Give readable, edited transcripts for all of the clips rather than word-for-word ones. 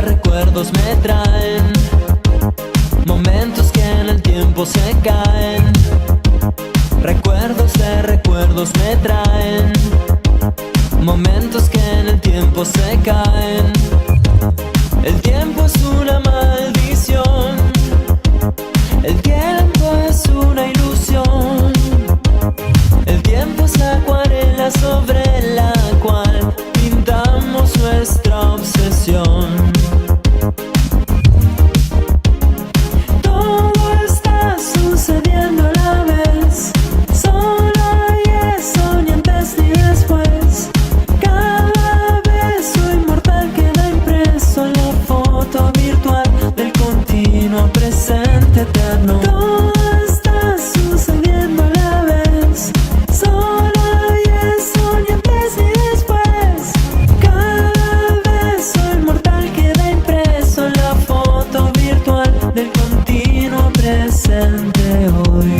recuerdos me traen momentos que en el tiempo se caen. Recuerdos de recuerdos me traen momentos que en el tiempo se caen. El tiempo es una maldición, el tiempo es una ilusión. El tiempo es la acuarela sobre la cual pintamos nuestra obsesión. Todo está sucediendo a la vez, solo hay eso, ni antes ni después. Cada beso inmortal queda impreso en la foto virtual del continuo presente eterno. Todo está sucediendo a la vez, solo hay eso, ni antes ni después. Cada beso inmortal queda impreso en la foto virtual del continuo presente hoy.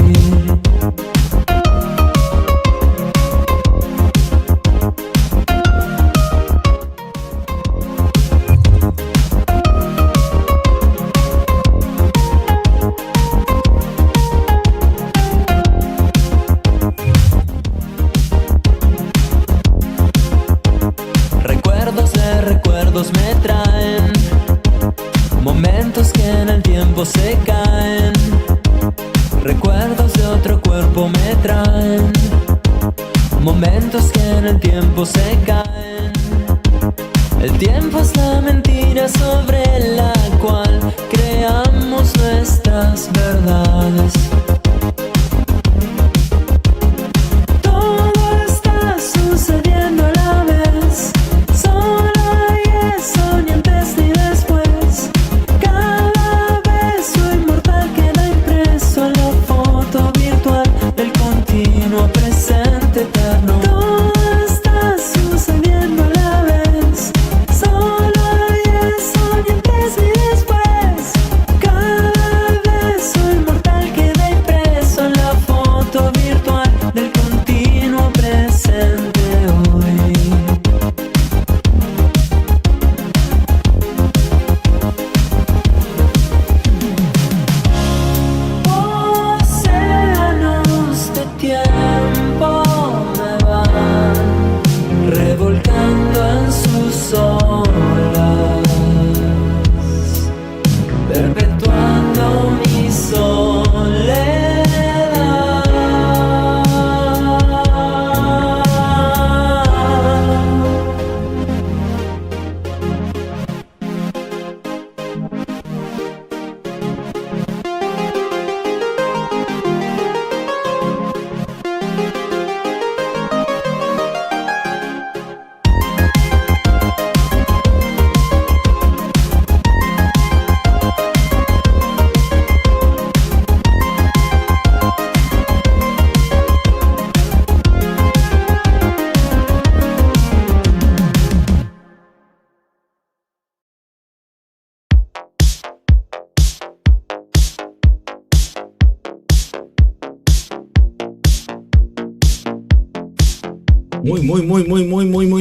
Recuerdos de recuerdos me traen momentos que en el tiempo se caen. Recuerdos de otro cuerpo me traen momentos que en el tiempo se caen. El tiempo es la mentira sobre la cual creamos nuestras verdades. Todo está sucediendo a la vez, solo hay eso, ni antes ni después. Cada beso inmortal queda impreso en la foto virtual del continuo presente eterno. Todo está sucediendo a la vez, solo hay eso, ni antes ni después. Cada beso inmortal queda impreso en la foto virtual del continuo presente hoy. Océanos de tiempo me van revolcando en sus olas, perpetuando mi soledad.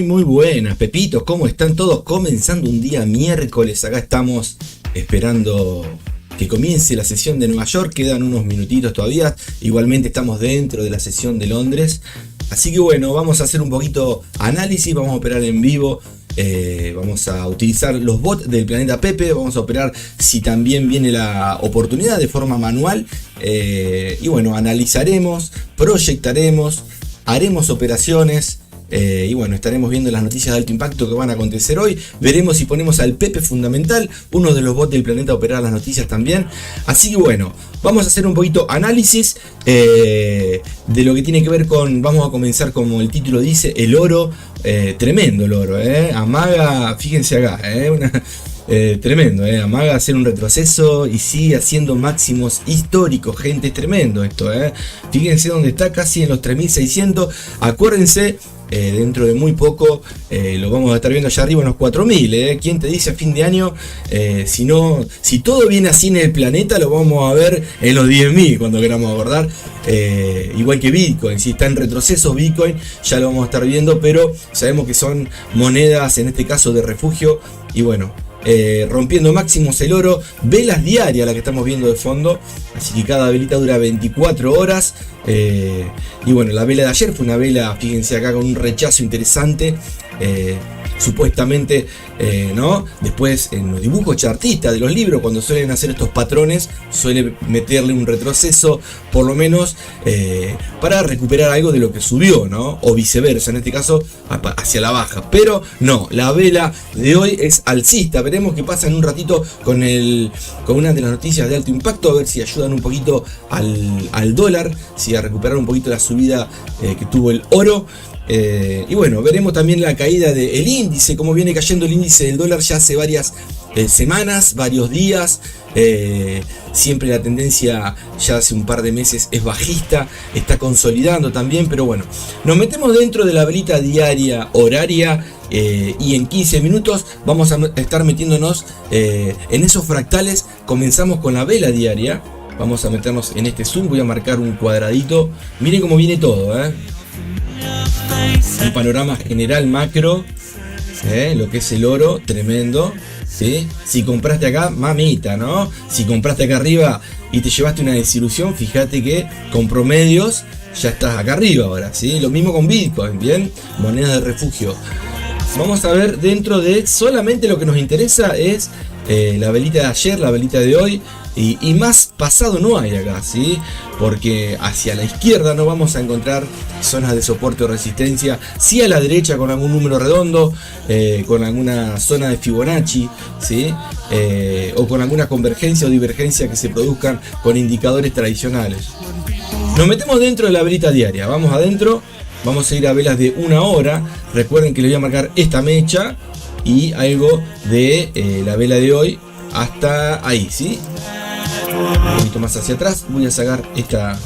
Muy buenas, Pepitos, ¿cómo están todos? Comenzando un día miércoles, acá estamos esperando que comience la sesión de Nueva York, quedan unos minutitos todavía, igualmente estamos dentro de la sesión de Londres, así que bueno, vamos a hacer un poquito análisis, vamos a operar en vivo, vamos a utilizar los bots del planeta Pepe, vamos a operar si también viene la oportunidad de forma manual, y bueno, analizaremos, proyectaremos, haremos operaciones. Y bueno, estaremos viendo las noticias de alto impacto que van a acontecer hoy. Veremos si ponemos al Pepe Fundamental, uno de los bots del planeta, a operar las noticias también. Así que bueno, vamos a hacer un poquito análisis de lo que tiene que ver con... Vamos a comenzar como el título dice, el oro. Tremendo el oro, amaga, fíjense acá, tremendo, amaga hacer un retroceso y sigue haciendo máximos históricos, gente, es tremendo esto, fíjense dónde está, casi en los 3600, acuérdense, dentro de muy poco lo vamos a estar viendo allá arriba en los 4000, ¿quién te dice a fin de año? Si todo viene así en el planeta, lo vamos a ver en los 10.000 cuando queramos abordar, igual que Bitcoin, si está en retroceso Bitcoin, ya lo vamos a estar viendo, pero sabemos que son monedas, en este caso de refugio, y bueno, rompiendo máximos el oro, velas diarias la que estamos viendo de fondo, así que cada velita dura 24 horas. Y bueno, la vela de ayer fue una vela, fíjense acá, con un rechazo interesante. Supuestamente, ¿no? Después en los dibujos chartistas de los libros, cuando suelen hacer estos patrones, suele meterle un retroceso, por lo menos para recuperar algo de lo que subió, ¿no? O viceversa, en este caso hacia la baja. Pero no, la vela de hoy es alcista. Veremos qué pasa en un ratito con una de las noticias de alto impacto, a ver si ayudan un poquito al dólar, si a recuperar un poquito la subida que tuvo el oro. Y bueno, veremos también la caída del índice, cómo viene cayendo el índice del dólar ya hace varias semanas, varios días. Siempre la tendencia ya hace un par de meses es bajista, está consolidando también, pero bueno, nos metemos dentro de la velita diaria horaria. Y en 15 minutos vamos a estar metiéndonos en esos fractales. Comenzamos con la vela diaria. Vamos a meternos en este zoom, voy a marcar un cuadradito. Miren cómo viene todo, un panorama general macro, lo que es el oro, tremendo, ¿sí? Si compraste acá, mamita, ¿no? Si compraste acá arriba y te llevaste una desilusión, fíjate que con promedios ya estás acá arriba ahora, ¿sí? Lo mismo con Bitcoin, ¿bien? Monedas de refugio. Vamos a ver dentro de solamente lo que nos interesa es la velita de ayer, la velita de hoy. Y más pasado no hay acá, ¿sí? Porque hacia la izquierda no vamos a encontrar zonas de soporte o resistencia. Sí a la derecha con algún número redondo, con alguna zona de Fibonacci, ¿sí? O con alguna convergencia o divergencia que se produzcan con indicadores tradicionales. Nos metemos dentro de la velita diaria. Vamos adentro, vamos a ir a velas de 1 hora. Recuerden que les voy a marcar esta mecha y algo de la vela de hoy hasta ahí, ¿sí? Un poquito más hacia atrás, voy a sacar esta.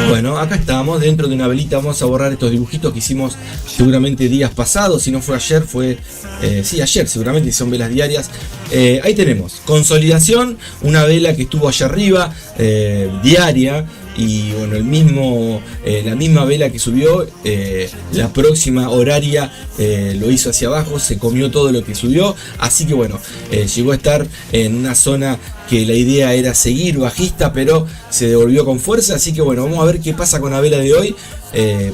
Bueno, acá estamos dentro de una velita. Vamos a borrar estos dibujitos que hicimos seguramente días pasados. Si no fue ayer, fue sí, ayer seguramente, son velas diarias. Ahí tenemos consolidación, una vela que estuvo allá arriba, diaria. Y bueno, la misma vela que subió, la próxima horaria lo hizo hacia abajo, se comió todo lo que subió. Así que bueno, llegó a estar en una zona que la idea era seguir bajista, pero se devolvió con fuerza. Así que bueno, vamos a ver qué pasa con la vela de hoy.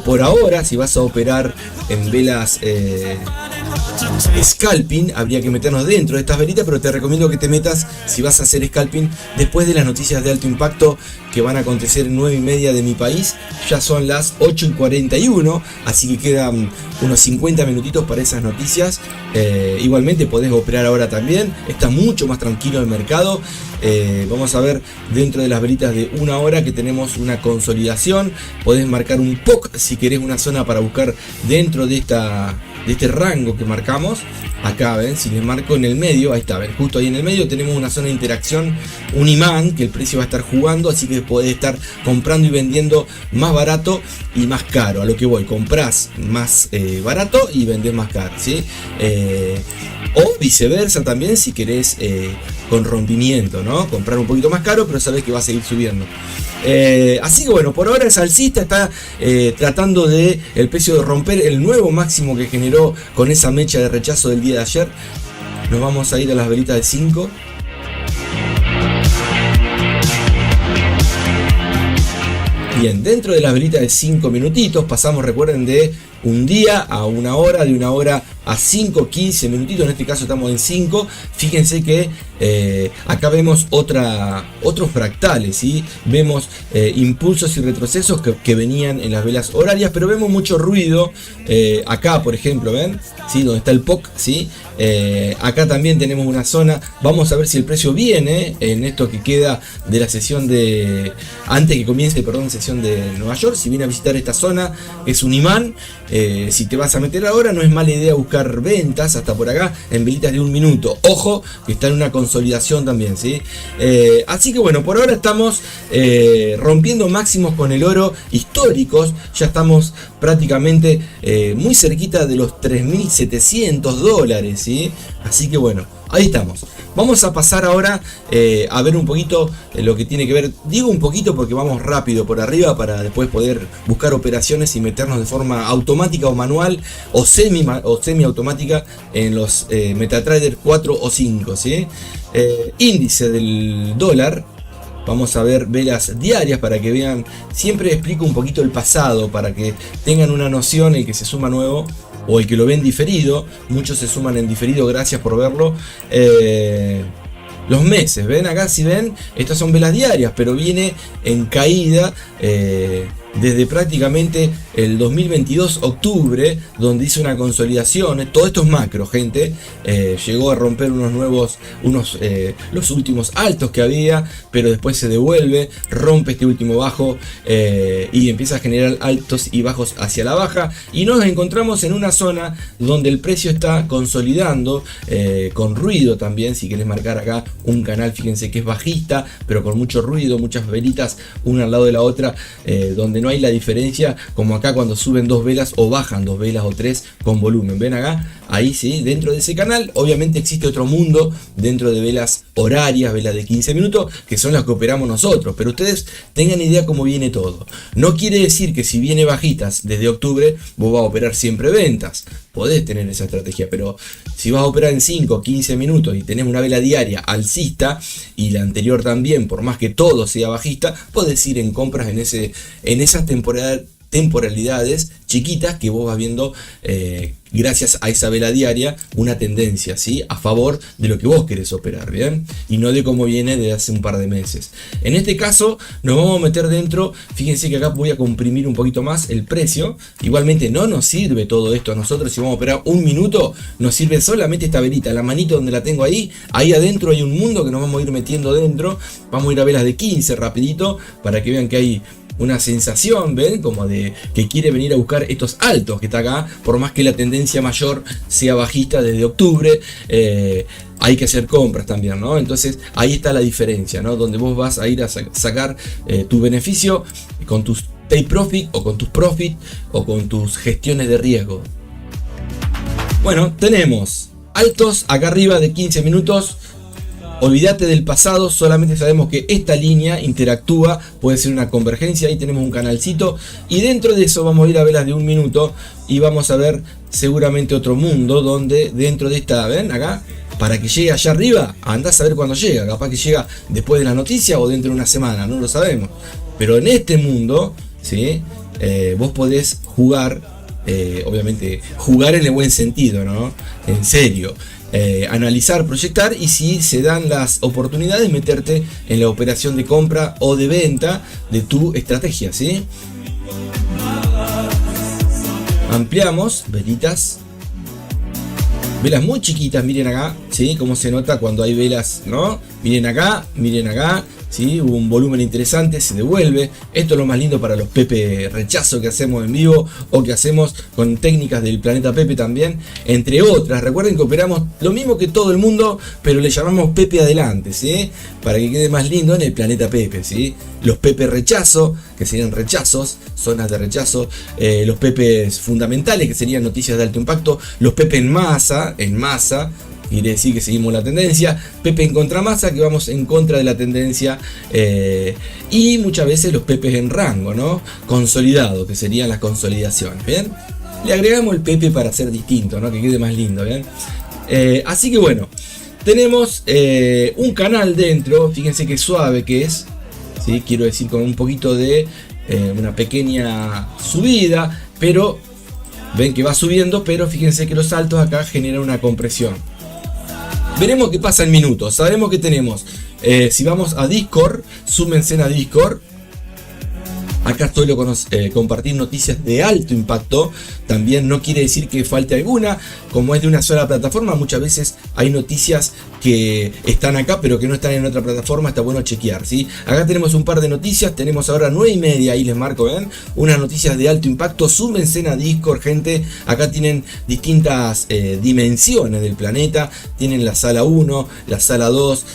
Por ahora, si vas a operar en velas scalping, habría que meternos dentro de estas velitas, pero te recomiendo que te metas, si vas a hacer scalping, después de las noticias de alto impacto que van a acontecer 9:30 de mi país. Ya son las 8:41, así que quedan unos 50 minutitos para esas noticias. Igualmente podés operar ahora también, está mucho más tranquilo el mercado. Vamos a ver dentro de las velitas de 1 hora que tenemos una consolidación. Podés marcar un POC si querés una zona para buscar dentro de este rango que marcamos. Acá ven, si les marco en el medio, ahí está, ven, justo ahí en el medio tenemos una zona de interacción, un imán que el precio va a estar jugando, así que podés estar comprando y vendiendo más barato y más caro. A lo que voy, comprás más barato y vendés más caro, ¿sí? O viceversa también, si querés con rompimiento, ¿no? Comprar un poquito más caro, pero sabés que va a seguir subiendo. Así que bueno, por ahora es alcista, está tratando de el precio de romper el nuevo máximo que generó con esa mecha de rechazo del día de ayer. Nos vamos a ir a las velitas de 5. Bien, dentro de las velitas de 5 minutitos pasamos, recuerden, de un día a 1 hora, de 1 hora a 5, 15 minutitos, en este caso estamos en 5. Fíjense que acá vemos otros fractales, ¿sí? Vemos impulsos y retrocesos que venían en las velas horarias, pero vemos mucho ruido acá, por ejemplo, ¿ven? ¿Sí? Donde está el POC, ¿sí? Acá también tenemos una zona. Vamos a ver si el precio viene en esto que queda de la sesión de antes que comience, perdón, sesión de Nueva York. Si viene a visitar esta zona, es un imán. Si te vas a meter ahora, no es mala idea buscar ventas hasta por acá en velitas de 1 minuto. Ojo, que está en una consolidación también, ¿sí? Así que bueno, por ahora estamos rompiendo máximos con el oro históricos. Ya estamos prácticamente muy cerquita de los $3.700, ¿sí? Así que bueno, Ahí estamos. Vamos a pasar ahora a ver un poquito lo que tiene que ver. Digo un poquito porque vamos rápido por arriba para después poder buscar operaciones y meternos de forma automática o manual o semi automática en los MetaTrader 4 o 5, ¿sí? Índice del dólar. Vamos a ver velas diarias para que vean. Siempre explico un poquito el pasado para que tengan una noción, el que se suma nuevo o el que lo ven diferido. Muchos se suman en diferido, gracias por verlo. Los meses, ven acá, si ven, estas son velas diarias, pero viene en caída desde prácticamente el 2022 octubre, donde hizo una consolidación. Todo esto es macro, gente. Llegó a romper los últimos altos que había, pero después se devuelve, rompe este último bajo y empieza a generar altos y bajos hacia la baja, y nos encontramos en una zona donde el precio está consolidando con ruido también. Si querés marcar acá un canal, fíjense que es bajista, pero con mucho ruido, muchas velitas una al lado de la otra, donde no hay la diferencia como acá cuando suben dos velas o bajan dos velas o tres con volumen. Ven acá, ahí sí, dentro de ese canal. Obviamente existe otro mundo dentro de velas horarias, velas de 15 minutos, que son las que operamos nosotros, pero ustedes tengan idea cómo viene todo. No quiere decir que si viene bajitas desde octubre vos vas a operar siempre ventas. Podés tener esa estrategia, pero si vas a operar en 5 o 15 minutos y tenés una vela diaria alcista y la anterior también, por más que todo sea bajista, podés ir en compras en esas temporalidades chiquitas que vos vas viendo, gracias a esa vela diaria, una tendencia, ¿sí?, a favor de lo que vos querés operar, ¿bien? Y no de cómo viene de hace un par de meses. En este caso nos vamos a meter dentro. Fíjense que acá voy a comprimir un poquito más el precio. Igualmente no nos sirve todo esto a nosotros. Si vamos a operar un minuto, nos sirve solamente esta velita, la manito donde la tengo ahí adentro hay un mundo que nos vamos a ir metiendo dentro. Vamos a ir a velas de 15 rapidito para que vean que hay una sensación, ¿ven? Como de que quiere venir a buscar estos altos que está acá, por más que la tendencia mayor sea bajista desde octubre. Hay que hacer compras también, ¿no? Entonces ahí está la diferencia, ¿no? Donde vos vas a ir a sacar tu beneficio con tus take profit o con tus profit o con tus gestiones de riesgo. Bueno, tenemos altos acá arriba de 15 minutos. Olvídate del pasado, solamente sabemos que esta línea interactúa, puede ser una convergencia. Ahí tenemos un canalcito y dentro de eso vamos a ir a velas de un minuto y vamos a ver seguramente otro mundo donde dentro de esta, ven acá, para que llegue allá arriba, andás a ver cuándo llega. Capaz que llega después de la noticia o dentro de una semana, no lo sabemos. Pero en este mundo, ¿sí?, vos podés jugar, obviamente jugar en el buen sentido, ¿no? En serio. Analizar, proyectar, y si se dan las oportunidades, meterte en la operación de compra o de venta de tu estrategia, ¿sí? Ampliamos, velitas, velas muy chiquitas, miren acá, ¿sí? Cómo se nota cuando hay velas, ¿no? Miren acá, ¿sí? Hubo un volumen interesante, se devuelve. Esto es lo más lindo para los Pepe rechazo que hacemos en vivo o que hacemos con técnicas del planeta Pepe también, entre otras. Recuerden que operamos lo mismo que todo el mundo, pero le llamamos Pepe adelante, ¿sí? Para que quede más lindo en el planeta Pepe, ¿sí? Los Pepe rechazo, que serían rechazos, zonas de rechazo. Los Pepes fundamentales, que serían noticias de alto impacto. Los Pepe en masa, quiere decir que seguimos la tendencia. Pepe en contramasa, que vamos en contra de la tendencia. Y muchas veces los Pepes en rango, ¿no? Consolidado, que serían las consolidaciones, ¿bien? Le agregamos el Pepe para ser distinto, ¿no? Que quede más lindo, ¿bien? Así que bueno, tenemos un canal dentro. Fíjense qué suave que es, ¿sí? Quiero decir, con un poquito de una pequeña subida, pero ven que va subiendo, pero fíjense que los saltos acá generan una compresión. Veremos qué pasa en minutos. Sabemos que tenemos, si vamos a Discord, súmense a Discord. Acá suelo compartir noticias de alto impacto. También no quiere decir que falte alguna. Como es de una sola plataforma, muchas veces hay noticias que están acá pero que no están en otra plataforma, está bueno chequear, ¿sí? Acá tenemos un par de noticias, tenemos ahora 9:30, ahí les marco, ¿ven? Unas noticias de alto impacto, súmense a Discord, gente. Acá tienen distintas dimensiones del planeta, tienen la sala 1, la sala 2,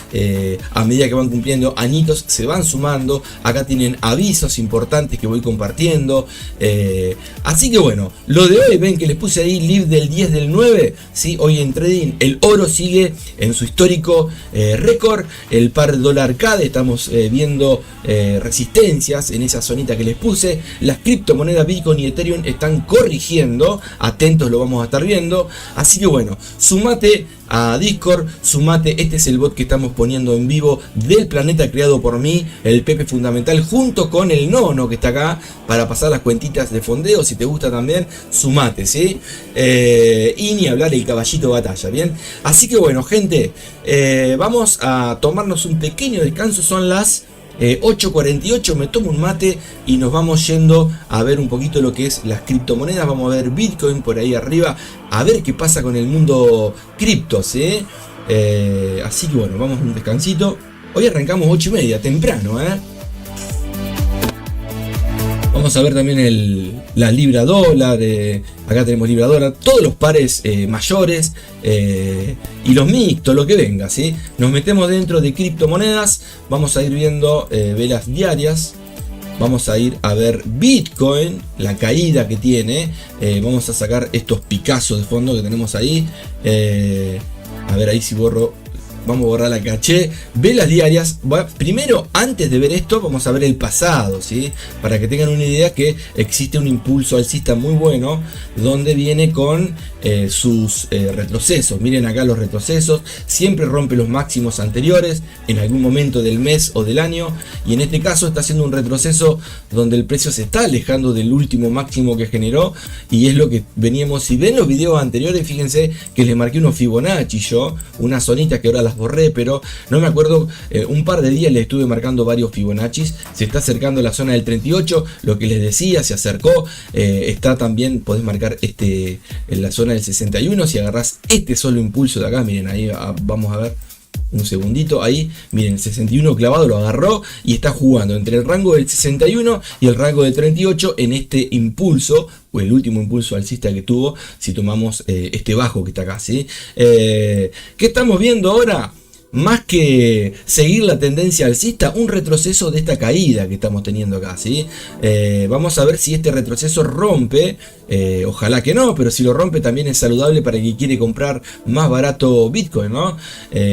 a medida que van cumpliendo añitos se van sumando. Acá tienen avisos importantes que voy compartiendo, así que bueno, lo de hoy, ven que les puse ahí live del 10 del 9, ¿sí? Hoy en trading el oro sigue en su histórico récord, el par dólar CAD estamos viendo resistencias en esa zonita que les puse. Las criptomonedas Bitcoin y Ethereum están corrigiendo, atentos, lo vamos a estar viendo. Así que bueno, sumate a Discord, sumate, este es el bot que estamos poniendo en vivo del planeta creado por mí, el Pepe Fundamental, junto con el Nono que está acá para pasar las cuentitas de fondeo. Si te gusta también, sumate, ¿sí? Y ni hablar el caballito batalla, ¿bien? Así que bueno, gente, vamos a tomarnos un pequeño descanso, son las 8:48, me tomo un mate y nos vamos yendo a ver un poquito lo que es las criptomonedas. Vamos a ver Bitcoin por ahí arriba, a ver qué pasa con el mundo criptos, así que bueno, vamos a un descansito. Hoy arrancamos 8:30, temprano, Vamos a ver también la libra dólar, acá tenemos libra dólar, todos los pares mayores y los mixtos, lo que venga, ¿sí? Nos metemos dentro de criptomonedas, vamos a ir viendo velas diarias, vamos a ir a ver Bitcoin, la caída que tiene, vamos a sacar estos Picasso de fondo que tenemos ahí, a ver ahí si borro. Vamos a borrar la caché. Velas diarias. Primero, antes de ver esto, vamos a ver el pasado, ¿sí? Para que tengan una idea que existe un impulso alcista muy bueno, donde viene con sus retrocesos. Miren acá los retrocesos. Siempre rompe los máximos anteriores en algún momento del mes o del año. Y en este caso está haciendo un retroceso donde el precio se está alejando del último máximo que generó. Y es lo que veníamos. Si ven los videos anteriores, fíjense que les marqué unos Fibonacci yo. Una zonita que ahora las borré, pero no me acuerdo, un par de días les estuve marcando varios Fibonacci. Se está acercando la zona del 38, lo que les decía, se acercó. Está también, podés marcar en la zona del 61, si agarrás este solo impulso de acá, miren ahí, vamos a ver un segundito, ahí, miren, el 61 clavado lo agarró y está jugando entre el rango del 61 y el rango del 38 en este impulso, o el último impulso alcista que tuvo, si tomamos este bajo que está acá, ¿sí? ¿Qué estamos viendo ahora? Más que seguir la tendencia alcista, un retroceso de esta caída que estamos teniendo acá, ¿sí? Vamos a ver si este retroceso rompe, ojalá que no, pero si lo rompe también es saludable para quien quiere comprar más barato Bitcoin, ¿no?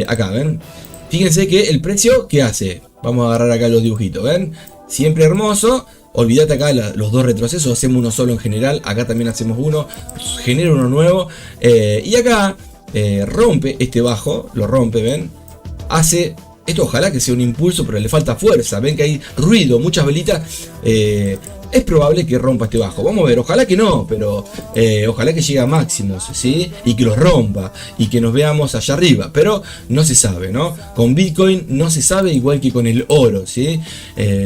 Acá, ¿ven? Fíjense que el precio, ¿qué hace? Vamos a agarrar acá los dibujitos, ¿ven? Siempre hermoso. Olvídate acá los dos retrocesos, hacemos uno solo en general, acá también hacemos uno, genera uno nuevo, y acá rompe este bajo, lo rompe, ¿ven? Hace esto, ojalá que sea un impulso, pero le falta fuerza. Ven que hay ruido, muchas velitas. Es probable que rompa este bajo. Vamos a ver, ojalá que no, pero ojalá que llegue a máximos, ¿sí? Y que los rompa y que nos veamos allá arriba. Pero no se sabe, ¿no? Con Bitcoin no se sabe, igual que con el oro, ¿sí?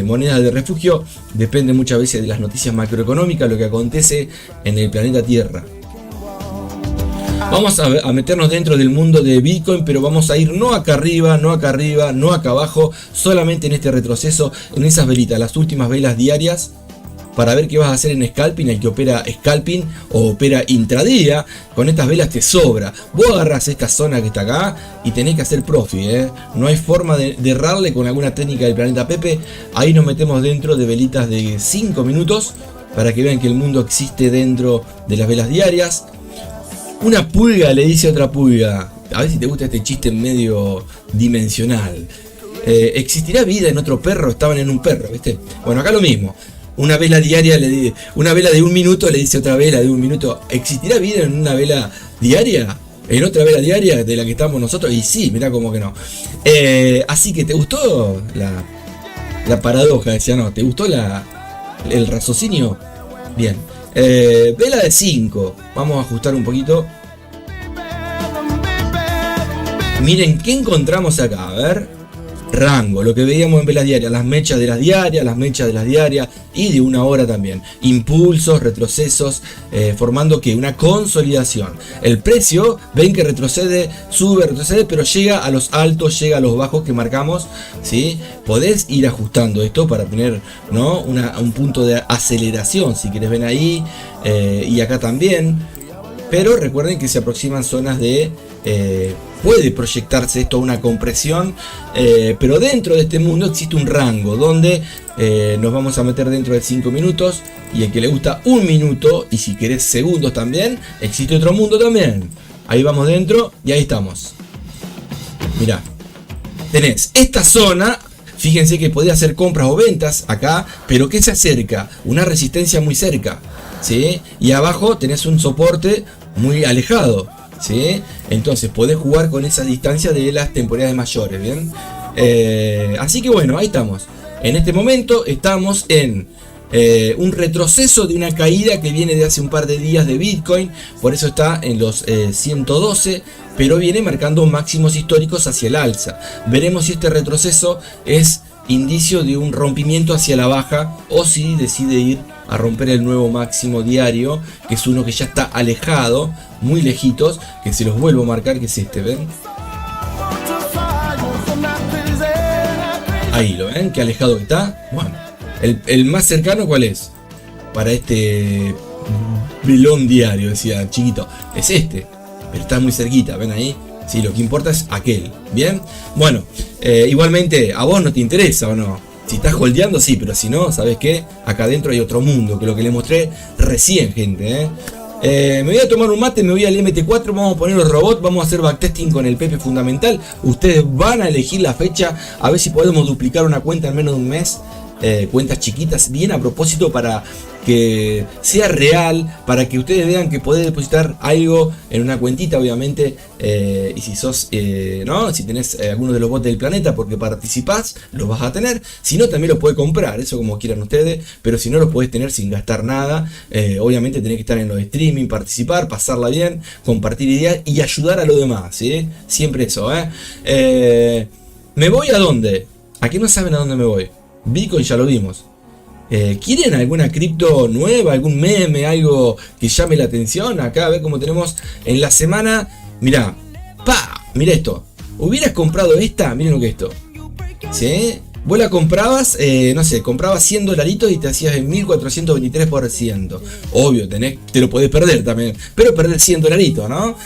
Moneda de refugio depende muchas veces de las noticias macroeconómicas, lo que acontece en el planeta Tierra. Vamos a meternos dentro del mundo de Bitcoin, pero vamos a ir no acá arriba, no acá arriba, no acá abajo, solamente en este retroceso, en esas velitas, las últimas velas diarias, para ver qué vas a hacer en scalping. El que opera scalping o opera intradía, con estas velas te sobra. Vos agarrás esta zona que está acá y tenés que hacer profit, no hay forma de errarle con alguna técnica del planeta Pepe. Ahí nos metemos dentro de velitas de 5 minutos, para que vean que el mundo existe dentro de las velas diarias. Una pulga le dice a otra pulga. A ver si te gusta este chiste medio dimensional. ¿Existirá vida en otro perro? Estaban en un perro, ¿viste? Bueno, acá lo mismo. Una vela diaria, una vela de 1 minuto le dice a otra vela de 1 minuto. ¿Existirá vida en una vela diaria? ¿En otra vela diaria de la que estamos nosotros? Y sí, mirá como que no. Así que, ¿te gustó la paradoja? Decía, no, ¿te gustó el raciocinio? Bien. Vela de 5. Vamos a ajustar un poquito. Miren qué encontramos acá. A ver. rango, lo que veíamos en velas diarias, las mechas de las diarias y de una hora también, impulsos, retrocesos, formando que una consolidación. El precio, ven que retrocede, sube, retrocede, pero llega a los altos, llega a los bajos que marcamos, ¿sí? Podés ir ajustando esto para tener, ¿no? un punto de aceleración, si querés, ven ahí, y acá también, pero recuerden que se aproximan zonas de... puede proyectarse esto a una compresión, pero dentro de este mundo existe un rango donde nos vamos a meter dentro de 5 minutos, y el que le gusta 1 minuto, y si querés segundos también, existe otro mundo también. Ahí vamos dentro y ahí estamos. Mirá, tenés esta zona. Fíjense que podía hacer compras o ventas acá, pero que se acerca, una resistencia muy cerca, ¿sí? Y abajo tenés un soporte muy alejado, ¿sí? Entonces podés jugar con esa distancia de las temporalidades mayores, ¿bien? Así que bueno, ahí estamos. En este momento estamos en un retroceso de una caída que viene de hace un par de días de Bitcoin, por eso está en los 112, pero viene marcando máximos históricos hacia el alza. Veremos si este retroceso es indicio de un rompimiento hacia la baja o si decide ir a romper el nuevo máximo diario, que es uno que ya está alejado, muy lejitos, que se los vuelvo a marcar, que es este, ¿ven? Ahí lo ven, qué alejado que está. Bueno, el más cercano, ¿cuál es? Para este velón diario, decía chiquito, es este, pero está muy cerquita, ven ahí. Sí, lo que importa es aquel, ¿bien? Bueno, igualmente, ¿a vos no te interesa o no? Si estás holdeando, sí, pero si no, ¿sabes qué? Acá adentro hay otro mundo, que lo que les mostré recién, gente, me voy a tomar un mate, me voy al MT4, vamos a poner los robots, vamos a hacer backtesting con el Pepe fundamental. Ustedes van a elegir la fecha, a ver si podemos duplicar una cuenta en menos de un mes. Cuentas chiquitas, bien a propósito, para que sea real, para que ustedes vean que podés depositar algo en una cuentita, obviamente, y si sos, ¿no? Si tenés alguno de los bots del planeta, porque participás, los vas a tener. Si no, también los podés comprar, eso como quieran ustedes, pero si no, los podés tener sin gastar nada. Obviamente tenés que estar en los streaming, participar, pasarla bien, compartir ideas y ayudar a los demás, ¿sí? Siempre eso, ¿Me voy a dónde? ¿A qué no saben a dónde me voy? Bitcoin ya lo vimos. ¿Quieren alguna cripto nueva, algún meme, algo que llame la atención? Acá a ver cómo tenemos en la semana. Mirá, mirá esto. ¿Hubieras comprado esta? Miren lo que es esto, ¿sí? Vos la comprabas, no sé, comprabas 100 dolaritos y te hacías el 1423%. Obvio, te lo podés perder también, pero perder 100 dolaritos, ¿no?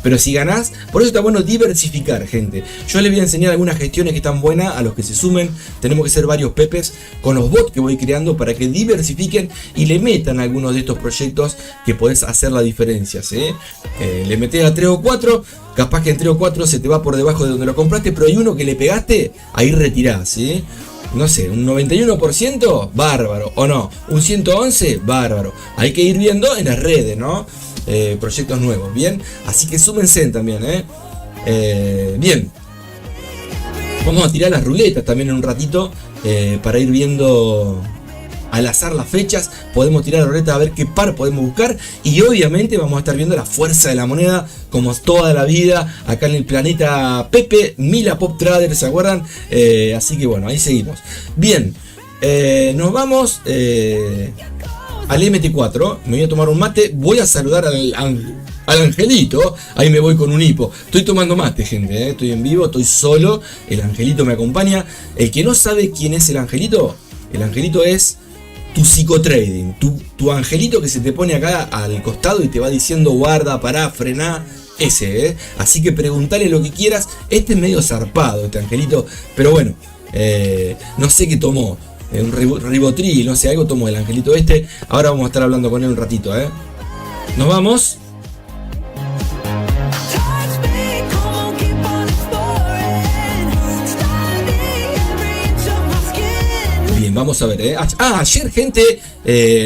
Pero si ganás, por eso está bueno diversificar, gente. Yo les voy a enseñar algunas gestiones que están buenas a los que se sumen. Tenemos que ser varios pepes con los bots que voy creando para que diversifiquen y le metan algunos de estos proyectos que podés hacer la diferencia, ¿sí? Le metés a 3 o 4, capaz que en 3 o 4 se te va por debajo de donde lo compraste, pero hay uno que le pegaste, ahí retirás, ¿sí? No sé, un 91%, bárbaro, o no, un 111, bárbaro. Hay que ir viendo en las redes, ¿no? Proyectos nuevos, bien, así que súmense también, bien, vamos a tirar las ruletas también en un ratito, para ir viendo al azar las fechas. Podemos tirar la ruleta a ver qué par podemos buscar, y obviamente vamos a estar viendo la fuerza de la moneda como toda la vida acá en el planeta Pepe Mila Pop Trader, ¿se acuerdan? Así que bueno, ahí seguimos. Bien, nos vamos al MT4, me voy a tomar un mate, voy a saludar al angelito, ahí me voy con un hipo. Estoy tomando mate, gente, estoy en vivo, estoy solo, el angelito me acompaña. El que no sabe quién es el angelito es tu psicotrading, tu angelito que se te pone acá al costado y te va diciendo guarda, pará, frená, ese, Así que preguntale lo que quieras. Este es medio zarpado, este angelito, pero bueno, no sé qué tomó. Un ribotril, no sé, algo tomó el angelito este. Ahora vamos a estar hablando con él un ratito, Nos vamos. Bien, vamos a ver, ayer, gente,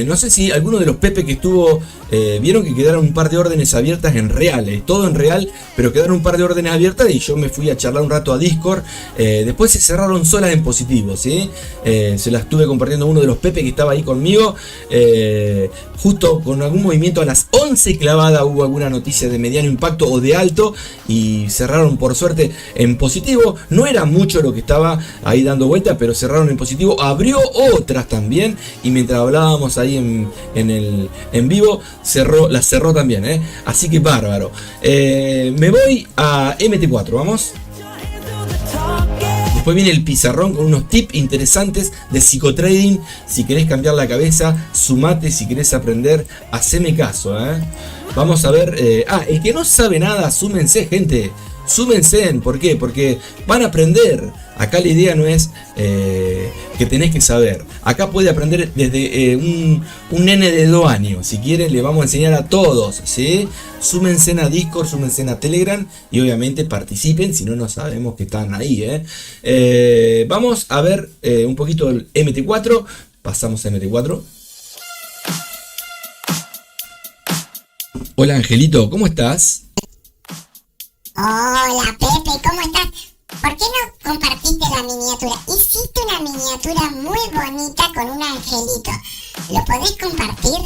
no sé si alguno de los Pepe que estuvo vieron que quedaron un par de órdenes abiertas en reales, todo en real, pero quedaron un par de órdenes abiertas y yo me fui a charlar un rato a Discord. Después se cerraron solas en positivo, ¿sí? Se las estuve compartiendo a uno de los Pepe que estaba ahí conmigo, justo con algún movimiento a las 11 clavada hubo alguna noticia de mediano impacto o de alto y cerraron por suerte en positivo. No era mucho lo que estaba ahí dando vuelta, pero cerraron en positivo. Abrió otras también y mientras hablábamos ahí en vivo, las cerró también, así que bárbaro. Me voy a MT4, vamos. Después viene el pizarrón con unos tips interesantes de psicotrading. Si querés cambiar la cabeza, sumate. Si querés aprender, haceme caso, Vamos a ver. El que no sabe nada, súmense, gente. Súmense. ¿Por qué? Porque van a aprender. Acá la idea no es que tenés que saber. Acá puede aprender desde un nene de 2 años. Si quieren, le vamos a enseñar a todos, ¿sí? Súmense a Discord, súmense a Telegram y obviamente participen. Si no, no sabemos que están ahí, Vamos a ver un poquito el MT4. Pasamos a MT4. Hola Angelito, ¿cómo estás? Hola Pepe, ¿cómo estás? ¿Por qué no compartiste la miniatura? Hiciste una miniatura muy bonita con un angelito. ¿Lo podés compartir?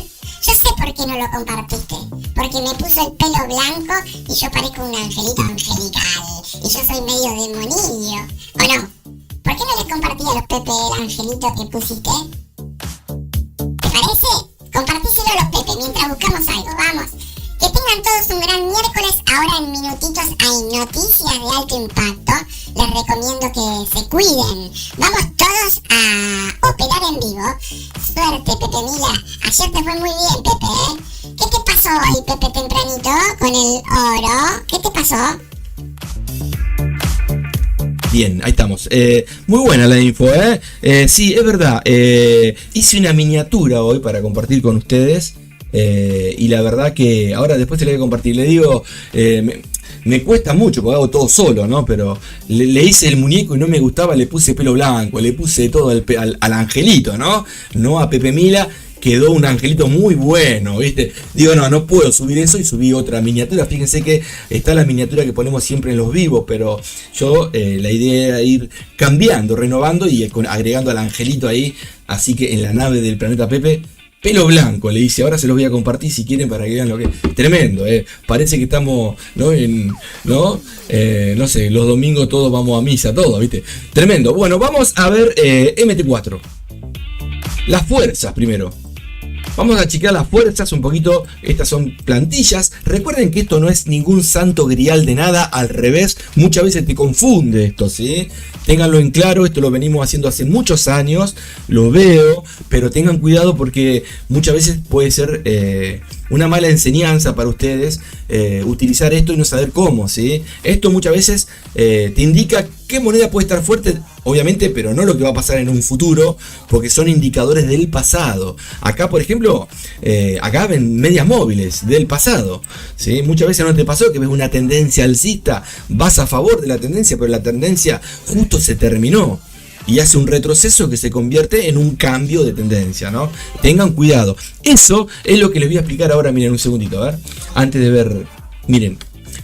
Yo sé por qué no lo compartiste. Porque me puso el pelo blanco y yo parezco un angelito angelical. Y yo soy medio demonillo. ¿O no? ¿Por qué no les compartí a los Pepe el angelito que pusiste? ¿Te parece? Compartíselo a los Pepe mientras buscamos algo. Vamos. Que tengan todos un gran miércoles. Ahora en minutitos hay noticias de alto impacto. Les recomiendo que se cuiden. Vamos todos a operar en vivo. Suerte, Pepe Mila. Ayer te fue muy bien, Pepe, ¿Qué te pasó hoy, Pepe, tempranito? Con el oro. ¿Qué te pasó? Bien, ahí estamos. Muy buena la info, sí, es verdad. Hice una miniatura hoy para compartir con ustedes. Y la verdad que ahora después se la voy a compartir. Le digo, me cuesta mucho porque hago todo solo, ¿no? Pero le hice el muñeco y no me gustaba, le puse pelo blanco, le puse todo al angelito, ¿no? No a Pepe Mila. Quedó un angelito muy bueno, ¿viste? Digo, no puedo subir eso y subí otra miniatura. Fíjense que está la miniatura que ponemos siempre en los vivos, pero yo la idea era ir cambiando, renovando y agregando al angelito ahí. Así que en la nave del planeta Pepe, pelo blanco le hice. Ahora se los voy a compartir si quieren para que vean lo que es. Tremendo, parece que estamos, ¿no? No sé, los domingos todos vamos a misa, todo, ¿viste? Tremendo. Bueno, vamos a ver MT4. Las fuerzas primero. Vamos a chequear las fuerzas un poquito. Estas son plantillas. Recuerden que esto no es ningún santo grial de nada. Al revés, muchas veces te confunde esto, ¿sí? Ténganlo en claro. Esto lo venimos haciendo hace muchos años. Lo veo. Pero tengan cuidado porque muchas veces puede ser una mala enseñanza para ustedes utilizar esto y no saber cómo, ¿sí? Esto muchas veces te indica qué moneda puede estar fuerte, obviamente, pero no lo que va a pasar en un futuro, porque son indicadores del pasado. Acá, por ejemplo, acá ven medias móviles del pasado, ¿sí? Muchas veces no te pasó que ves una tendencia alcista, vas a favor de la tendencia, pero la tendencia justo se terminó. Y hace un retroceso que se convierte en un cambio de tendencia, ¿no? Tengan cuidado. Eso es lo que les voy a explicar ahora, miren, un segundito, a ver. Antes de ver, miren.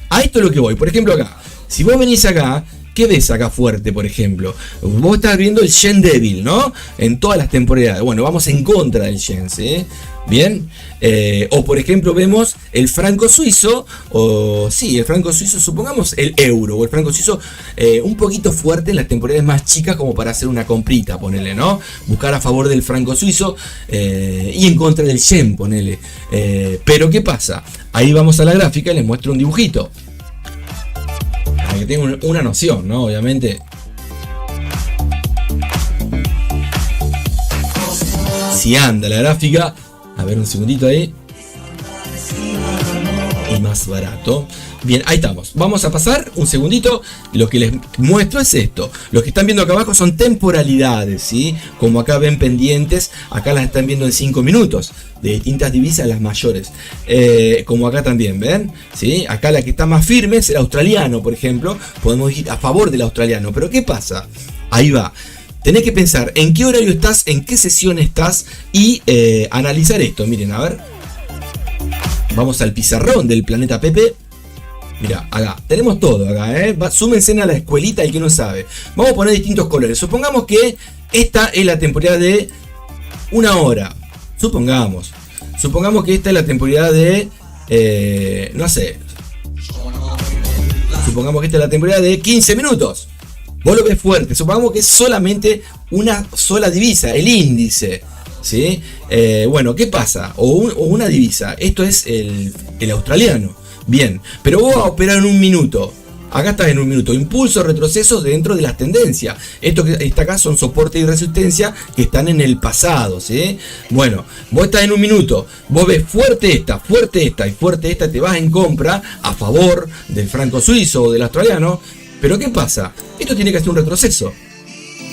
A esto es lo que voy. Por ejemplo, acá. Si vos venís acá, ¿qué ves acá fuerte, por ejemplo? Vos estás viendo el yen débil, ¿no? En todas las temporadas. Bueno, vamos en contra del yen, ¿sí? Bien. O por ejemplo vemos el franco suizo, o sí, el franco suizo, supongamos el euro, o el franco suizo un poquito fuerte en las temporadas más chicas como para hacer una comprita, ponele, ¿no? Buscar a favor del franco suizo y en contra del yen, ponele. Pero ¿qué pasa? Ahí vamos a la gráfica y les muestro un dibujito. Para que tengan una noción, ¿no? Obviamente. Si anda la gráfica. A ver, un segundito ahí. Y más barato. Bien, ahí estamos. Vamos a pasar un segundito. Lo que les muestro es esto. Lo que están viendo acá abajo son temporalidades, ¿sí? Como acá ven pendientes. Acá las están viendo en 5 minutos. De distintas divisas, las mayores. Como acá también, ¿ven? ¿Sí? Acá la que está más firme es el australiano, por ejemplo. Podemos ir a favor del australiano. Pero ¿qué pasa? Ahí va. Tenés que pensar en qué horario estás, en qué sesión estás y analizar esto. Miren, a ver. Vamos al pizarrón del planeta Pepe. Mira, acá, tenemos todo acá, súmense a la escuelita el que no sabe. Vamos a poner distintos colores. Supongamos que esta es la temporada de 1 hora. Supongamos que esta es la temporada de, no sé. Supongamos que esta es la temporada de 15 minutos. Vos lo ves fuerte. Supongamos que es solamente una sola divisa, el índice. ¿Sí? Bueno, ¿qué pasa? O una divisa. Esto es el australiano. Bien, pero vos vas a operar en 1 minuto. Acá estás en 1 minuto. Impulso, retrocesos dentro de las tendencias. Esto que está acá son soporte y resistencia que están en el pasado, ¿sí? Bueno, vos estás en 1 minuto. Vos ves fuerte esta y fuerte esta. Te vas en compra a favor del franco suizo o del australiano. Pero ¿qué pasa? Esto tiene que hacer un retroceso.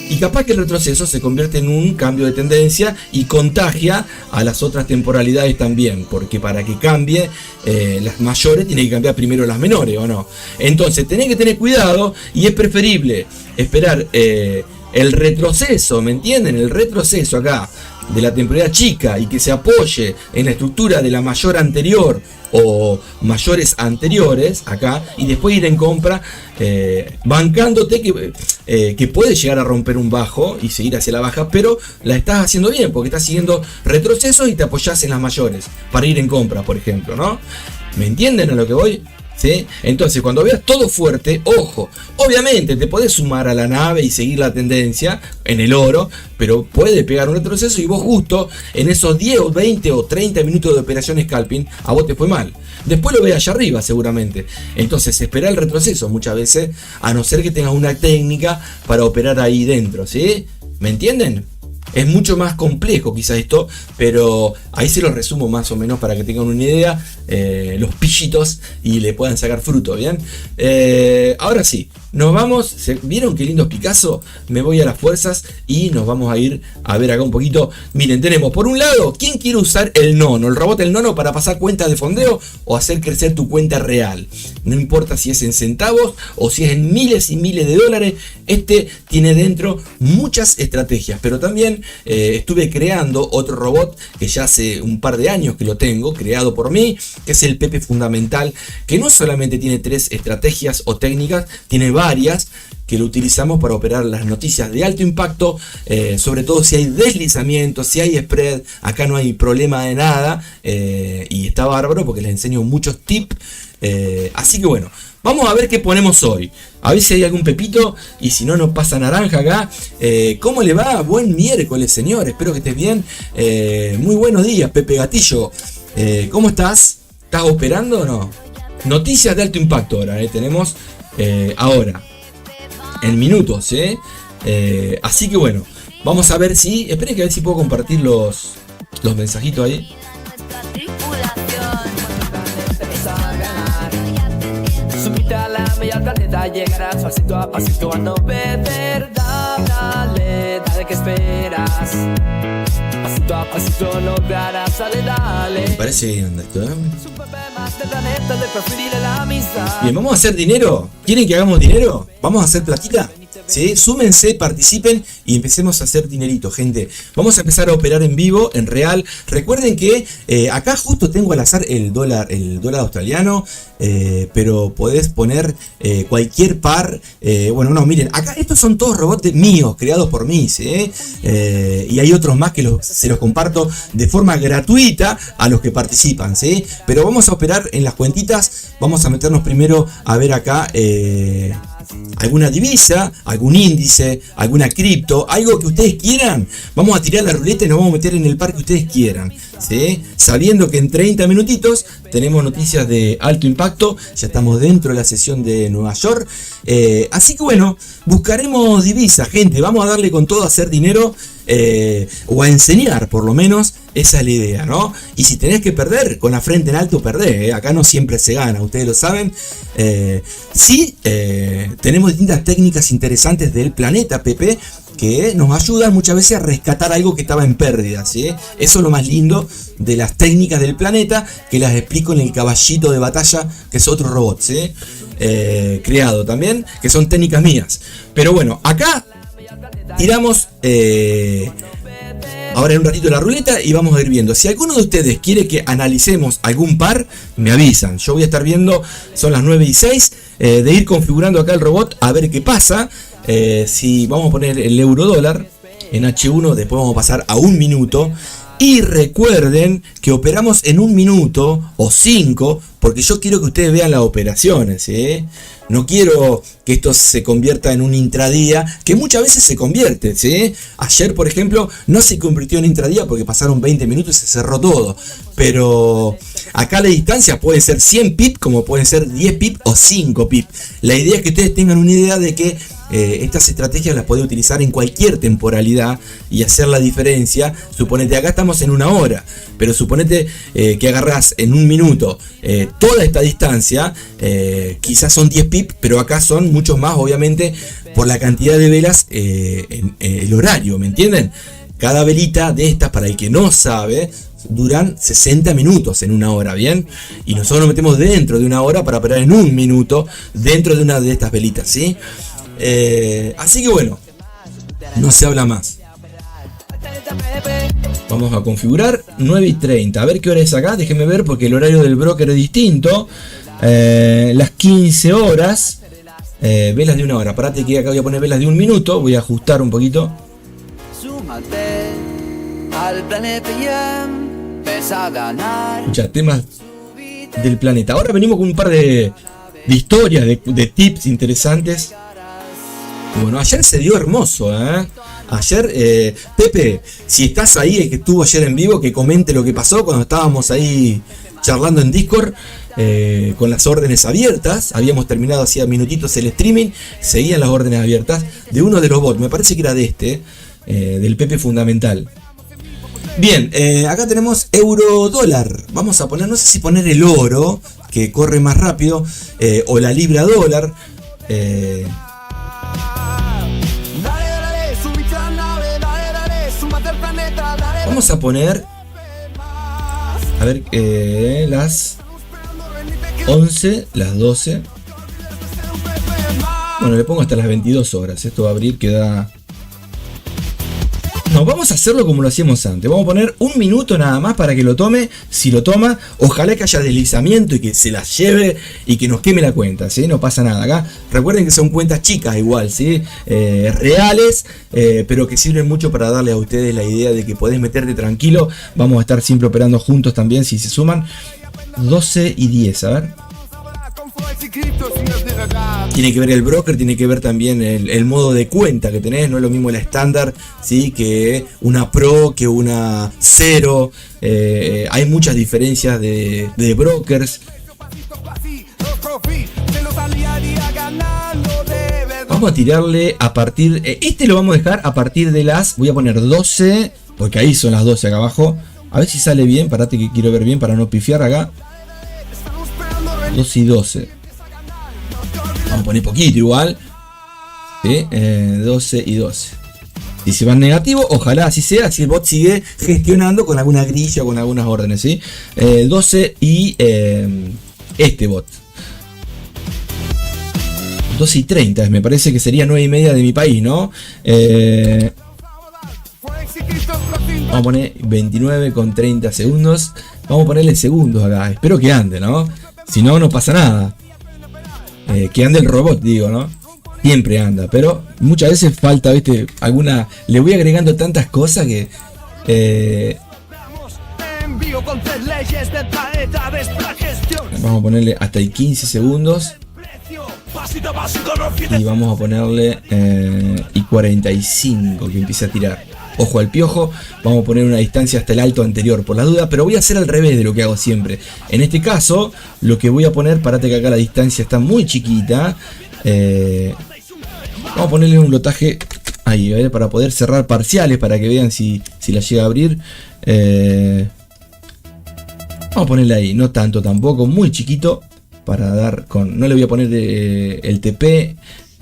Y capaz que el retroceso se convierte en un cambio de tendencia y contagia a las otras temporalidades también. Porque para que cambie las mayores tiene que cambiar primero las menores, ¿o no? Entonces tenés que tener cuidado y es preferible esperar el retroceso, ¿me entienden? El retroceso acá de la temporalidad chica y que se apoye en la estructura de la mayor anterior o mayores anteriores acá y después ir en compra bancándote que puede llegar a romper un bajo y seguir hacia la baja, pero la estás haciendo bien porque estás siguiendo retrocesos y te apoyás en las mayores para ir en compra, por ejemplo, ¿no? ¿Me entienden a lo que voy? ¿Sí? Entonces cuando veas todo fuerte, ojo, obviamente te podés sumar a la nave y seguir la tendencia en el oro, pero puede pegar un retroceso y vos justo en esos 10 o 20 o 30 minutos de operación scalping a vos te fue mal. Después lo ves allá arriba seguramente. Entonces espera el retroceso muchas veces, a no ser que tengas una técnica para operar ahí dentro, ¿sí? ¿Me entienden? Es mucho más complejo quizás esto, pero ahí se lo resumo más o menos para que tengan una idea, los pillitos y le puedan sacar fruto, ¿bien? Ahora sí, nos vamos, ¿vieron qué lindo Picasso? Me voy a las fuerzas y nos vamos a ir a ver acá un poquito. Miren, tenemos por un lado, ¿quién quiere usar el nono, el robot del nono para pasar cuentas de fondeo o hacer crecer tu cuenta real? No importa si es en centavos o si es en miles y miles de dólares, este tiene dentro muchas estrategias, pero también estuve creando otro robot que ya hace un par de años que lo tengo, creado por mí, que es el Pepe Fundamental, que no solamente tiene 3 estrategias o técnicas, tiene varias que lo utilizamos para operar las noticias de alto impacto, sobre todo si hay deslizamiento, si hay spread, acá no hay problema de nada, y está bárbaro porque les enseño muchos tips, así que bueno, vamos a ver qué ponemos hoy, a ver si hay algún pepito, y si no nos pasa naranja acá. ¿Cómo le va? Buen miércoles, señor, espero que estés bien, muy buenos días, Pepe Gatillo, ¿cómo estás? ¿Estás operando o no? Noticias de alto impacto ahora, tenemos ahora en minutos, así que bueno, vamos a ver si, esperen que a ver si puedo compartir los mensajitos ahí. Subite a la media planeta, llegarás pasito a pasito a no perder. Dale, dale que esperas. Pasito a pasito lograrás, dale, dale. Me parece que anda esto, Es un bebé más del planeta de preferir la amistad. Bien, ¿vamos a hacer dinero? ¿Quieren que hagamos dinero? ¿Vamos a hacer platita? ¿Sí? Súmense, participen y empecemos a hacer dinerito, gente. Vamos a empezar a operar en vivo, en real. Recuerden que acá justo tengo al azar el dólar australiano, pero podés poner cualquier par. Bueno, no, miren, acá estos son todos robots míos, creados por mí, ¿sí? Y hay otros más que se los comparto de forma gratuita a los que participan, ¿sí? Pero vamos a operar en las cuentitas. Vamos a meternos primero a ver acá alguna divisa, algún índice, alguna cripto, algo que ustedes quieran. Vamos a tirar la ruleta y nos vamos a meter en el par que ustedes quieran, ¿sí? Sabiendo que en 30 minutitos tenemos noticias de alto impacto, ya estamos dentro de la sesión de Nueva York, así que bueno, buscaremos divisas, gente, vamos a darle con todo a hacer dinero, o a enseñar por lo menos, esa es la idea, ¿no? Y si tenés que perder, con la frente en alto perdés, acá no siempre se gana, ustedes lo saben. Sí, tenemos distintas técnicas interesantes del planeta Pepe que nos ayudan muchas veces a rescatar algo que estaba en pérdida, ¿sí? Eso es lo más lindo de las técnicas del planeta, que las explico en el caballito de batalla, que es otro robot, ¿sí? Creado también, que son técnicas mías. Pero bueno, acá tiramos, ahora en un ratito la ruleta y vamos a ir viendo. Si alguno de ustedes quiere que analicemos algún par, me avisan. Yo voy a estar viendo, son las 9:06, de ir configurando acá el robot a ver qué pasa. Si vamos a poner el euro dólar en H1, después vamos a pasar a 1 minuto. Y recuerden que operamos en 1 minuto o 5, porque yo quiero que ustedes vean las operaciones, ¿sí? No quiero que esto se convierta en un intradía, que muchas veces se convierte, ¿sí? Ayer, por ejemplo, no se convirtió en intradía porque pasaron 20 minutos y se cerró todo. Pero acá la distancia puede ser 100 pip, como pueden ser 10 pip o 5 pip. La idea es que ustedes tengan una idea de que estas estrategias las puede utilizar en cualquier temporalidad y hacer la diferencia. Suponete, acá estamos en 1 hora, pero suponete que agarrás en 1 minuto toda esta distancia, quizás son 10 pip, pero acá son muchos más, obviamente, por la cantidad de velas en el horario, ¿me entienden? Cada velita de estas, para el que no sabe, duran 60 minutos en 1 hora, ¿bien? Y nosotros nos metemos dentro de 1 hora para operar en 1 minuto dentro de una de estas velitas, ¿sí? Así que bueno, no se habla más. Vamos a configurar 9:30. A ver qué hora es acá, déjenme ver porque el horario del broker es distinto. Las 15 horas. Velas de 1 hora. Parate que acá voy a poner velas de 1 minuto. Voy a ajustar un poquito. Escucha, temas del planeta. Ahora venimos con un par de historias, de tips interesantes. Bueno, ayer se dio hermoso, Ayer, Pepe, si estás ahí, el que estuvo ayer en vivo, que comente lo que pasó cuando estábamos ahí charlando en Discord, con las órdenes abiertas. Habíamos terminado hacía minutitos el streaming, seguían las órdenes abiertas de uno de los bots, me parece que era de este, del Pepe Fundamental. Bien, acá tenemos euro dólar. Vamos a poner, no sé si poner el oro, que corre más rápido, o la libra dólar. Vamos a poner, a ver, las 11, las 12. Bueno, le pongo hasta las 22 horas. Esto va a abrir, queda... No, vamos a hacerlo como lo hacíamos antes. Vamos a poner 1 minuto nada más para que lo tome. Si lo toma, ojalá que haya deslizamiento y que se las lleve y que nos queme la cuenta, ¿sí? No pasa nada acá. Recuerden que son cuentas chicas igual, ¿sí? Reales, pero que sirven mucho para darle a ustedes la idea de que podés meterte tranquilo. Vamos a estar siempre operando juntos también si se suman. 12 y 10, a ver. Tiene que ver el broker, tiene que ver también el modo de cuenta que tenés. No es lo mismo la estándar, ¿sí? Que una pro, que una cero. Hay muchas diferencias de brokers. Vamos a tirarle a partir... este lo vamos a dejar a partir de las... Voy a poner 12, porque ahí son las 12 acá abajo. A ver si sale bien, parate que quiero ver bien para no pifiar acá. 12 y 12. Vamos a poner poquito igual, ¿sí? 12 y 12. Si se van negativos, ojalá así sea, si el bot sigue gestionando con alguna grilla o con algunas órdenes, ¿sí? 12 y este bot. 12 y 30, me parece que sería 9 y media de mi país, ¿no? Vamos a poner 29 con 30 segundos. Vamos a ponerle segundos acá, espero que ande, ¿no? Si no, no pasa nada. Que ande el robot, digo, ¿no? Siempre anda, pero muchas veces falta, ¿viste? Alguna... Le voy agregando tantas cosas que... Vamos a ponerle hasta el 15 segundos. Y vamos a ponerle... y 45, que empiece a tirar. Ojo al piojo, vamos a poner una distancia hasta el alto anterior por la duda, pero voy a hacer al revés de lo que hago siempre. En este caso, lo que voy a poner, parate que acá la distancia está muy chiquita. Vamos a ponerle un lotaje ahí, ¿vale? Para poder cerrar parciales, para que vean si la llega a abrir. Vamos a ponerle ahí, no tanto tampoco, muy chiquito, para dar con... No le voy a poner el TP,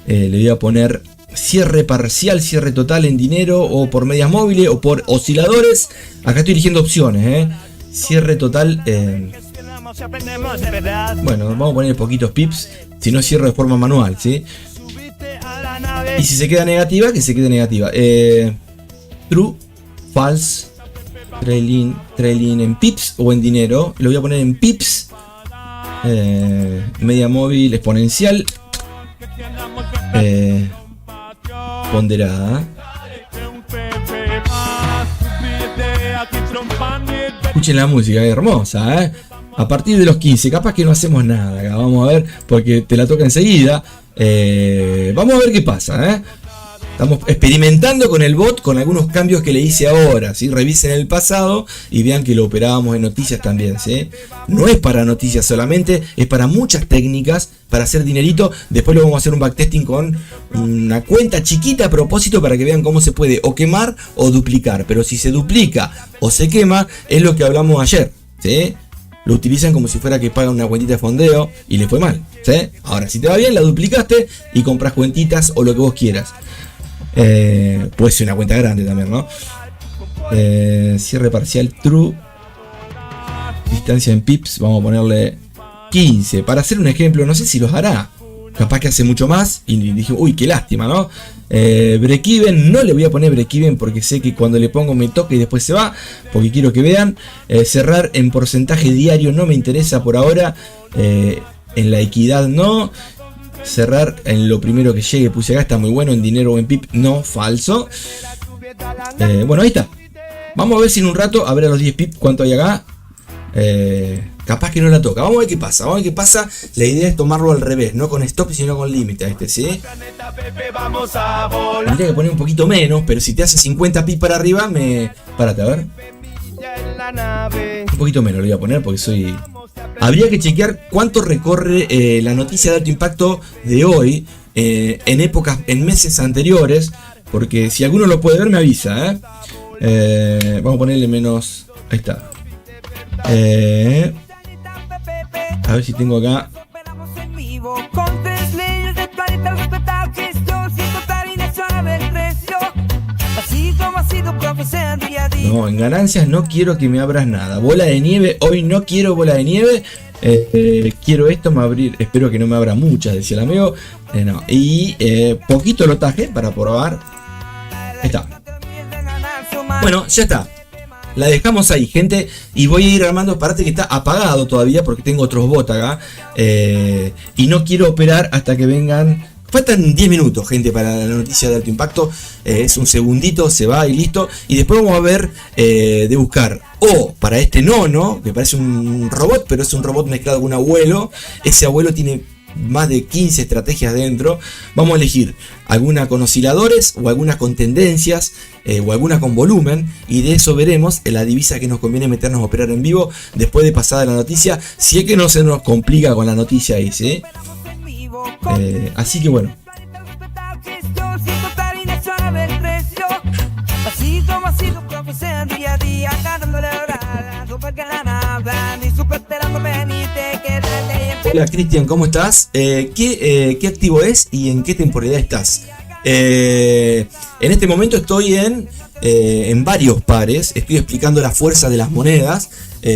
le voy a poner... Cierre parcial, cierre total en dinero o por medias móviles o por osciladores. Acá estoy eligiendo opciones, Cierre total. Bueno, vamos a poner poquitos pips. Si no, cierro de forma manual, ¿sí? Y si se queda negativa, que se quede negativa. True, false trailing en pips o en dinero. Lo voy a poner en pips. Media móvil exponencial. Ponderada. Escuchen la música, es hermosa, ¿eh? A partir de los 15, capaz que no hacemos nada acá. Vamos a ver, porque te la toca enseguida. Vamos a ver qué pasa, ¿eh? Estamos experimentando con el bot, con algunos cambios que le hice ahora, ¿sí? Revisen el pasado y vean que lo operábamos en noticias también, ¿sí? No es para noticias solamente, es para muchas técnicas, para hacer dinerito. Después lo vamos a hacer un backtesting con una cuenta chiquita a propósito para que vean cómo se puede o quemar o duplicar. Pero si se duplica o se quema, es lo que hablamos ayer, ¿sí? Lo utilizan como si fuera que pagan una cuentita de fondeo y le fue mal, ¿sí? Ahora, si te va bien, la duplicaste y compras cuentitas o lo que vos quieras. Puede ser una cuenta grande también, ¿no? Cierre parcial true. Distancia en pips, vamos a ponerle 15. Para hacer un ejemplo, no sé si los hará. Capaz que hace mucho más. Y dije, uy, qué lástima, ¿no? Break even, no le voy a poner break even porque sé que cuando le pongo me toca y después se va. Porque quiero que vean. Cerrar en porcentaje diario no me interesa por ahora. En la equidad no. Cerrar en lo primero que llegue, puse acá, está muy bueno. En dinero o en pip, no, falso. Bueno, ahí está. Vamos a ver si en un rato, a ver a los 10 pip cuánto hay acá. Capaz que no la toca. Vamos a ver qué pasa. Vamos a ver qué pasa. La idea es tomarlo al revés, no con stop sino con límite, ¿sí? Tendría que poner un poquito menos, pero si te hace 50 pip para arriba, párate, a ver. Un poquito menos lo voy a poner porque soy... Habría que chequear cuánto recorre la noticia de alto impacto de hoy en épocas, en meses anteriores, porque si alguno lo puede ver me avisa, vamos a ponerle menos, ahí está. A ver si tengo acá. No, en ganancias no quiero que me abras nada. Bola de nieve, hoy no quiero bola de nieve. Quiero esto, me abrir. Espero que no me abra muchas, decía el amigo. No. Y poquito lotaje para probar. Ahí está. Bueno, ya está. La dejamos ahí, gente. Y voy a ir armando, parte que está apagado todavía porque tengo otros bots acá. Y no quiero operar hasta que vengan. Faltan 10 minutos, gente, para la noticia de alto impacto. Es un segundito, se va y listo. Y después vamos a ver de buscar o para este nono, que parece un robot, pero es un robot mezclado con un abuelo. Ese abuelo tiene más de 15 estrategias dentro. Vamos a elegir alguna con osciladores o alguna con tendencias o alguna con volumen. Y de eso veremos en la divisa que nos conviene meternos a operar en vivo después de pasada la noticia. Si es que no se nos complica con la noticia ahí, ¿sí? Así que bueno. Hola Cristian, ¿cómo estás? ¿Qué activo es y en qué temporalidad estás? En este momento estoy en varios pares. Estoy explicando la fuerza de las monedas,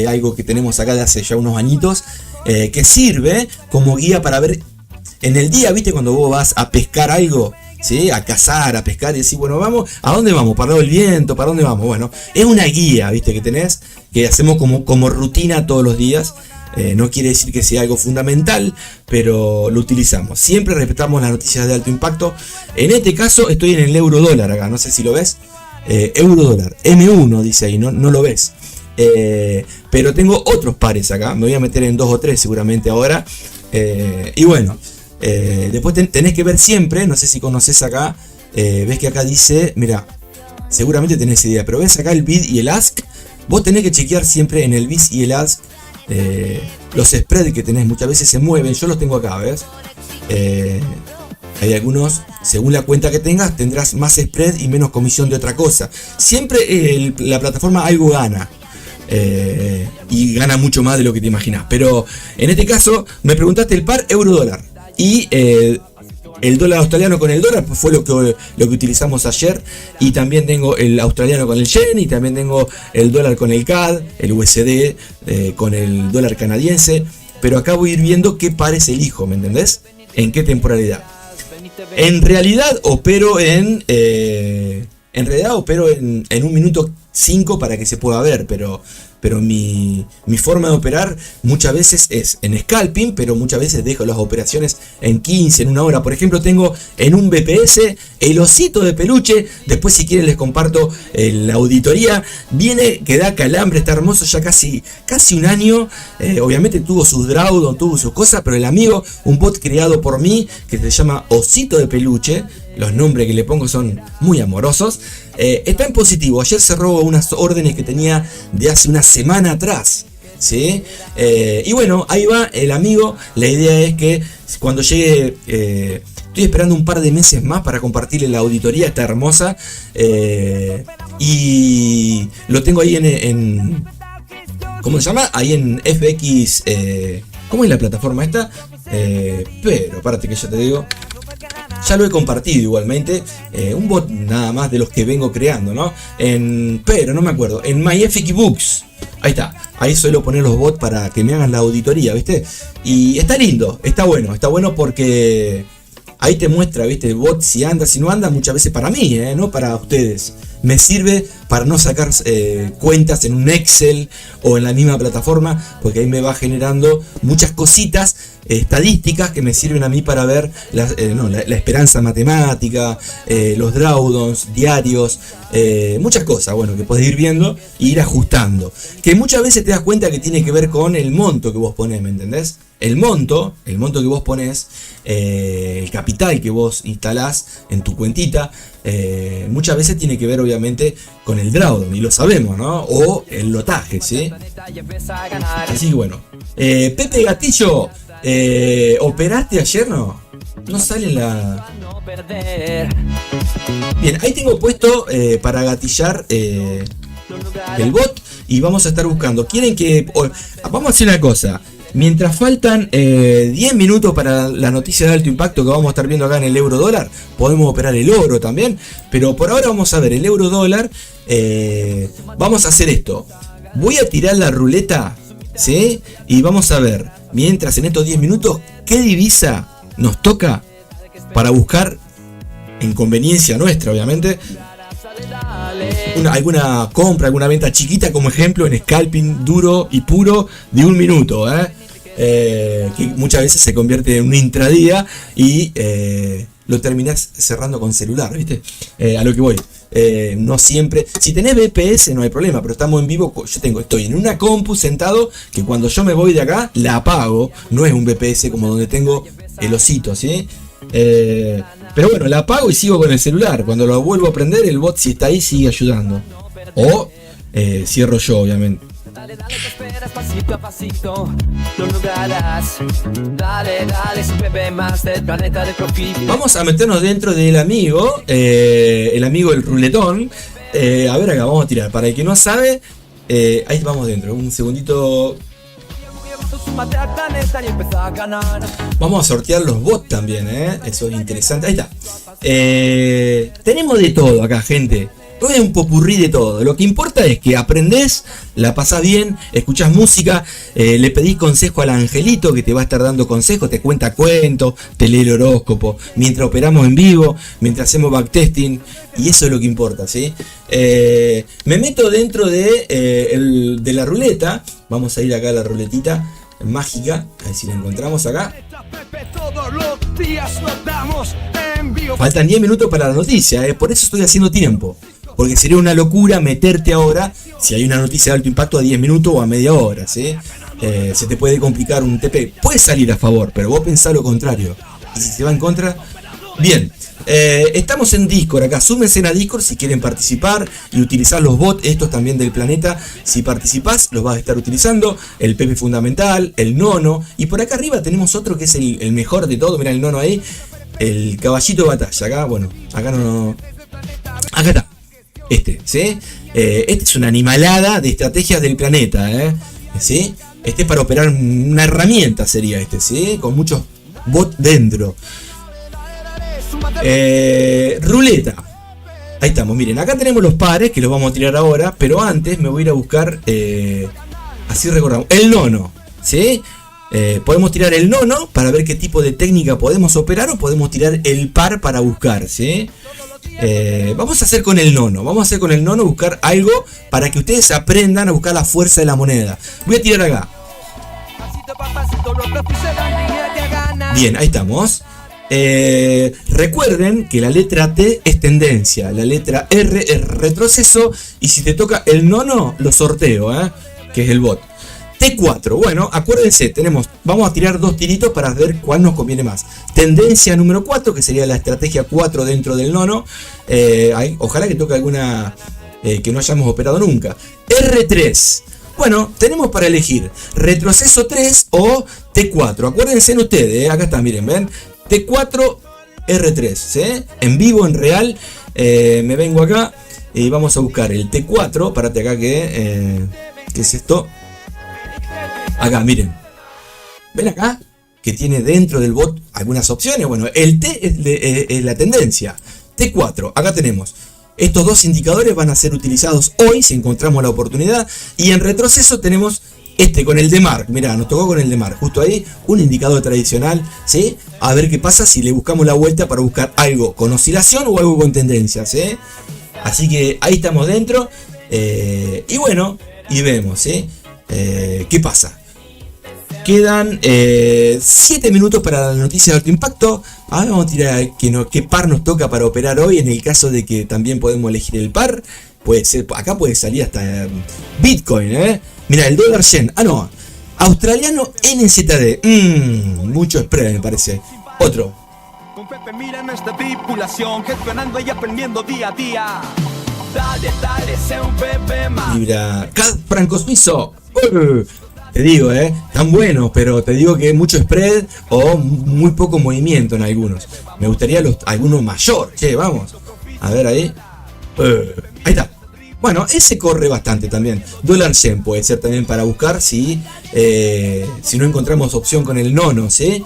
algo que tenemos acá de hace ya unos añitos, que sirve como guía para ver en el día, ¿viste? Cuando vos vas a pescar algo, ¿sí? A cazar, a pescar y decís, bueno, vamos, ¿a dónde vamos? ¿Para el viento? ¿Para dónde vamos? Bueno, es una guía, ¿viste? Que tenés, que hacemos como rutina todos los días. No quiere decir que sea algo fundamental, pero lo utilizamos. Siempre respetamos las noticias de alto impacto. En este caso estoy en el euro dólar acá, no sé si lo ves. Euro dólar, M1 dice ahí, no lo ves. Pero tengo otros pares acá, me voy a meter en 2 o 3 seguramente ahora. Y bueno, después tenés que ver siempre, no sé si conoces acá, ves que acá dice, mira, seguramente tenés idea, pero ves acá el bid y el ask. Vos tenés que chequear siempre en el bid y el ask. Los spreads que tenés muchas veces se mueven, yo los tengo acá, ¿ves? Hay algunos, según la cuenta que tengas, tendrás más spread y menos comisión de otra cosa. Siempre la plataforma algo gana. Y gana mucho más de lo que te imaginas. Pero en este caso me preguntaste el par euro-dólar. Y el dólar australiano con el dólar pues fue lo que utilizamos ayer. Y también tengo el australiano con el yen. Y también tengo el dólar con el CAD, el USD con el dólar canadiense. Pero acá voy a ir viendo qué pares elijo, ¿me entendés? En qué temporalidad. En realidad opero en En realidad opero en 1 minuto 5 para que se pueda ver, pero mi forma de operar muchas veces es en scalping, pero muchas veces dejo las operaciones en 15, en 1 hora. Por ejemplo, tengo en un BPS el osito de peluche. Después, si quieren, les comparto la auditoría. Viene, que da calambre, está hermoso, ya casi 1 año. Obviamente tuvo sus Draudon, tuvo sus cosas, pero el amigo, un bot creado por mí que se llama Osito de Peluche. Los nombres que le pongo son muy amorosos. Está en positivo. Ayer cerró unas órdenes que tenía de hace una semana atrás, ¿sí? Y bueno, ahí va el amigo. La idea es que cuando llegue... estoy esperando un par de meses más para compartirle la auditoría. Está hermosa. Y lo tengo ahí en ¿cómo se llama? Ahí en FX... ¿cómo es la plataforma esta? Pero, párate que ya te digo... Ya lo he compartido igualmente, un bot nada más de los que vengo creando, ¿no? Pero no me acuerdo, en MyFXBooks, ahí está, ahí suelo poner los bots para que me hagan la auditoría, ¿viste? Y está lindo, está bueno porque ahí te muestra, ¿viste? El bot si anda, si no anda, muchas veces para mí, no para ustedes. Me sirve para no sacar cuentas en un Excel o en la misma plataforma, porque ahí me va generando muchas cositas, estadísticas que me sirven a mí para ver la esperanza matemática, los Draudons diarios, muchas cosas, bueno, que podés ir viendo e ir ajustando. Que muchas veces te das cuenta que tiene que ver con el monto que vos ponés, ¿me entendés? El monto que vos ponés, el capital que vos instalás en tu cuentita, muchas veces tiene que ver obviamente con el Draudon, y lo sabemos, ¿no? O el lotaje, ¿sí? Así que bueno, Pepe Gatillo, ¿operaste ayer? No sale la... Bien, ahí tengo puesto para gatillar el bot y vamos a estar buscando. Quieren que... vamos a hacer una cosa. Mientras faltan 10 minutos para la noticia de alto impacto que vamos a estar viendo acá en el euro dólar, podemos operar el oro también, pero por ahora vamos a ver el euro dólar. Vamos a hacer esto, voy a tirar la ruleta, ¿sí? Y vamos a ver, mientras en estos 10 minutos, qué divisa nos toca para buscar, en conveniencia nuestra obviamente, alguna compra, alguna venta chiquita, como ejemplo en scalping duro y puro de 1 minuto, que muchas veces se convierte en un intradía y lo terminás cerrando con celular, ¿viste? A lo que voy. No siempre. Si tenés BPS no hay problema, pero estamos en vivo. Estoy en una compu sentado que cuando yo me voy de acá la apago. No es un BPS como donde tengo el osito, ¿sí? Pero bueno, la apago y sigo con el celular. Cuando lo vuelvo a prender, el bot, si está ahí, sigue ayudando. O cierro yo, obviamente. Dale, dale, te esperas pasito a pasito, lo lograrás. Dale, dale, siempre ve más del planeta de profit. Vamos a meternos dentro del amigo, el ruletón. A ver, acá vamos a tirar. Para el que no sabe, ahí vamos dentro. Un segundito. Vamos a sortear los bots también, eso es interesante. Ahí está. Tenemos de todo acá, gente. Es un popurrí de todo. Lo que importa es que aprendés, la pasás bien, escuchás música, le pedís consejo al angelito que te va a estar dando consejos, te cuenta cuentos, te lee el horóscopo, mientras operamos en vivo, mientras hacemos backtesting, y eso es lo que importa, ¿sí? Me meto dentro de la ruleta. Vamos a ir acá a la ruletita mágica, a ver si la encontramos acá. Faltan 10 minutos para la noticia, por eso estoy haciendo tiempo. Porque sería una locura meterte ahora, si hay una noticia de alto impacto, a 10 minutos o a media hora, ¿sí? Se te puede complicar un TP. Puede salir a favor, pero vos pensás lo contrario. Y si se va en contra... Bien, estamos en Discord acá. Súmense a Discord si quieren participar y utilizar los bots, estos también del planeta. Si participás, los vas a estar utilizando. El Pepe Fundamental, el Nono. Y por acá arriba tenemos otro que es el mejor de todo. Mirá el Nono ahí. El caballito de batalla. Acá, bueno, acá no... Acá está. ¿Sí? Este es una animalada de estrategias del planeta, ¿sí? Este es para operar una herramienta, sería ¿sí? Con muchos bots dentro. Ruleta. Ahí estamos, miren, acá tenemos los pares que los vamos a tirar ahora, pero antes me voy a ir a buscar, así recordamos, el Nono, ¿sí? Podemos tirar el nono para ver qué tipo de técnica podemos operar, o podemos tirar el par para buscar, ¿sí? Vamos a hacer con el nono. Vamos a hacer con el nono, buscar algo para que ustedes aprendan a buscar la fuerza de la moneda. Voy a tirar acá. Bien, ahí estamos. Recuerden que la letra T es tendencia, la letra R es retroceso, y si te toca el nono, lo sorteo, que es el bot. T4, bueno, acuérdense, vamos a tirar 2 tiritos para ver cuál nos conviene más. Tendencia número 4, que sería la estrategia 4 dentro del nono. Ojalá que toque alguna que no hayamos operado nunca. R3. Bueno, tenemos para elegir retroceso 3 o T4. Acuérdense en ustedes, acá está, miren, ven. T4, R3, ¿sí? En vivo, en real. Me vengo acá y vamos a buscar el T4. Párate acá ¿qué es esto? Acá, miren. ¿Ven acá? Que tiene dentro del bot algunas opciones. Bueno, el T es la tendencia. T4, acá tenemos. Estos 2 indicadores van a ser utilizados hoy si encontramos la oportunidad. Y en retroceso tenemos con el DMARC. Mirá, nos tocó con el DMARC. Justo ahí, un indicador tradicional, ¿sí? A ver qué pasa si le buscamos la vuelta para buscar algo con oscilación o algo con tendencia, ¿sí? Así que ahí estamos dentro. Y bueno, y vemos, ¿sí? ¿Qué pasa? Quedan 7 minutos para la noticia de alto impacto. Ahora vamos a tirar qué par nos toca para operar hoy. En el caso de que también podemos elegir el par, puede ser, acá puede salir hasta Bitcoin, Mira, el dólar yen. Ah, no. Australiano NZD. Mucho spread, me parece. Otro. Con Pepe mira nuestra tripulación, gestionando y aprendiendo día a día. Dale, sé un Pepe más. Libra. CAD franco suizo. Te digo, están buenos, pero te digo que mucho spread o muy poco movimiento en algunos. Me gustaría algunos mayor. Che, vamos. A ver ahí. Ahí está. Bueno, ese corre bastante también. Dólar yen puede ser también para buscar si no encontramos opción con el nono, ¿sí?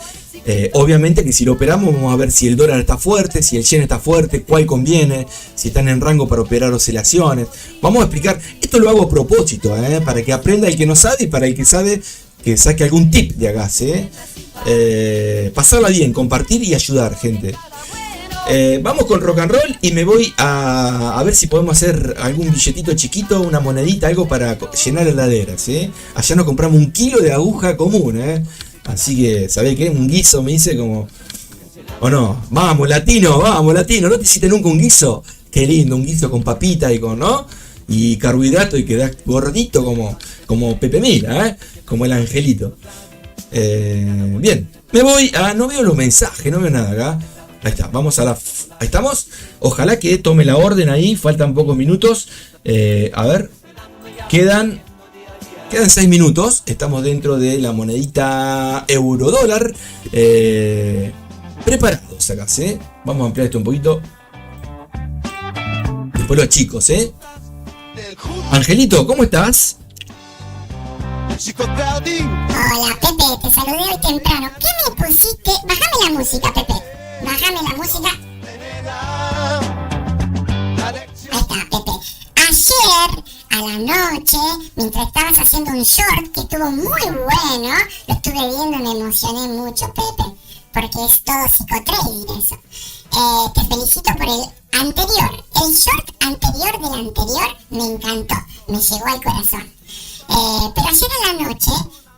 Obviamente que si lo operamos vamos a ver si el dólar está fuerte, si el yen está fuerte, cuál conviene, si están en rango para operar oscilaciones. Vamos a explicar, esto lo hago a propósito, para que aprenda el que no sabe y para el que sabe que saque algún tip de acá, ¿sí? Pasarla bien, compartir y ayudar, gente. Vamos con rock and roll y me voy a ver si podemos hacer algún billetito chiquito, una monedita, algo para llenar heladeras, ¿sí? Allá nos compramos 1 kilo de aguja común, Así que, ¿sabés qué? Un guiso me dice como... ¿O no? Vamos, latino, ¿no te hiciste nunca un guiso? Qué lindo, un guiso con papita y ¿no? Y carbohidrato y quedás gordito como Pepe Mila, Como el angelito. Bien, me voy a... No veo los mensajes, no veo nada acá. Ahí está, vamos a la... Ahí estamos. Ojalá que tome la orden ahí, faltan pocos minutos. A ver, quedan 6 minutos. Estamos dentro de la monedita euro-dólar. Preparados acá, ¿sí? Vamos a ampliar esto un poquito. Después los chicos, Angelito, ¿cómo estás? Hola, Pepe, te saludé hoy temprano. ¿Qué me pusiste? Bájame la música, Pepe. Bájame la música. Ahí está, Pepe. Ayer a la noche, mientras estabas haciendo un short que estuvo muy bueno, lo estuve viendo y me emocioné mucho, Pepe, porque es todo psicotrading eso. Te felicito por el anterior. El short anterior del anterior me encantó, me llegó al corazón. Pero ayer a la noche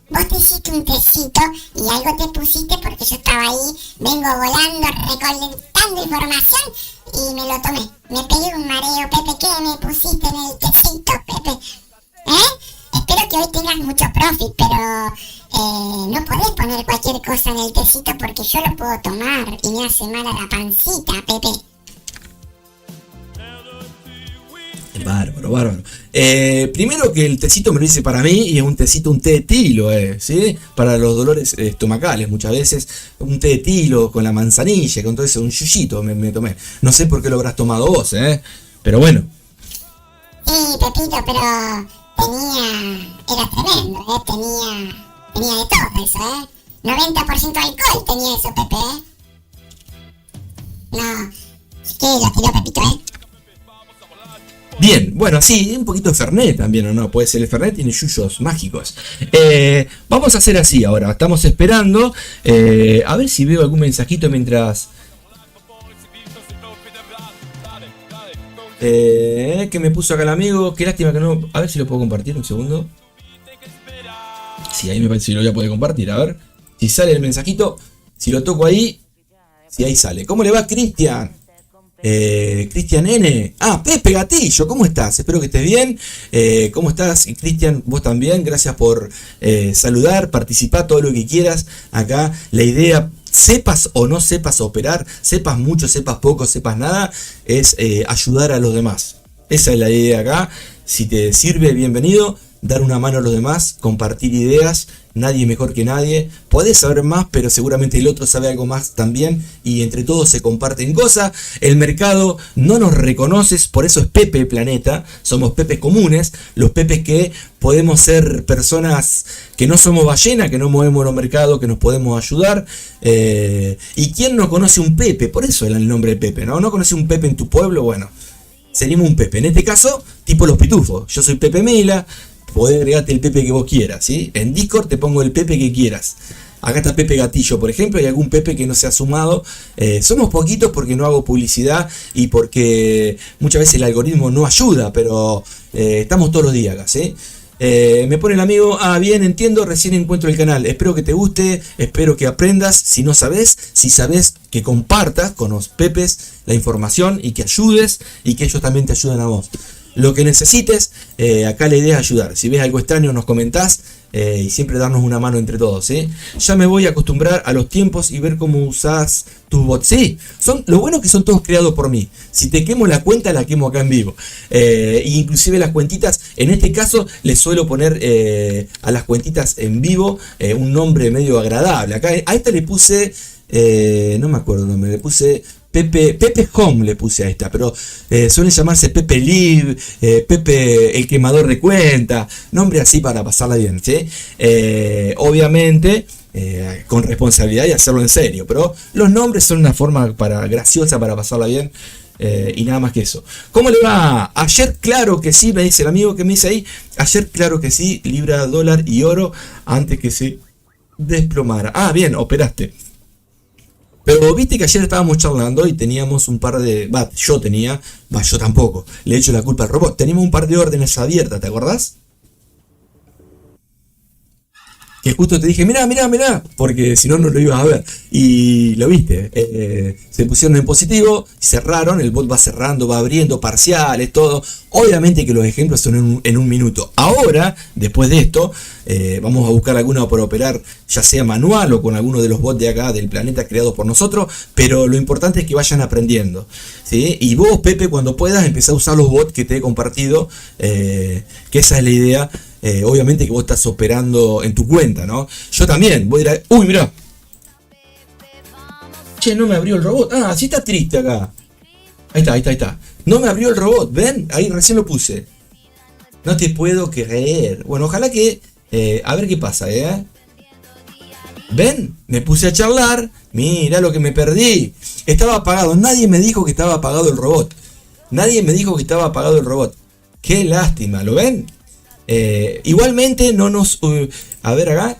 vos te hiciste un tecito y algo te pusiste porque yo estaba ahí, vengo volando, recolectando información y me lo tomé. Me pegué un mareo, Pepe. ¿Qué me pusiste en el tecito, Pepe? Espero que hoy tengas mucho profit, pero no podés poner cualquier cosa en el tecito porque yo lo puedo tomar y me hace mal a la pancita, Pepe. Bárbaro. Primero que el tecito me lo hice para mí y es un tecito, un té de tilo, ¿sí? Para los dolores estomacales muchas veces, un té de tilo con la manzanilla, con todo eso, un yuyito me tomé. No sé por qué lo habrás tomado vos, pero bueno. Sí, Pepito, pero era tremendo, tenía de todo eso, 90% alcohol tenía eso, Pepe, No, ¿qué lo tiró, Pepito, Bien, bueno, sí, un poquito de Fernet también, ¿o no? Puede ser el Fernet, tiene yuyos mágicos. Vamos a hacer así ahora, estamos esperando. A ver si veo algún mensajito mientras... que me puso acá el amigo, qué lástima que no... A ver si lo puedo compartir, un segundo. Sí, ahí me parece que lo voy a poder compartir, a ver. Si sale el mensajito, si lo toco ahí, si ahí sale. ¿Cómo le va, Cristian? Cristian N. Ah, Pepe Gatillo, ¿cómo estás? Espero que estés bien. ¿Cómo estás, Cristian? Vos también, gracias por saludar, participar, todo lo que quieras. Acá la idea, sepas o no sepas operar, sepas mucho, sepas poco, sepas nada, es ayudar a los demás. Esa es la idea acá. Si te sirve, bienvenido. Dar una mano a los demás, compartir ideas, nadie mejor que nadie. Podés saber más, pero seguramente el otro sabe algo más también, y entre todos se comparten cosas. El mercado no nos reconoce, por eso es Pepe Planeta, somos Pepes comunes, los Pepes que podemos ser personas que no somos ballena, que no movemos los mercados, que nos podemos ayudar. ¿Y quién no conoce un Pepe? Por eso el nombre de Pepe, ¿no? ¿No conoce un Pepe en tu pueblo? Bueno, seríamos un Pepe. En este caso, tipo los pitufos. Yo soy Pepe Mela. Podés agregarte el Pepe que vos quieras, ¿sí? En Discord te pongo el Pepe que quieras. Acá está Pepe Gatillo, por ejemplo, hay algún Pepe que no se ha sumado. Somos poquitos porque no hago publicidad y porque muchas veces el algoritmo no ayuda, pero estamos todos los días acá, ¿sí? Me pone el amigo, bien, entiendo, recién encuentro el canal. Espero que te guste, espero que aprendas. Si no sabes, si sabes, que compartas con los Pepes la información y que ayudes y que ellos también te ayuden a vos. Lo que necesites, acá la idea es ayudar. Si ves algo extraño nos comentás y siempre darnos una mano entre todos, ¿sí? Ya me voy a acostumbrar a los tiempos y ver cómo usás tus bots. Sí, lo bueno es que son todos creados por mí. Si te quemo la cuenta, la quemo acá en vivo. Inclusive las cuentitas, en este caso les suelo poner a las cuentitas en vivo un nombre medio agradable. Acá a esta le puse, no me acuerdo el nombre, le puse... Pepe Home le puse a esta, pero suele llamarse Pepe Live, Pepe el quemador de cuenta, nombre así para pasarla bien, ¿sí? Obviamente con responsabilidad y hacerlo en serio, pero los nombres son una forma graciosa para pasarla bien. Y nada más que eso. ¿Cómo le va? Ayer claro que sí, me dice el amigo que me dice ahí. Ayer claro que sí, libra, dólar y oro antes que se desplomara. Ah, bien, operaste. Pero viste que ayer estábamos charlando y teníamos un par de... yo tampoco. Le echo la culpa al robot. Teníamos un par de órdenes abiertas, ¿te acordás? Que justo te dije, mirá, porque si no, no lo ibas a ver. Y lo viste. Se pusieron en positivo, cerraron, el bot va cerrando, va abriendo, parciales, todo. Obviamente que los ejemplos son en un minuto. Ahora, después de esto, vamos a buscar alguno para operar, ya sea manual o con alguno de los bots de acá del planeta creados por nosotros. Pero lo importante es que vayan aprendiendo, ¿sí? Y vos, Pepe, cuando puedas, empezá a usar los bots que te he compartido, que esa es la idea. Obviamente que vos estás operando en tu cuenta, ¿no? Yo también voy a ir a... ¡Uy, mirá! Che, no me abrió el robot. Ah, sí está triste acá. Ahí está. No me abrió el robot, ¿ven? Ahí recién lo puse. No te puedo creer. Bueno, ojalá que... a ver qué pasa, ¿eh? ¿Ven? Me puse a charlar. Mira lo que me perdí. Estaba apagado. Nadie me dijo que estaba apagado el robot. Qué lástima, ¿lo ven? Igualmente no nos... a ver acá.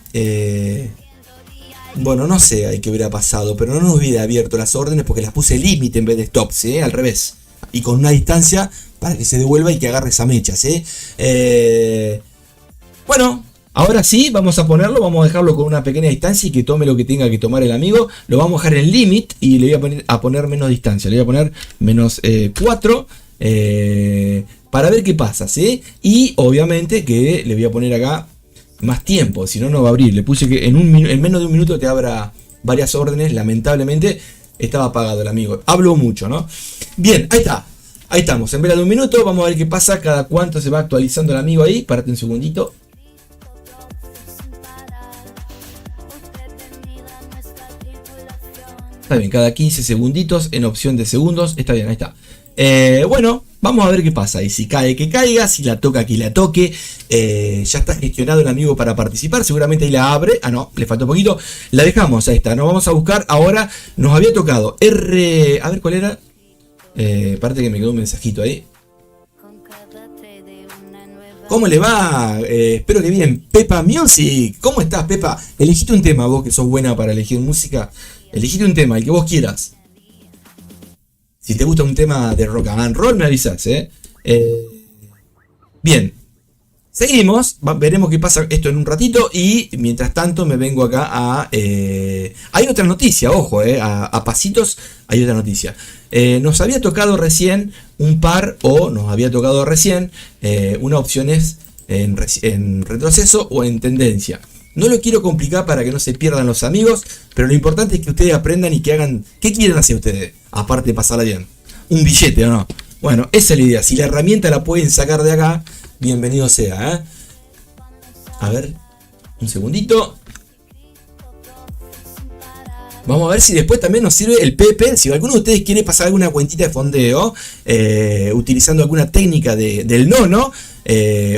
Bueno, no sé qué hubiera pasado, pero no nos hubiera abierto las órdenes porque las puse límite en vez de stop, ¿sí? Al revés. Y con una distancia para que se devuelva y que agarre esa mecha, ¿sí? Bueno, ahora sí, vamos a ponerlo, vamos a dejarlo con una pequeña distancia y que tome lo que tenga que tomar el amigo. Lo vamos a dejar en limit y le voy a poner menos distancia. Le voy a poner menos 4. Para ver qué pasa, ¿sí? Y obviamente que le voy a poner acá más tiempo, si no, no va a abrir. Le puse que en menos de un minuto te abra varias órdenes. Lamentablemente estaba apagado el amigo. Hablo mucho, ¿no? Bien, ahí está. Ahí estamos, en vela de un minuto. Vamos a ver qué pasa, cada cuánto se va actualizando el amigo ahí. Párate un segundito. Está bien, cada 15 segunditos en opción de segundos. Está bien, ahí está. Bueno, vamos a ver qué pasa. Y si cae, que caiga. Si la toca, que la toque. Ya está gestionado el amigo para participar. Seguramente ahí la abre. Ah, no, le falta un poquito. La dejamos, ahí está. Nos vamos a buscar. Ahora nos había tocado R. A ver cuál era. Parece que me quedó un mensajito ahí. ¿Cómo le va? Espero que bien. Pepa Music, ¿cómo estás, Pepa? Elegiste un tema, vos que sos buena para elegir música. Elegiste un tema, el que vos quieras. Si te gusta un tema de rock and roll, me avisás, bien. Seguimos, veremos qué pasa esto en un ratito y mientras tanto me vengo acá a... hay otra noticia, ojo, a pasitos hay otra noticia. Nos había tocado recién una opciones en retroceso o en tendencia. No lo quiero complicar para que no se pierdan los amigos, pero lo importante es que ustedes aprendan y que hagan... ¿Qué quieren hacer ustedes? Aparte de pasarla bien. ¿Un billete o no? Bueno, esa es la idea. Si la herramienta la pueden sacar de acá, bienvenido sea, A ver, un segundito. Vamos a ver si después también nos sirve el Pepe. Si alguno de ustedes quiere pasar alguna cuentita de fondeo, utilizando alguna técnica del nono,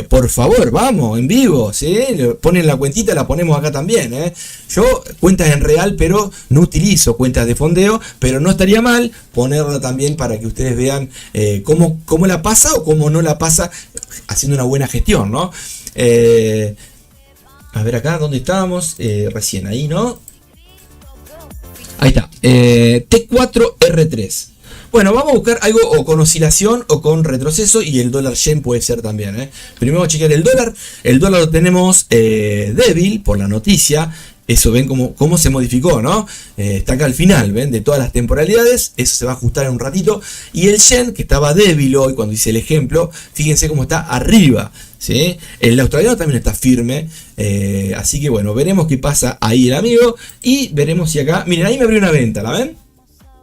por favor, vamos, en vivo, ¿sí? Ponen la cuentita, la ponemos acá también, Yo, cuentas en real, pero no utilizo cuentas de fondeo, pero no estaría mal ponerla también para que ustedes vean cómo la pasa o cómo no la pasa haciendo una buena gestión, ¿no? A ver acá, ¿dónde estábamos? Recién ahí, ¿no? Ahí está, T4R3. Bueno, vamos a buscar algo o con oscilación o con retroceso y el dólar yen puede ser también. Primero vamos a chequear el dólar. El dólar lo tenemos débil por la noticia. Eso ven cómo se modificó, ¿no? Está acá al final, ven, de todas las temporalidades. Eso se va a ajustar en un ratito. Y el yen, que estaba débil hoy cuando hice el ejemplo, fíjense cómo está arriba, ¿sí? El australiano también está firme. Así que bueno, veremos qué pasa ahí el amigo. Y veremos si acá... Miren, ahí me abrió una venta, ¿la ven?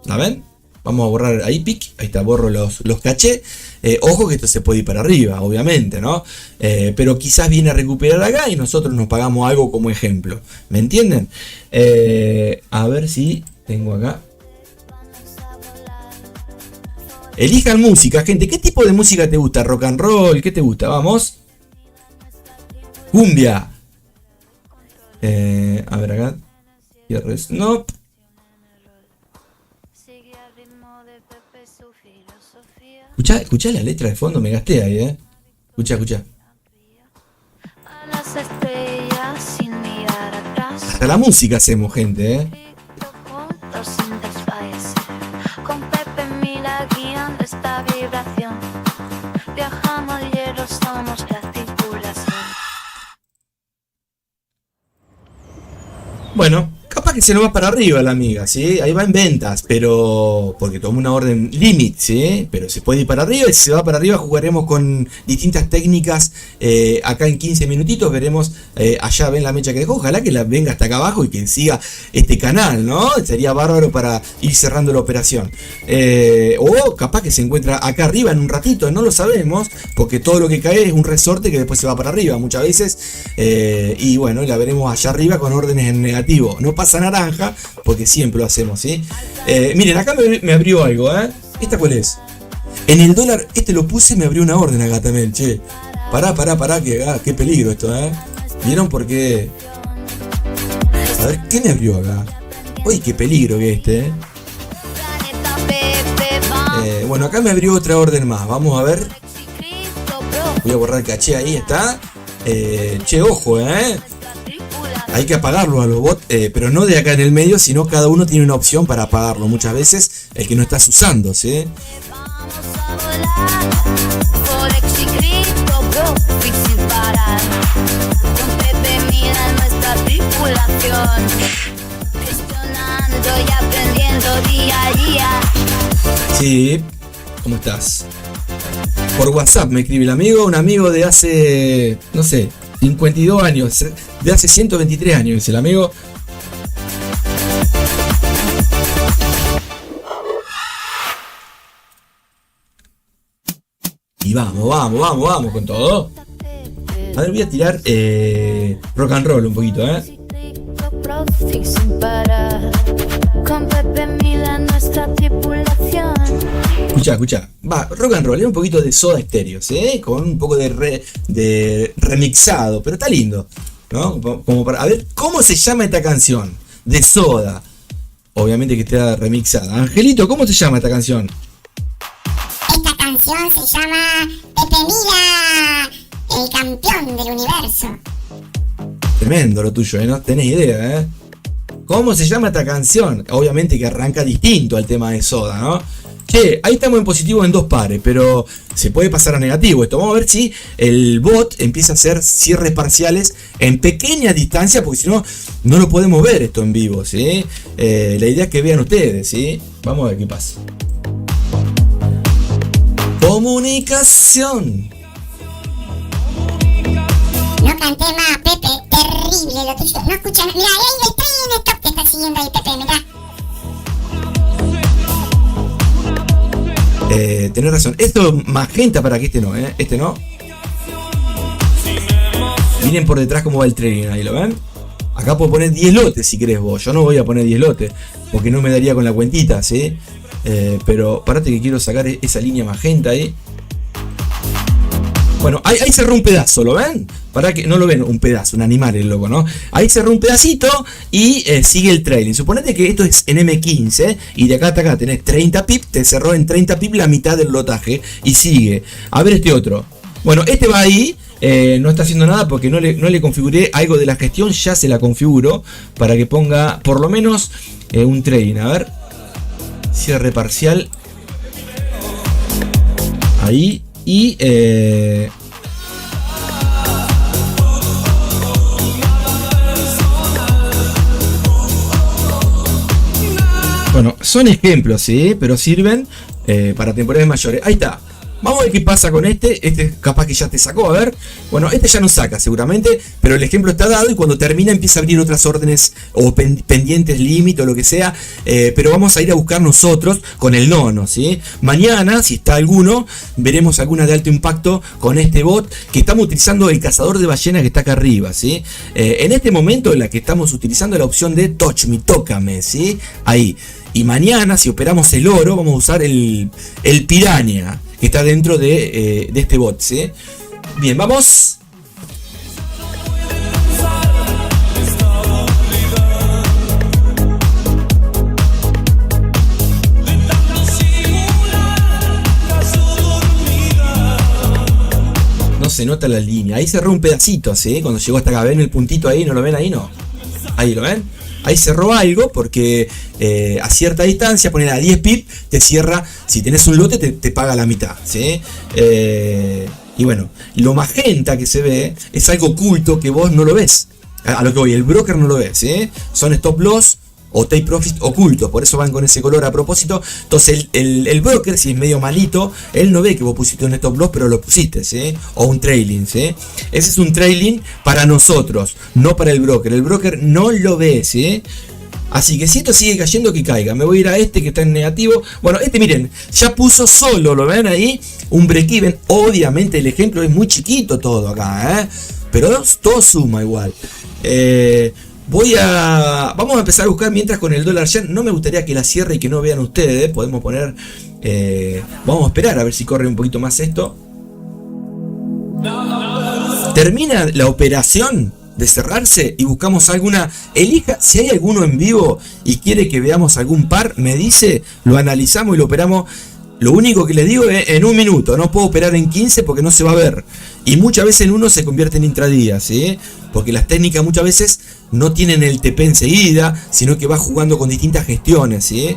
¿La ven? Vamos a borrar ahí, pic. Ahí está, borro los caché. Ojo que esto se puede ir para arriba, obviamente, ¿no? Pero quizás viene a recuperar acá y nosotros nos pagamos algo como ejemplo. ¿Me entienden? A ver si tengo acá. Elijan música, gente. ¿Qué tipo de música te gusta? ¿Rock and roll? ¿Qué te gusta? Vamos. Cumbia. A ver acá. No. Escuchá la letra de fondo, me gasté ahí, Escuchá. Hasta la música hacemos, gente, Bueno, capaz que se nos va para arriba la amiga, ¿sí? Ahí va en ventas, pero... porque tomó una orden limit, ¿sí? Pero se puede ir para arriba y si se va para arriba jugaremos con distintas técnicas. Acá en 15 minutitos veremos, allá ven la mecha que dejó. Ojalá que la venga hasta acá abajo y que siga este canal, ¿no? Sería bárbaro para ir cerrando la operación. O capaz que se encuentra acá arriba en un ratito, no lo sabemos, porque todo lo que cae es un resorte que después se va para arriba muchas veces. Y bueno, la veremos allá arriba con órdenes en negativo. No pasa naranja, porque siempre lo hacemos, ¿sí? Miren, acá me abrió algo, ¿Esta cuál es? En el dólar, lo puse y me abrió una orden acá también, che. Pará, qué peligro esto, ¿Vieron por qué? A ver, ¿qué me abrió acá? Uy, qué peligro que bueno, acá me abrió otra orden más, vamos a ver. Voy a borrar el caché, ahí está. Che, ojo, hay que apagarlo a los bots, pero no de acá en el medio, sino cada uno tiene una opción para apagarlo. Muchas veces el que no estás usando, ¿sí? Sí, ¿cómo estás? Por WhatsApp me escribe el amigo, un amigo de hace, no sé, 52 años, de hace 123 años, es el amigo. Y vamos con todo. A ver, voy a tirar rock and roll un poquito, Escucha. Va, rock and roll, es un poquito de Soda Stereo, ¿sí? Con un poco de remixado, pero está lindo, ¿no? Como para, a ver, ¿cómo se llama esta canción? De Soda. Obviamente que está remixada. Angelito, ¿cómo se llama esta canción? Esta canción se llama Pepe Mira, el campeón del universo. Tremendo lo tuyo, no tenés idea, ¿Cómo se llama esta canción? Obviamente que arranca distinto al tema de Soda, ¿no? Che, ahí estamos en positivo en 2 pares, pero se puede pasar a negativo esto. Vamos a ver si el bot empieza a hacer cierres parciales en pequeña distancia, porque si no, no lo podemos ver esto en vivo, ¿sí? La idea es que vean ustedes, ¿sí? Vamos a ver qué pasa. Comunicación. No canté más, Pepe. Terrible lo tuyo. No escuchan. Mira, ahí el tren en stop te está siguiendo ahí, Pepe. Mirá. Tenés razón. Esto magenta para que este no, Este no. Miren por detrás cómo va el tren, ahí lo ven. Acá puedo poner 10 lotes si querés vos. Yo no voy a poner 10 lotes porque no me daría con la cuentita, ¿sí? Pero parate que quiero sacar esa línea magenta ahí. Bueno, ahí cerró un pedazo, ¿lo ven? Para que no lo ven, un pedazo, un animal el loco, ¿no? Ahí cerró un pedacito y sigue el trailing. Suponete que esto es en M15 y de acá hasta acá tenés 30 pip, te cerró en 30 pip la mitad del lotaje y sigue. A ver este otro. Bueno, este va ahí, no está haciendo nada porque no le configuré algo de la gestión, ya se la configuro para que ponga por lo menos un trailing. A ver, cierre parcial. Ahí. Y bueno, son ejemplos, ¿sí? Pero sirven para temporales mayores. Ahí está. Vamos a ver qué pasa con este. Este capaz que ya te sacó, a ver. Bueno, este ya no saca seguramente, pero el ejemplo está dado y cuando termina empieza a abrir otras órdenes o pendientes límite o lo que sea. Pero vamos a ir a buscar nosotros con el nono, ¿sí? Mañana, si está alguno, veremos alguna de alto impacto con este bot que estamos utilizando, el cazador de ballenas que está acá arriba, ¿sí? En este momento la que estamos utilizando es la opción de Touch Me, tócame, ¿sí? Ahí. Y mañana, si operamos el oro, vamos a usar el piranha que está dentro de este bot, ¿sí? Bien, vamos. No se nota la línea. Ahí cerró un pedacito, ¿sí? Cuando llegó hasta acá. ¿Ven el puntito ahí? ¿No lo ven ahí? No. Ahí lo ven. Ahí cerró algo porque a cierta distancia, poner a 10 pip, te cierra. Si tenés un lote, te paga la mitad, ¿sí? Y bueno, lo magenta que se ve es algo oculto que vos no lo ves. A lo que voy, el broker no lo ve, ¿sí? Son stop loss o take profit ocultos, por eso van con ese color a propósito. Entonces el broker, si es medio malito, él no ve que vos pusiste un stop loss, pero lo pusiste, ¿sí? O un trailing, ¿sí? Ese es un trailing para nosotros, no para el broker no lo ve, ¿sí? Así que si esto sigue cayendo, que caiga. Me voy a ir a este que está en negativo. Bueno, este miren, ya puso solo, ¿lo ven ahí? Un break even. Obviamente el ejemplo es muy chiquito todo acá, pero todo suma igual. Vamos a empezar a buscar mientras con el dólar yen. No me gustaría que la cierre y que no vean ustedes. Podemos poner, vamos a esperar a ver si corre un poquito más esto. Termina la operación de cerrarse y buscamos alguna. Elija, si hay alguno en vivo y quiere que veamos algún par, me dice, lo analizamos y lo operamos. Lo único que les digo es en un minuto, no puedo operar en 15 porque no se va a ver. Y muchas veces en uno se convierte en intradía, ¿sí? Porque las técnicas muchas veces no tienen el TP enseguida, sino que va jugando con distintas gestiones, ¿sí?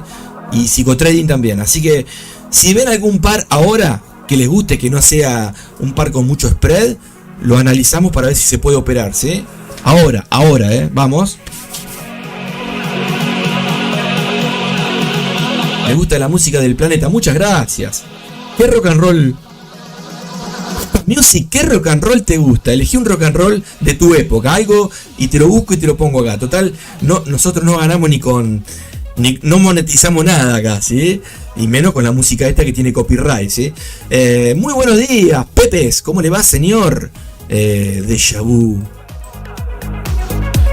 Y psicotrading también. Así que si ven algún par ahora que les guste, que no sea un par con mucho spread, lo analizamos para ver si se puede operar, ¿sí? Ahora, vamos. Me gusta la música del planeta, muchas gracias. ¿Qué rock and roll music, qué rock and roll te gusta? Elegí un rock and roll de tu época, algo, y te lo busco y te lo pongo acá. Total, no, nosotros no ganamos no monetizamos nada acá, ¿sí? Y menos con la música esta que tiene copyright, ¿sí? Muy buenos días, Pepes, ¿cómo le va, señor? Déjà vu.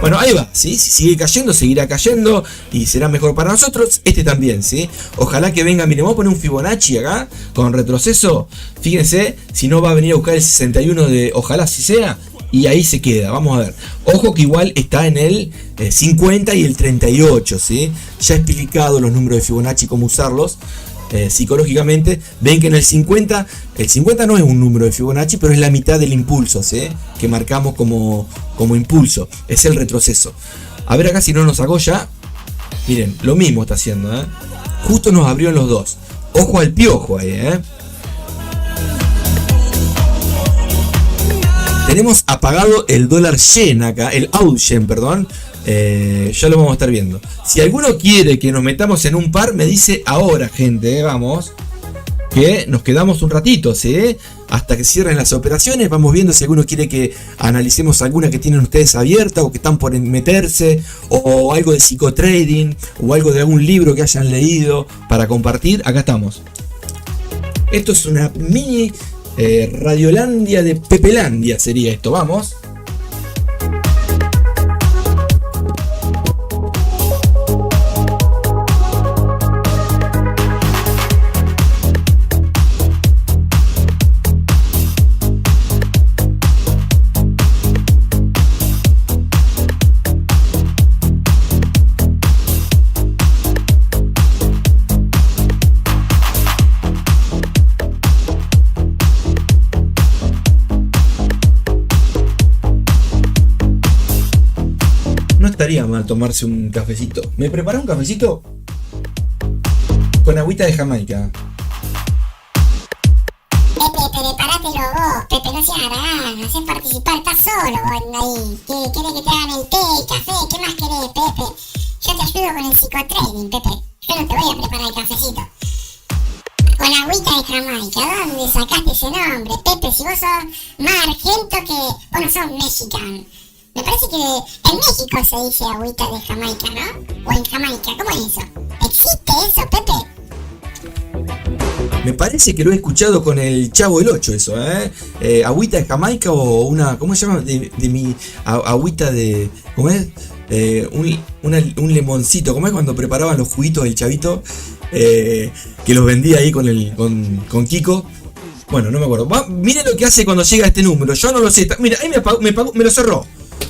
Bueno, ahí va, ¿sí? Si sigue cayendo, seguirá cayendo y será mejor para nosotros. Este también, ¿sí? Ojalá que venga, miren, vamos a poner un Fibonacci acá con retroceso. Fíjense, si no va a venir a buscar el 61 de ojalá si sea. Y ahí se queda, vamos a ver. Ojo que igual está en el 50 y el 38, ¿sí? Ya he explicado los números de Fibonacci, cómo usarlos. psicológicamente, ven que en el 50 no es un número de Fibonacci, pero es la mitad del impulso, ¿sí? Que marcamos como impulso, es el retroceso. A ver acá si no nos sacó ya. Miren, lo mismo está haciendo, ¿eh? Justo nos abrió en los dos. Ojo al piojo ahí, ¿eh? Tenemos apagado el dólar yen acá, el AUD yen, perdón. Ya lo vamos a estar viendo. Si alguno quiere que nos metamos en un par, me dice ahora, gente, vamos. Que nos quedamos un ratito, ¿sí? Hasta que cierren las operaciones. Vamos viendo si alguno quiere que analicemos alguna que tienen ustedes abierta o que están por meterse, o algo de psicotrading, o algo de algún libro que hayan leído para compartir. Acá estamos. Esto es una mini Radiolandia de Pepelandia sería esto, vamos. Estaría mal tomarse un cafecito. ¿Me preparé un cafecito? Con agüita de Jamaica. Pepe, prepárátelo vos. Pepe, no seas haragán, no seas participar, estás solo vos ahí. ¿Querés que te hagan el té, el café? ¿Qué más querés, Pepe? Yo te ayudo con el psicotrading, Pepe. Yo no te voy a preparar el cafecito. Con agüita de Jamaica, ¿dónde sacaste ese nombre? Pepe, si vos sos más argento que... Vos no sos mexicano. Me parece que en México se dice agüita de Jamaica, ¿no? O en Jamaica, ¿cómo es eso? ¿Existe eso, Pepe? Me parece que lo he escuchado con el Chavo del 8 eso, ¿eh? Agüita de Jamaica o una... ¿Cómo se llama? De mi agüita de... ¿Cómo es? Un limoncito. ¿Cómo es cuando preparaban los juguitos del Chavito? Que los vendía ahí con Kiko. Bueno, no me acuerdo. Miren lo que hace cuando llega este número. Yo no lo sé. Mira, ahí me lo cerró.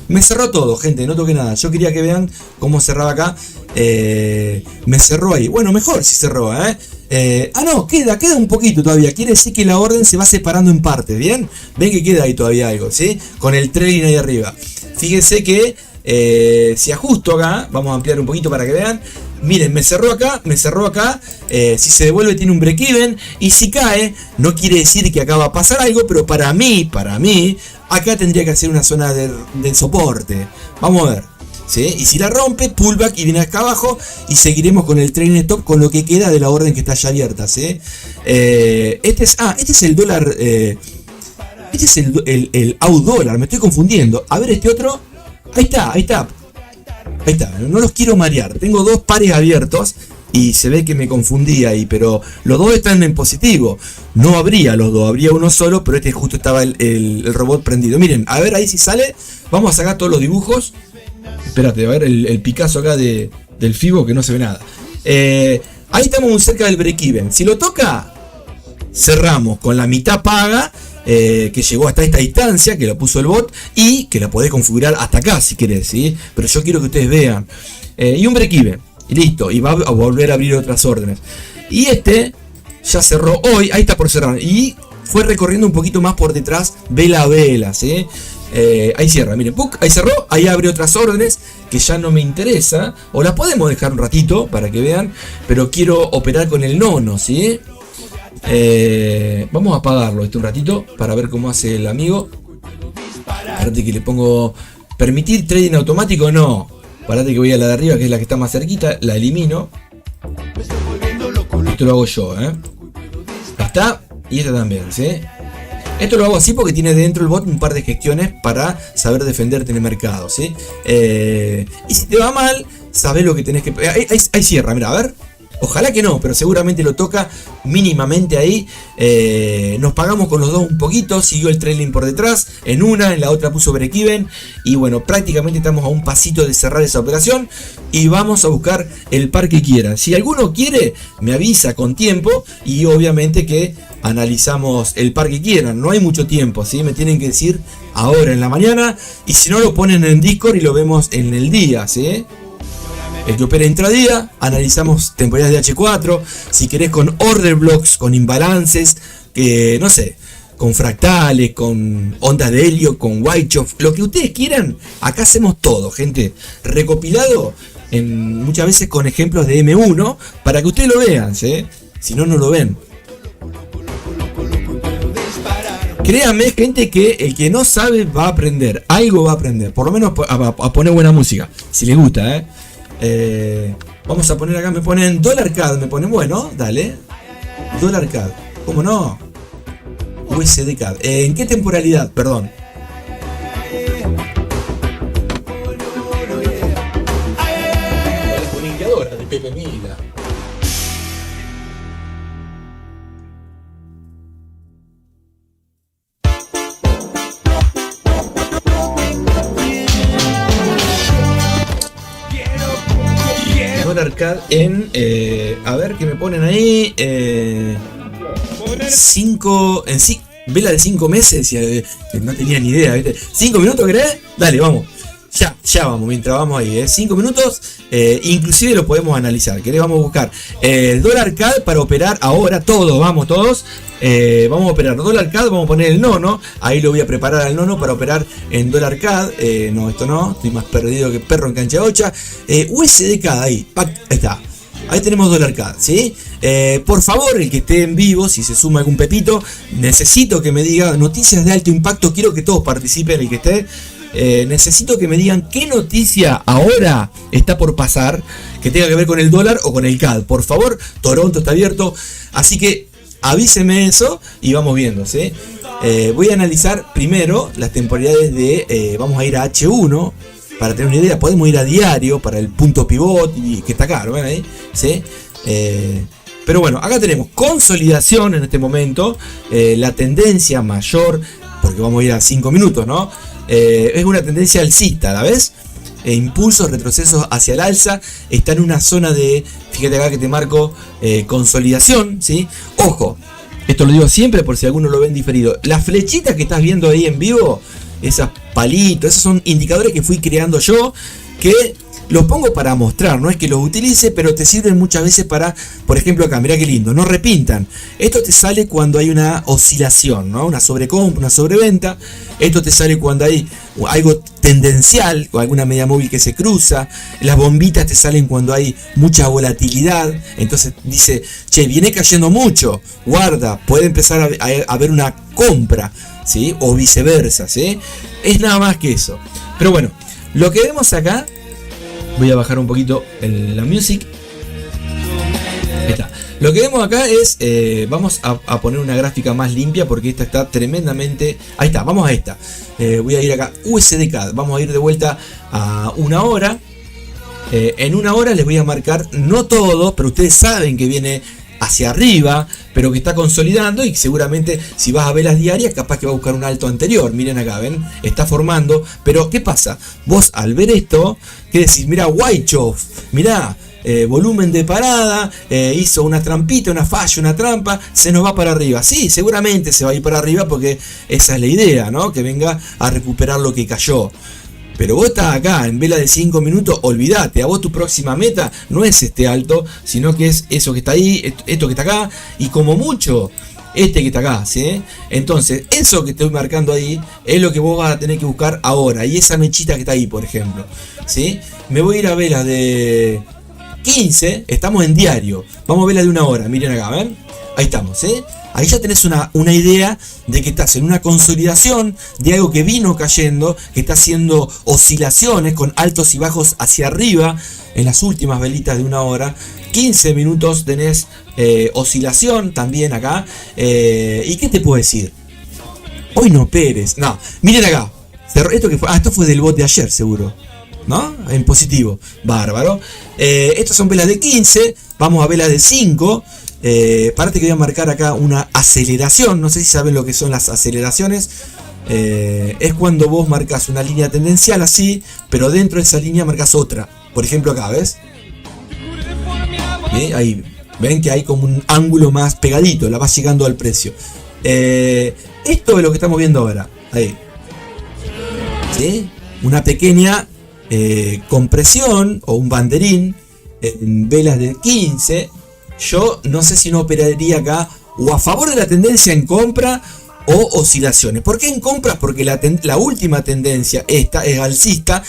Me cerró todo, gente, no toqué nada. Yo quería que vean cómo cerraba acá. Me cerró ahí. Bueno, mejor si cerró, no, queda un poquito todavía. Quiere decir que la orden se va separando en partes, ¿bien? Ven que queda ahí todavía algo, ¿sí? Con el trading ahí arriba. Fíjense que si ajusto acá, vamos a ampliar un poquito para que vean. Miren, me cerró acá. Si se devuelve tiene un break-even. Y si cae, no quiere decir que acá va a pasar algo. Pero para mí, acá tendría que hacer una zona de soporte. Vamos a ver, ¿sí? Y si la rompe, pullback y viene acá abajo. Y seguiremos con el trading stop con lo que queda de la orden que está ya abierta, ¿sí? Este es el dólar. Este es el AUD dólar. Me estoy confundiendo. A ver este otro. Ahí está. No los quiero marear. Tengo dos pares abiertos. Y se ve que me confundí ahí, pero los dos están en positivo. No habría los dos, habría uno solo, pero este justo estaba el robot prendido. Miren, a ver ahí si sale. Vamos a sacar todos los dibujos. Espérate, a ver el Picasso acá del Fibo que no se ve nada. Ahí estamos muy cerca del break-even. Si lo toca, cerramos con la mitad paga. Que llegó hasta esta distancia, que lo puso el bot. Y que la podés configurar hasta acá si querés, ¿sí? Pero yo quiero que ustedes vean. Y un break-even. Y listo, y va a volver a abrir otras órdenes. Y este ya cerró hoy, ahí está por cerrar. Y fue recorriendo un poquito más por detrás, vela a vela, ¿sí? Ahí cierra, miren, ¡puc! Ahí cerró, ahí abre otras órdenes que ya no me interesa. O las podemos dejar un ratito para que vean, pero quiero operar con el nono, ¿sí? Vamos a apagarlo un ratito para ver cómo hace el amigo. Espérate que le pongo permitir trading automático, no. Parate que voy a la de arriba, que es la que está más cerquita. La elimino. Esto lo hago yo, Ahí está. Y esta también, ¿sí? Esto lo hago así porque tiene dentro el bot un par de gestiones para saber defenderte en el mercado, ¿sí? Y si te va mal, sabes lo que tenés que... Ahí cierra, mira, a ver. Ojalá que no, pero seguramente lo toca mínimamente ahí. Nos pagamos con los dos un poquito. Siguió el trailing por detrás. En la otra puso break-even. Y bueno, prácticamente estamos a un pasito de cerrar esa operación. Y vamos a buscar el par que quieran. Si alguno quiere, me avisa con tiempo. Y obviamente que analizamos el par que quieran. No hay mucho tiempo, ¿sí? Me tienen que decir ahora en la mañana. Y si no, lo ponen en Discord y lo vemos en el día, ¿sí? el que opera intradía. Analizamos temporalidades de H4, si querés con order blocks, con imbalances, no sé, con fractales, con ondas de helio, con Whitechoff, lo que ustedes quieran. Acá hacemos todo, gente, recopilado muchas veces con ejemplos de M1 para que ustedes lo vean, ¿sí? Si no, no lo ven. Créanme, gente, que el que no sabe va a aprender, algo va a aprender, por lo menos a poner buena música, si les gusta, Vamos a poner acá, me ponen $CAD, me ponen, bueno, dale, $CAD, ¿cómo no? USD CAD, ¿en qué temporalidad? Perdón. La comunicadora de Pepe Mila. $CAD en, a ver qué me ponen ahí, 5, vela de 5 meses, no tenía ni idea, ¿viste? 5 minutos, ¿crees? Dale, vamos, ya vamos, mientras vamos ahí, 5 minutos, inclusive lo podemos analizar, ¿querés? Vamos a buscar el $CAD para operar ahora, todos, vamos todos. Vamos a operar $CAD, vamos a poner el nono, ahí lo voy a preparar al nono para operar en $CAD, no, esto no, estoy más perdido que perro en cancha 8, USD CAD, ahí está, ahí tenemos $CAD, ¿sí? Por favor, el que esté en vivo, si se suma algún pepito, necesito que me diga noticias de alto impacto, quiero que todos participen, el que esté. Necesito que me digan qué noticia ahora está por pasar que tenga que ver con el dólar o con el CAD, por favor. Toronto está abierto, así que avíseme eso y vamos viendo, ¿sí? Voy a analizar primero las temporalidades de, vamos a ir a H1 para tener una idea, podemos ir a diario para el punto pivot y que está acá, ¿lo ven ahí? ¿Sí? Pero bueno, acá tenemos consolidación en este momento, la tendencia mayor, porque vamos a ir a 5 minutos, ¿no? Es una tendencia alcista, ¿la ves? Impulsos, retrocesos hacia el alza, está en una zona de, fíjate acá que te marco, consolidación, ¿sí? Ojo, esto lo digo siempre por si alguno lo ven diferido, las flechitas que estás viendo ahí en vivo, esas palitos, esos son indicadores que fui creando yo, que los pongo para mostrar, no es que los utilice, pero te sirven muchas veces para, por ejemplo acá, mirá qué lindo, no repintan. Esto te sale cuando hay una oscilación, ¿no? Una sobrecompra, una sobreventa. Esto te sale cuando hay algo tendencial, o alguna media móvil que se cruza. Las bombitas te salen cuando hay mucha volatilidad. Entonces dice, che, viene cayendo mucho, guarda, puede empezar a haber una compra, ¿sí? O viceversa, ¿sí? Es nada más que eso. Pero bueno, lo que vemos acá, voy a bajar un poquito la music. Ahí está. Lo que vemos acá es, vamos a poner una gráfica más limpia porque esta está tremendamente. Ahí está, vamos a esta. Voy a ir acá, USD CAD. Vamos a ir de vuelta a una hora. En una hora les voy a marcar, no todo, pero ustedes saben que viene hacia arriba, pero que está consolidando y seguramente si vas a velas diarias capaz que va a buscar un alto anterior. Miren acá, ven, está formando, pero ¿qué pasa? Vos al ver esto, ¿qué decís? Mirá, Whitechoff, mirá, volumen de parada, hizo una trampita, una falla, una trampa, se nos va para arriba. Sí, seguramente se va a ir para arriba porque esa es la idea, ¿no? Que venga a recuperar lo que cayó. Pero vos estás acá en vela de 5 minutos, olvídate, a vos tu próxima meta no es este alto, sino que es eso que está ahí, esto que está acá, y como mucho, este que está acá, ¿sí? Entonces, eso que estoy marcando ahí, es lo que vos vas a tener que buscar ahora, y esa mechita que está ahí, por ejemplo, ¿sí? Me voy a ir a velas de 15, estamos en diario, vamos a velas de 1 hora, miren acá, ¿ven? Ahí estamos, ¿eh? Ahí ya tenés una idea de que estás en una consolidación de algo que vino cayendo, que está haciendo oscilaciones con altos y bajos hacia arriba en las últimas velitas de 1 hora. 15 minutos tenés oscilación también acá. ¿Y qué te puedo decir? Hoy no operes. No, miren acá. Esto que fue, esto fue del bot de ayer seguro, ¿no? En positivo. Bárbaro. Estas son velas de 15. Vamos a velas de 5. Parate que voy a marcar acá una aceleración. No sé si saben lo que son las aceleraciones. Es cuando vos marcas una línea tendencial así, pero dentro de esa línea marcas otra. Por ejemplo acá, ¿ves? Ahí ven que hay como un ángulo más pegadito, la vas llegando al precio. Esto es lo que estamos viendo ahora. Ahí, ¿sí? Una pequeña compresión o un banderín en velas de 15, yo no sé si no operaría acá o a favor de la tendencia en compra o oscilaciones. ¿Por qué en compras? Porque la última tendencia, esta es alcista,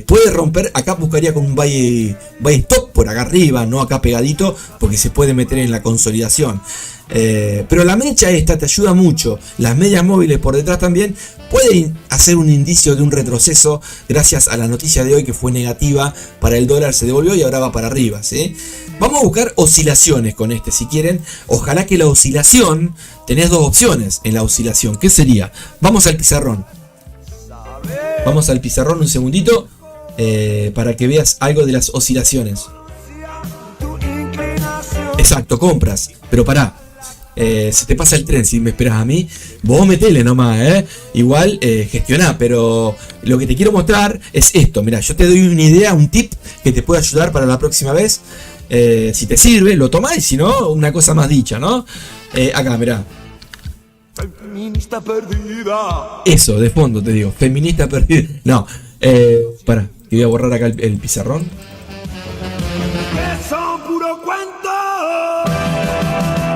puede romper. Acá buscaría con un buy stop por acá arriba, no acá pegadito, porque se puede meter en la consolidación. Pero la mecha esta te ayuda mucho. Las medias móviles por detrás también pueden hacer un indicio de un retroceso gracias a la noticia de hoy que fue negativa para el dólar, se devolvió y ahora va para arriba, ¿sí? Vamos a buscar oscilaciones con este si quieren. Ojalá que la oscilación, tenés dos opciones en la oscilación. ¿Qué sería? Vamos al pizarrón. Vamos al pizarrón un segundito para que veas algo de las oscilaciones. Exacto, compras. Pero pará. Se te pasa el tren si me esperas a mí. Vos metele nomás, igual gestioná. Pero lo que te quiero mostrar es esto. Mirá, yo te doy una idea, un tip que te puede ayudar para la próxima vez. Si te sirve, lo tomás, y si no, una cosa más dicha, ¿no? Acá, mirá. Feminista perdida. Eso, de fondo te digo, feminista perdida. No, pará, que voy a borrar acá el pizarrón. Que son puro cuento.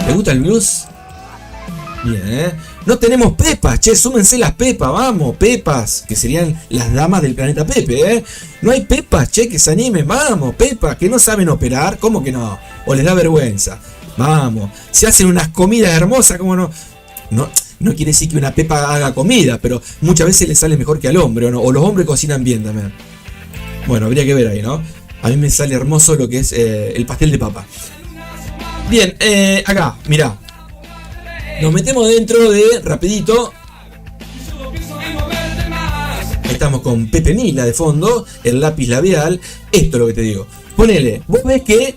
¿Te gusta el blues? Bien, No tenemos pepas, che, súmense las pepas, vamos, pepas, que serían las damas del planeta Pepe, No hay pepas, che, que se animen, vamos, pepas, que no saben operar, ¿cómo que no? O les da vergüenza, vamos, se hacen unas comidas hermosas, ¿cómo no? No quiere decir que una pepa haga comida, pero muchas veces le sale mejor que al hombre, ¿o no? O los hombres cocinan bien también. Bueno, habría que ver ahí, ¿no? A mí me sale hermoso lo que es el pastel de papa. Bien, acá, mirá. Nos metemos dentro de, rapidito. Estamos con Pepe Mila de fondo, el lápiz labial. Esto es lo que te digo. Ponele, vos ves que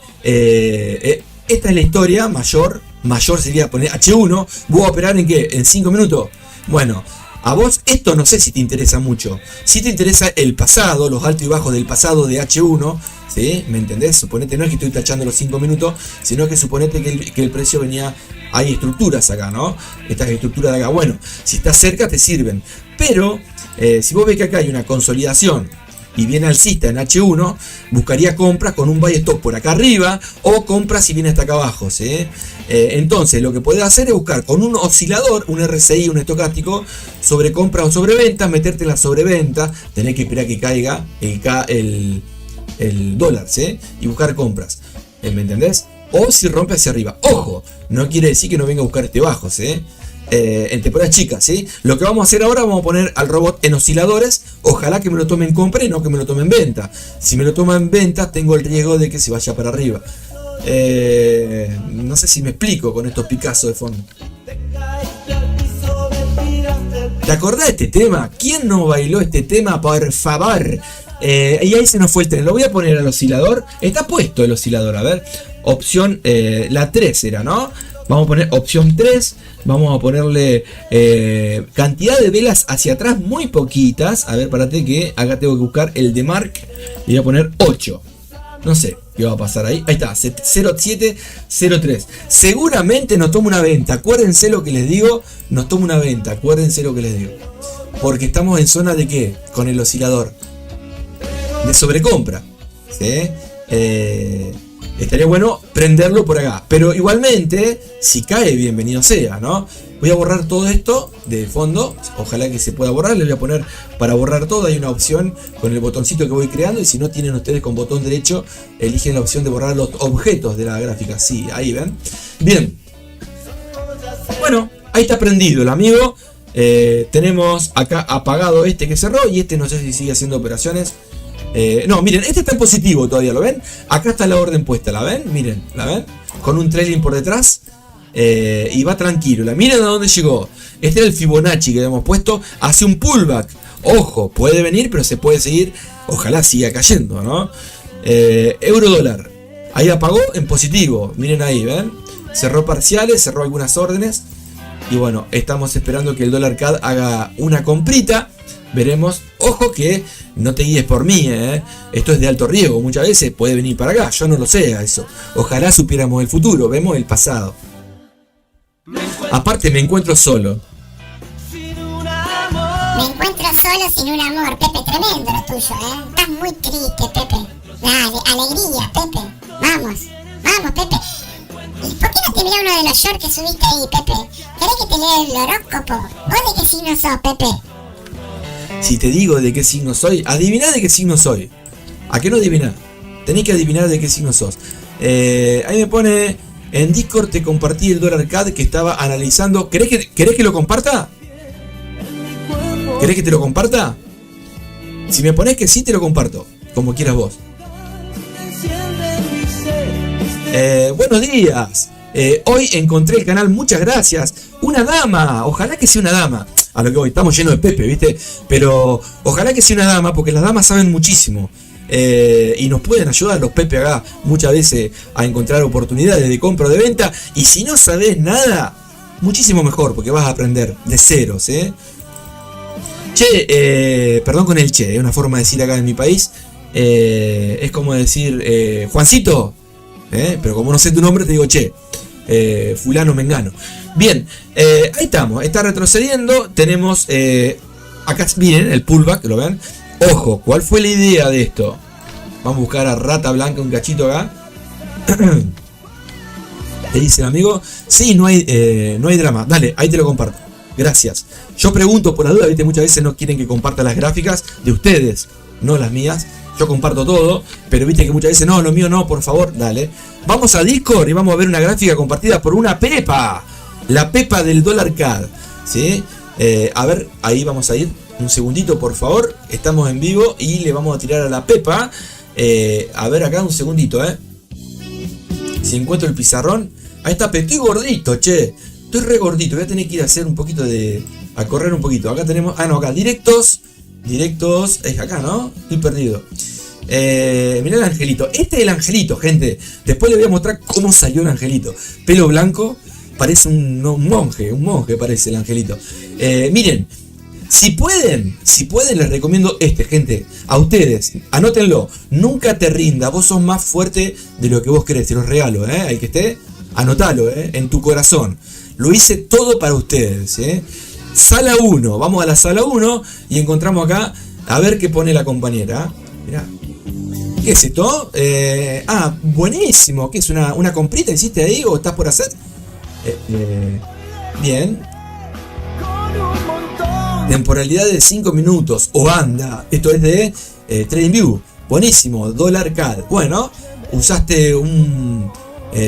esta es la historia mayor. Mayor sería poner H1. ¿Vos vas a operar en qué? ¿En 5 minutos? Bueno, a vos esto no sé si te interesa mucho. Si te interesa el pasado, los altos y bajos del pasado de H1, ¿sí? ¿Me entendés? Suponete, no es que estoy tachando los 5 minutos, sino que suponete que el precio venía... Hay estructuras acá, ¿no? Estas estructuras de acá, bueno, si estás cerca te sirven. Pero, si vos ves que acá hay una consolidación y viene alcista en H1, buscaría compras con un buy stop por acá arriba o compras si viene hasta acá abajo, ¿sí? Entonces lo que podés hacer es buscar con un oscilador, un RSI, un estocástico, sobre compra o sobre venta, meterte en la sobreventa, tenés que esperar que caiga el dólar, ¿sí? Y buscar compras, ¿me entendés? O si rompe hacia arriba, ojo, no quiere decir que no venga a buscar este bajo, ¿sí? En temporadas chicas, ¿sí? Lo que vamos a hacer ahora, vamos a poner al robot en osciladores. Ojalá que me lo tome en compra y no que me lo tome en venta. Si me lo toma en venta, tengo el riesgo de que se vaya para arriba. No sé si me explico con estos Picasso de fondo. ¿Te acordás de este tema? ¿Quién no bailó este tema, por favor? Y ahí se nos fue el tren. Lo voy a poner al oscilador. Está puesto el oscilador, a ver. Opción, la 3 era, ¿no? Vamos a poner opción 3. Vamos a ponerle cantidad de velas hacia atrás, muy poquitas. A ver, parate que acá tengo que buscar el de Mark. Y voy a poner 8. No sé qué va a pasar ahí. Ahí está, 0703. Seguramente nos toma una venta. Acuérdense lo que les digo. Nos toma una venta. Acuérdense lo que les digo. Porque estamos en zona de ¿qué? Con el oscilador. De sobrecompra. ¿Sí? Estaría bueno prenderlo por acá. Pero igualmente, si cae, bienvenido sea, ¿no? Voy a borrar todo esto de fondo. Ojalá que se pueda borrar. Les voy a poner para borrar todo. Hay una opción con el botoncito que voy creando. Y si no tienen ustedes con botón derecho, eligen la opción de borrar los objetos de la gráfica. Sí, ahí ven. Bien. Bueno, ahí está prendido el amigo. Tenemos acá apagado este que cerró. Y este no sé si sigue haciendo operaciones. No, miren, este está en positivo todavía, ¿lo ven? Acá está la orden puesta, ¿la ven? Miren, ¿la ven? Con un trailing por detrás. Y va tranquilo. Miren a dónde llegó. Este era el Fibonacci que habíamos puesto. Hace un pullback. Ojo, puede venir, pero se puede seguir. Ojalá siga cayendo, ¿no? Euro dólar. Ahí apagó en positivo. Miren ahí, ¿ven? Cerró parciales, cerró algunas órdenes. Y bueno, estamos esperando que el dólar CAD haga una comprita. Veremos. Ojo que no te guíes por mí, Esto es de alto riesgo. Muchas veces puede venir para acá. Yo no lo sé eso. Ojalá supiéramos el futuro. Vemos el pasado. Aparte me encuentro solo. Me encuentro solo sin un amor. Pepe, tremendo lo tuyo, Estás muy triste, Pepe. Dale, alegría, Pepe. Vamos, vamos, Pepe. ¿Y por qué no te leo uno de los shorts que subiste ahí, Pepe? ¿Querés que te lea el horóscopo? ¿Vos de qué signo sos, Pepe? Si te digo de qué signo soy, adiviná de qué signo soy. ¿A qué no adiviná? Tenés que adivinar de qué signo sos. Ahí me pone, en Discord te compartí el dólar CAD que estaba analizando. ¿Querés que lo comparta? ¿Querés que te lo comparta? Si me pones que sí, te lo comparto. Como quieras vos. Buenos días. Hoy encontré el canal, muchas gracias. Una dama, ojalá que sea una dama. A lo que voy, estamos llenos de Pepe, ¿viste? Pero ojalá que sea una dama, porque las damas saben muchísimo. Y nos pueden ayudar los Pepe acá muchas veces a encontrar oportunidades de compra o de venta. Y si no sabes nada, muchísimo mejor, porque vas a aprender de ceros, Che, perdón con el che, es una forma de decir acá en mi país. Es como decir, Juancito, pero como no sé tu nombre te digo che, fulano mengano. Bien, ahí estamos, está retrocediendo, tenemos, acá miren el pullback, ¿lo ven? Ojo, ¿cuál fue la idea de esto? Vamos a buscar a Rata Blanca un cachito acá. ¿Qué dice el amigo? Sí, no hay drama, dale, ahí te lo comparto. Gracias. Yo pregunto por la duda, ¿viste? Muchas veces no quieren que comparta las gráficas de ustedes, no las mías. Yo comparto todo, pero viste que muchas veces no, lo mío no, por favor, dale. Vamos a Discord y vamos a ver una gráfica compartida por una Pepa. La Pepa del dólar CAD, ¿sí? A ver, ahí vamos a ir. Un segundito, por favor. Estamos en vivo y le vamos a tirar a la Pepa. A ver acá, un segundito, Si encuentro el pizarrón. Ahí está, estoy gordito, che. Estoy re gordito, voy a tener que ir a hacer un poquito a correr un poquito. Acá tenemos, acá, directos, es acá, ¿no? Estoy perdido. Mirá el angelito, este es el angelito, gente. Después les voy a mostrar cómo salió el angelito. Pelo blanco, parece un monje parece el angelito. Miren, si pueden, les recomiendo gente. A ustedes, anótenlo. Nunca te rinda, vos sos más fuerte de lo que vos crees, te los regalo, Hay que esté, anotalo, en tu corazón. Lo hice todo para ustedes, Sala 1, vamos a la sala 1 y encontramos acá, a ver qué pone la compañera. Mirá. ¿Qué es esto? Buenísimo. ¿Qué es? ¿Una comprita hiciste ahí o estás por hacer? Bien. Temporalidad de 5 minutos. O anda. Esto es de TradingView. Buenísimo. Dólar CAD. Bueno, usaste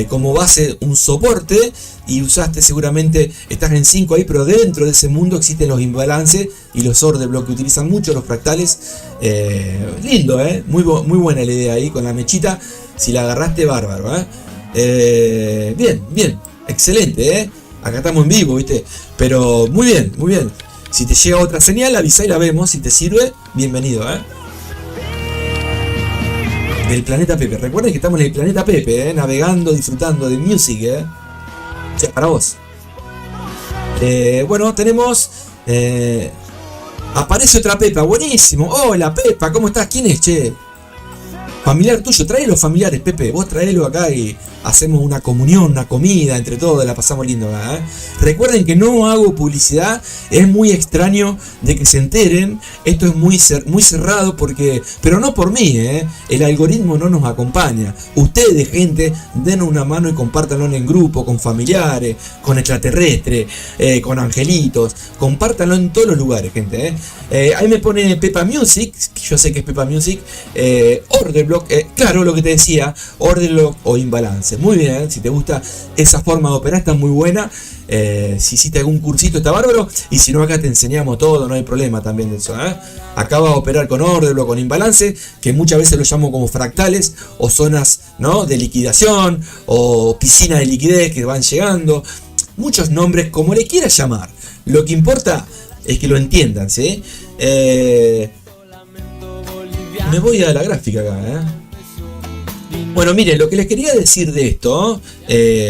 como base un soporte y usaste seguramente, estás en 5 ahí, pero dentro de ese mundo existen los imbalances y los order block que utilizan mucho los fractales. Lindo, muy buena la idea ahí con la mechita. Si la agarraste, bárbaro, bien, excelente, acá estamos en vivo, viste, pero muy bien. Si te llega otra señal, avisa y la vemos. Si te sirve, bienvenido, Del planeta Pepe. Recuerden que estamos en el planeta Pepe, navegando, disfrutando de music, O sea, para vos. Bueno, tenemos. Aparece otra Pepa, buenísimo. Hola Pepa, ¿cómo estás? ¿Quién es, che? Familiar tuyo, trae los familiares, Pepe. Vos traelo acá y hacemos una comunión, una comida entre todos, la pasamos lindo acá, Recuerden que no hago publicidad, es muy extraño de que se enteren. Esto es muy cerrado porque, pero no por mí, el algoritmo no nos acompaña. Ustedes, gente, den una mano y compártanlo en grupo, con familiares, con extraterrestres, con angelitos. Compártanlo en todos los lugares, gente, Ahí me pone Pepa Music, yo sé que es Pepa Music, Order Block, claro, lo que te decía, Order Block o Imbalance. Muy bien, si te gusta esa forma de operar, está muy buena. Si hiciste algún cursito, está bárbaro. Y si no, acá te enseñamos todo, no hay problema también de eso. Acá vas a operar con Order Block, con Imbalance, que muchas veces lo llamo como fractales o zonas, ¿no?, de liquidación o piscina de liquidez que van llegando. Muchos nombres, como le quieras llamar. Lo que importa es que lo entiendan, ¿sí? Me voy a la gráfica acá, Bueno, miren, lo que les quería decir de esto,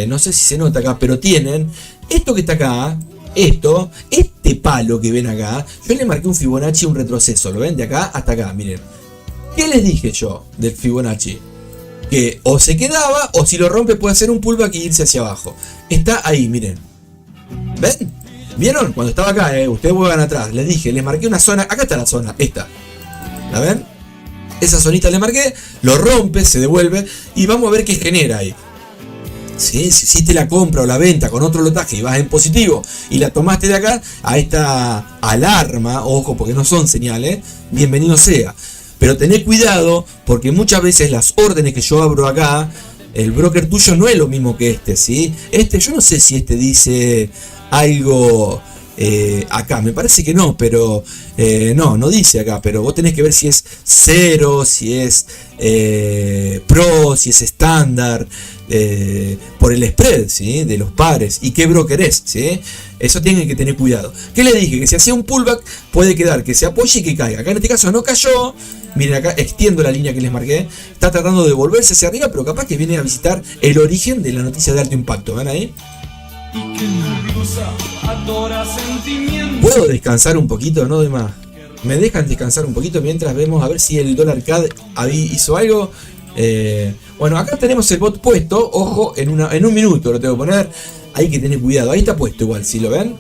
no sé si se nota acá, pero tienen esto que está acá, este palo que ven acá, yo le marqué un Fibonacci, un retroceso, ¿lo ven? De acá hasta acá, miren. ¿Qué les dije yo del Fibonacci? Que o se quedaba, o si lo rompe puede hacer un pullback y irse hacia abajo. Está ahí, miren. ¿Ven? ¿Vieron? Cuando estaba acá, ustedes vuelvan atrás, les dije, les marqué una zona, acá está la zona, esta. ¿La ven? esa zonita le marqué, lo rompe, se devuelve y vamos a ver qué genera ahí. ¿Sí? Si hiciste la compra o la venta con otro lotaje y vas en positivo y la tomaste de acá, a esta alarma, ojo porque no son señales, bienvenido sea. Pero tené cuidado porque muchas veces las órdenes que yo abro acá, el broker tuyo no es lo mismo que este, ¿sí? Yo no sé si este dice algo acá, me parece que no, pero no dice acá, pero vos tenés que ver si es 0, si es pro, si es estándar, por el spread, ¿sí? De los pares y qué broker es, ¿sí? Eso tienen que tener cuidado. ¿Qué le dije? Que si hacía un pullback puede quedar que se apoye y que caiga. Acá en este caso no cayó. Miren acá, extiendo la línea que les marqué. Está tratando de volverse hacia arriba, pero capaz que viene a visitar el origen de la noticia de alto impacto. ¿Ven ahí? ¿Puedo descansar un poquito? No de más. ¿Me dejan descansar un poquito mientras vemos a ver si el dólar CAD ahí hizo algo? Bueno, acá tenemos el bot puesto. Ojo, en un minuto lo tengo que poner. Hay que tener cuidado. Ahí está puesto igual, si lo ven.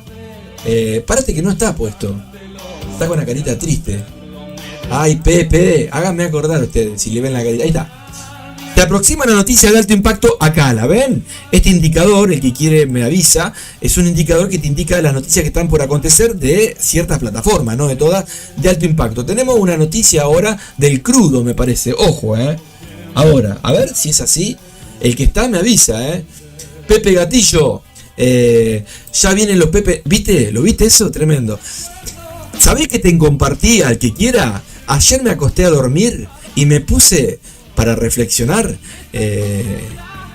Parece que no está puesto. Está con una carita triste. Ay, Pepe, háganme acordar ustedes, si le ven la carita. Ahí está. Se aproxima la noticia de alto impacto acá, ¿la ven? Este indicador, el que quiere me avisa, es un indicador que te indica las noticias que están por acontecer de ciertas plataformas, no de todas, de alto impacto. Tenemos una noticia ahora del crudo, me parece. Ojo, Ahora, a ver si es así. El que está me avisa, Pepe Gatillo. Ya vienen los Pepe. ¿Viste? ¿Lo viste eso? Tremendo. ¿Sabés que te compartí al que quiera? Ayer me acosté a dormir y me puse para reflexionar,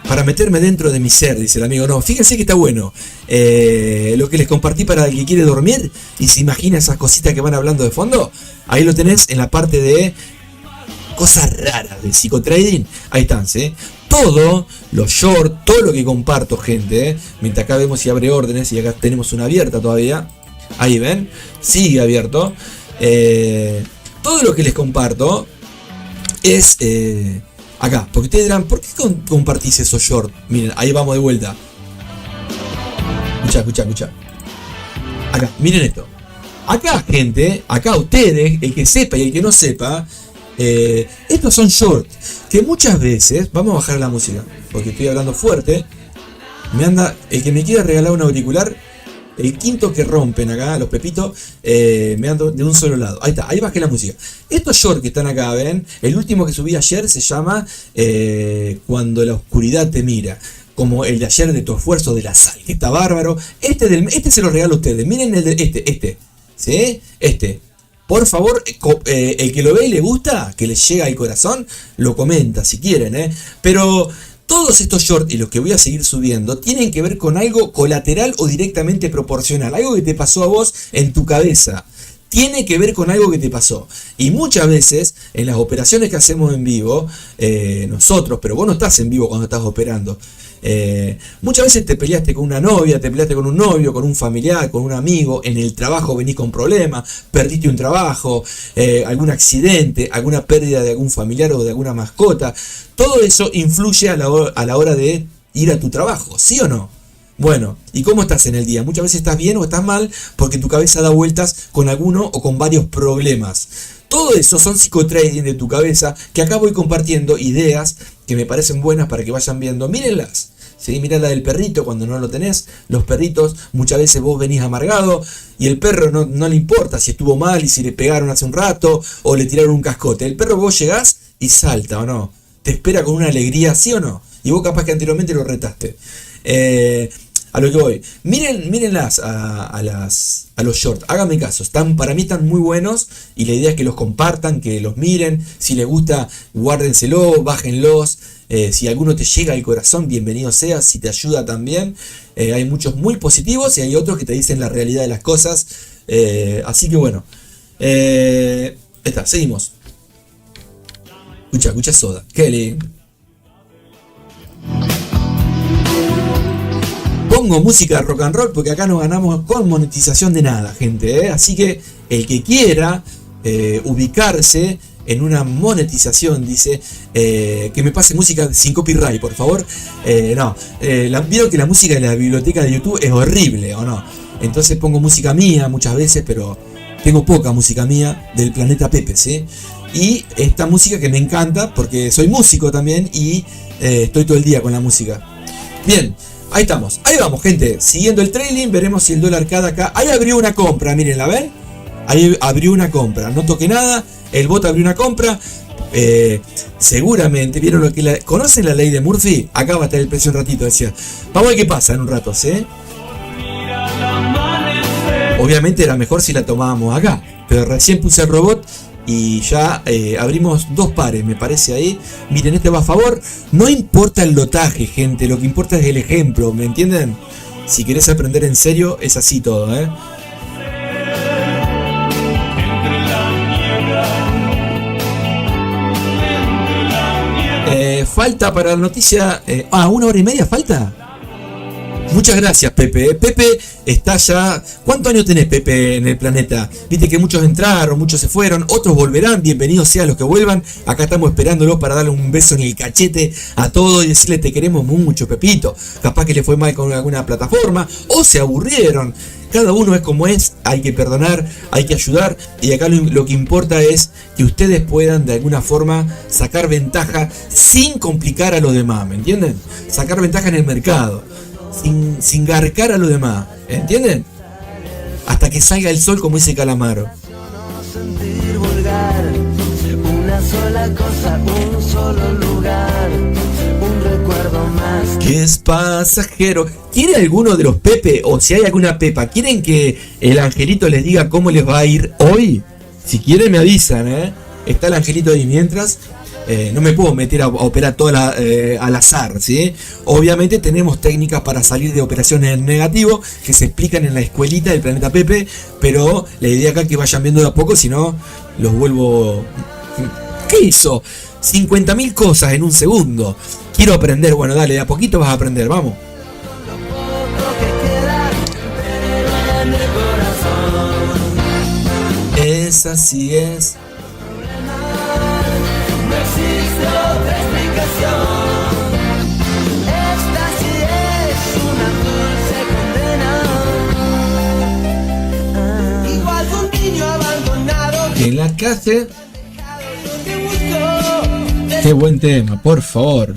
para meterme dentro de mi ser, dice el amigo. No, fíjense que está bueno lo que les compartí para el que quiere dormir y se imagina esas cositas que van hablando de fondo. Ahí lo tenés en la parte de cosas raras del psicotrading. Ahí están, ¿sí? Todo, los short, todo lo que comparto, gente, mientras acá vemos si abre órdenes y acá tenemos una abierta todavía. Ahí ven, sigue abierto. Todo lo que les comparto es acá, porque ustedes dirán, ¿por qué compartís esos short? Miren, ahí vamos de vuelta. Escucha. Acá, miren esto. Acá, gente, acá ustedes, el que sepa y el que no sepa, estos son short que muchas veces, vamos a bajar la música, porque estoy hablando fuerte. El que me quiera regalar un auricular, el quinto que rompen acá, los pepitos, me ando de un solo lado. Ahí está, ahí bajé la música. Estos shorts que están acá, ven, el último que subí ayer se llama Cuando la oscuridad te mira. Como el de ayer de tu esfuerzo de la sal, que está bárbaro. Este se lo regalo a ustedes. Miren el de este. ¿Sí? Por favor, el que lo ve y le gusta, que les llega al corazón, lo comenta si quieren, Pero todos estos shorts y los que voy a seguir subiendo tienen que ver con algo colateral o directamente proporcional. Algo que te pasó a vos en tu cabeza. Tiene que ver con algo que te pasó. Y muchas veces, en las operaciones que hacemos en vivo, nosotros, pero vos no estás en vivo cuando estás operando. Muchas veces te peleaste con una novia, te peleaste con un novio, con un familiar, con un amigo, en el trabajo venís con problemas, perdiste un trabajo, algún accidente, alguna pérdida de algún familiar o de alguna mascota. Todo eso influye a la hora de ir a tu trabajo, ¿sí o no? Bueno, ¿y cómo estás en el día? Muchas veces estás bien o estás mal porque tu cabeza da vueltas con alguno o con varios problemas. Todo eso son psicotrading de tu cabeza que acá voy compartiendo ideas que me parecen buenas para que vayan viendo. Mírenlas. ¿Sí? Mirá la del perrito cuando no lo tenés. Los perritos, muchas veces vos venís amargado y el perro no le importa si estuvo mal y si le pegaron hace un rato o le tiraron un cascote. El perro vos llegás y salta, ¿o no? Te espera con una alegría, ¿sí o no? Y vos capaz que anteriormente lo retaste. A lo que voy. Mírenlas a los shorts. Háganme caso. Para mí están muy buenos. Y la idea es que los compartan, que los miren. Si les gusta, guárdenselo, bájenlos. Si alguno te llega al corazón, bienvenido sea. Si te ayuda también. Hay muchos muy positivos y hay otros que te dicen la realidad de las cosas. Así que bueno. Está, seguimos. Escucha Soda. Qué lindo. Pongo música rock and roll porque acá no ganamos con monetización de nada, gente, Así que el que quiera ubicarse en una monetización, dice, que me pase música sin copyright, por favor. Vieron que la música de la biblioteca de YouTube es horrible, ¿o no? Entonces pongo música mía muchas veces, pero tengo poca música mía del planeta Pepe, ¿sí? Y esta música que me encanta porque soy músico también y estoy todo el día con la música. Bien, ahí estamos, ahí vamos, gente. Siguiendo el trailing, veremos si el dólar CAD acá. Ahí abrió una compra, miren, ¿la ven? Ahí abrió una compra, no toqué nada, el bot abrió una compra. Seguramente vieron lo que ¿conocen la ley de Murphy? Acá va a estar el precio un ratito, decía. Vamos a ver qué pasa en un rato, ¿sí? Obviamente era mejor si la tomábamos acá, pero recién puse el robot y ya abrimos 2 pares, me parece ahí. Miren, este va a favor. No importa el lotaje, gente, lo que importa es el ejemplo, ¿me entienden? Si querés aprender en serio, es así todo, ¿eh? Falta para la noticia. 1 hora y media falta. Muchas gracias, Pepe. Pepe está ya. ¿Cuántos años tenés, Pepe, en el planeta? Viste que muchos entraron, muchos se fueron, otros volverán. Bienvenidos sean los que vuelvan. Acá estamos esperándolos para darle un beso en el cachete a todos y decirle te queremos mucho, Pepito. Capaz que le fue mal con alguna plataforma o se aburrieron. Cada uno es como es, hay que perdonar, hay que ayudar y acá lo que importa es que ustedes puedan de alguna forma sacar ventaja sin complicar a los demás, ¿me entienden? Sacar ventaja en el mercado, sin garcar a los demás, ¿entienden? Hasta que salga el sol, como dice Calamaro. Sentir vulgar, una sola cosa, un solo lugar, un recuerdo más. Que es pasajero. ¿Quiere alguno de los Pepe o si hay alguna Pepa? ¿Quieren que el angelito les diga cómo les va a ir hoy? Si quieren me avisan, ¿eh? Está el angelito ahí mientras. No me puedo meter a operar toda al azar, ¿sí? Obviamente tenemos técnicas para salir de operaciones en negativo que se explican en la escuelita del planeta Pepe, pero la idea acá es que vayan viendo de a poco, si no los vuelvo... ¿Qué hizo? 50.000 cosas en un segundo. Quiero aprender, bueno, dale, de a poquito vas a aprender, vamos. Esa sí es. No existe otra explicación. Esta sí es una dulce condena. Igual que un niño abandonado En la calle. que buscó. Qué buen tema, por favor.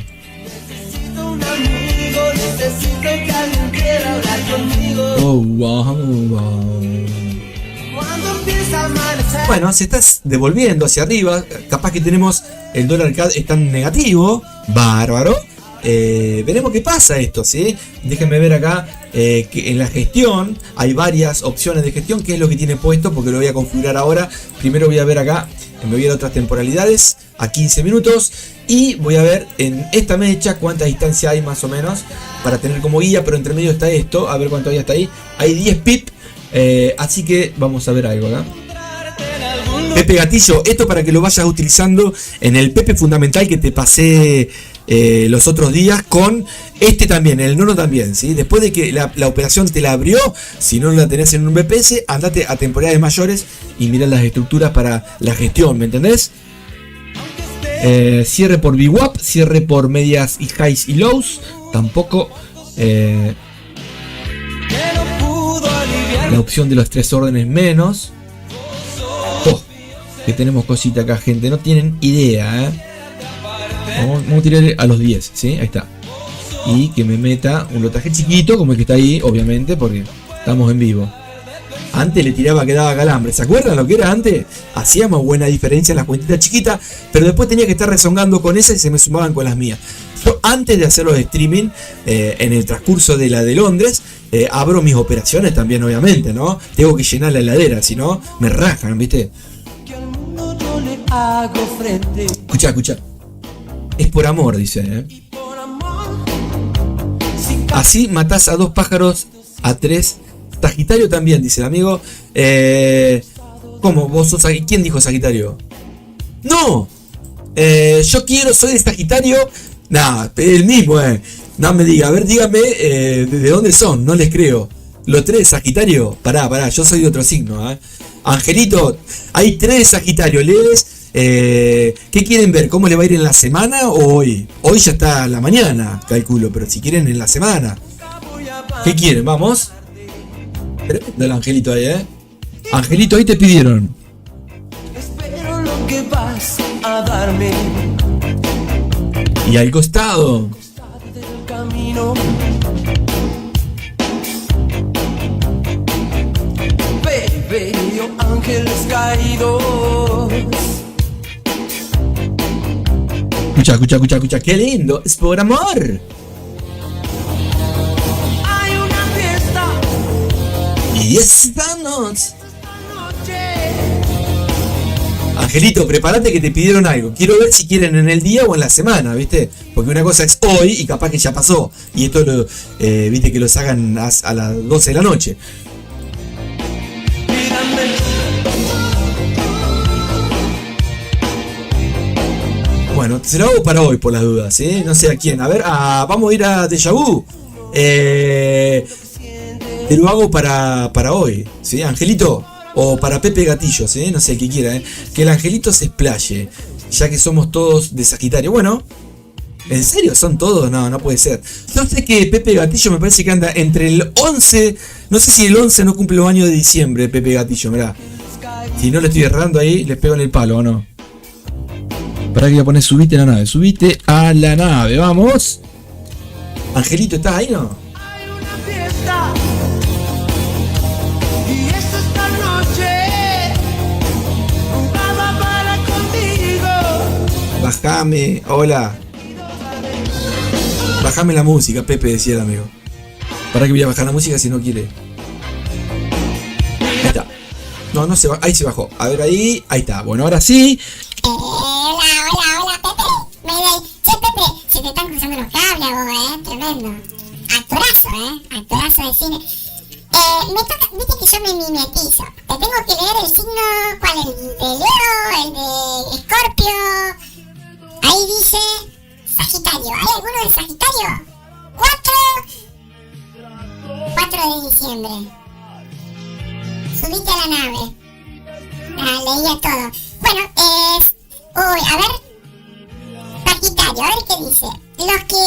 Necesito un amigo, necesito que alguien quiera hablar conmigo. Oh, wow. Cuando empieza a amanecer. Bueno, se está devolviendo hacia arriba. Capaz que tenemos el dólar CAD está en negativo. Bárbaro. Veremos qué pasa esto, ¿sí? Déjenme ver acá que en la gestión hay varias opciones de gestión. ¿Qué es lo que tiene puesto? Porque lo voy a configurar ahora. Primero voy a ver acá. Me voy a ir a otras temporalidades. A 15 minutos. Y voy a ver en esta mecha cuánta distancia hay más o menos. Para tener como guía. Pero entre medio está esto. A ver cuánto hay hasta ahí. Hay 10 pip. Así que vamos a ver algo acá. Pepe Gatillo, esto para que lo vayas utilizando en el Pepe Fundamental que te pasé los otros días con este también, el nono también, ¿sí? Después de que la operación te la abrió, si no la tenés en un BPS, andate a temporalidades mayores y mirá las estructuras para la gestión, ¿me entendés? Cierre por VWAP, cierre por medias y highs y lows, tampoco... la opción de los 3 órdenes menos. Oh, que tenemos cosita acá, gente. No tienen idea, ¿eh? Vamos a tirar a los 10, ¿sí? Ahí está. Y que me meta un lotaje chiquito, como el que está ahí, obviamente, porque estamos en vivo. Antes le tiraba que daba calambre. ¿Se acuerdan lo que era antes? Hacíamos buena diferencia en las cuentitas chiquitas, pero después tenía que estar rezongando con esas y se me sumaban con las mías. Yo antes de hacer los streaming, en el transcurso de la de Londres, abro mis operaciones también, obviamente, ¿no? Tengo que llenar la heladera, si no, me rajan, ¿viste? Escucha, escucha. Es por amor, dice, ¿eh? Así matás a 2 pájaros, a 3. Sagitario también, dice el amigo. ¿Cómo? ¿Vos sos Sagitario? ¿Quién dijo Sagitario? ¡No! Yo soy de Sagitario. Nah, el mismo, No me diga, a ver, dígame de dónde son, no les creo. ¿Los 3 de Sagitario? Pará, yo soy de otro signo, Angelito, hay 3 de Sagitario, ¿lees? ¿Qué quieren ver? ¿Cómo le va a ir en la semana o hoy? Hoy ya está la mañana, calculo, pero si quieren en la semana. ¿Qué quieren? ¿Vamos? Tremendo el angelito ahí, Angelito, ahí te pidieron. Espero lo que vas a darme Y al costado. del camino. Baby, oh ángeles caídos. Escucha, qué lindo, es por amor. Hay una fiesta Y esta noche. noche. Angelito, prepárate que te pidieron algo. Quiero ver si quieren en el día o en la semana, ¿viste? Porque una cosa es hoy y capaz que ya pasó. Y esto lo, viste que lo sacan a las 12 de la noche. Mírame. Bueno, se lo hago para hoy por las dudas, ¿sí? No sé a quién. A ver, vamos a ir a Déjà Vu. Te lo hago para hoy, ¿sí? Angelito, o para Pepe Gatillo, ¿sí? No sé, el que quiera, ¿eh? Que el Angelito se explaye, ya que somos todos de Sagitario. Bueno, ¿en serio son todos? No puede ser. Yo sé que Pepe Gatillo me parece que anda entre el 11, no sé si el 11 no cumple los años de diciembre, Pepe Gatillo, mirá. Si no le estoy errando ahí, les pego en el palo, ¿o no? Para que voy a poner subite a la nave, subite a la nave, vamos. Angelito, ¿estás ahí, no? Hay una fiesta. Y es esta noche. Nada para contigo. Bajame, hola. Bajame la música, Pepe, decía el amigo. ¿Para qué voy a bajar la música si no quiere? Ahí está. No se va, ahí se bajó. A ver ahí está. Bueno, ahora sí. Hola, Pepe. Che, Pepe, se te están cruzando los cables a vos, tremendo. Actorazo de cine. Me toca, viste que yo me mimetizo. Te tengo que leer el signo, ¿cuál? El de Leo, el de Escorpio. Ahí dice Sagitario. ¿Hay alguno de Sagitario? 4 de diciembre. Subite a la nave. Leía todo. Bueno, uy, a ver. Sagitario, a ver qué dice. Los que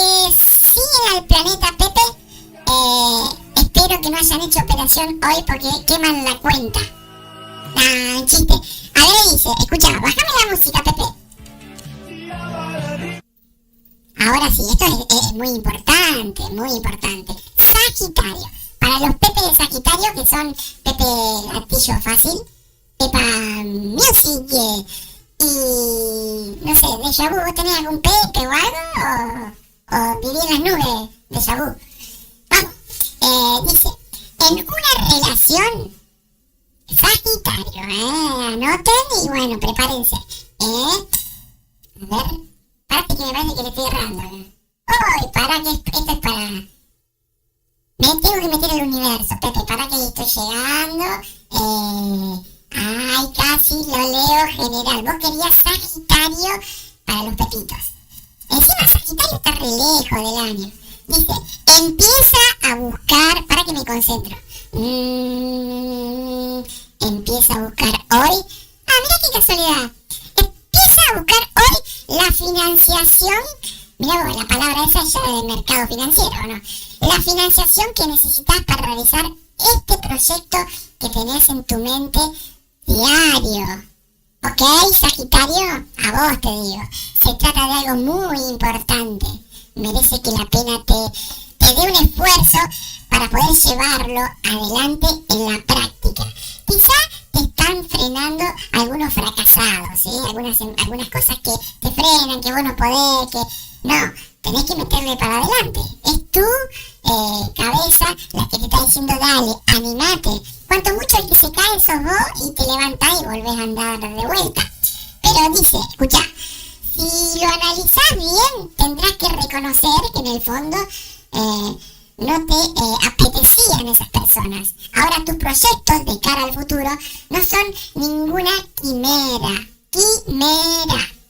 siguen al planeta Pepe, espero que no hayan hecho operación hoy porque queman la cuenta. Chiste. A ver, dice, escucha, bájame la música, Pepe. Ahora sí, esto es muy importante, muy importante. Sagitario. Para los Pepe de Sagitario, que son Pepe Gatillo Fácil, Pepa Music, y no sé, Déjà Vu, ¿vos tenés algún Pepe o algo? ¿O viví en las nubes? Déjà Vu. Vamos, dice, en una relación, Sagitario, anoten y bueno, prepárense. A ver, parece que me parece que le estoy errando. Uy, para que esto es para... Me tengo que meter el universo, Pepe, para que estoy llegando. Ay, casi lo leo general. Vos querías Sagitario para los pepitos. Encima Sagitario está re lejos del año. Dice, empieza a buscar, para que me concentro. Empieza a buscar hoy. Mira qué casualidad. Empieza a buscar hoy la financiación. Mira vos, la palabra esa ya de mercado financiero, ¿o no? La financiación que necesitas para realizar este proyecto que tenés en tu mente diario. ¿Ok, Sagitario? A vos te digo. Se trata de algo muy importante. Merece que la pena te dé un esfuerzo para poder llevarlo adelante en la práctica. Quizá te están frenando algunos fracasados, ¿sí? Algunas cosas que te frenan, que vos no podés, que... No, tenés que meterle para adelante. Es tu cabeza la que te está diciendo, dale, animate. Cuanto mucho el que se cae sos vos y te levantás y volvés a andar de vuelta. Pero dice, escuchá, si lo analizás bien, tendrás que reconocer que en el fondo no te apetecían esas personas. Ahora tus proyectos de cara al futuro no son ninguna quimera,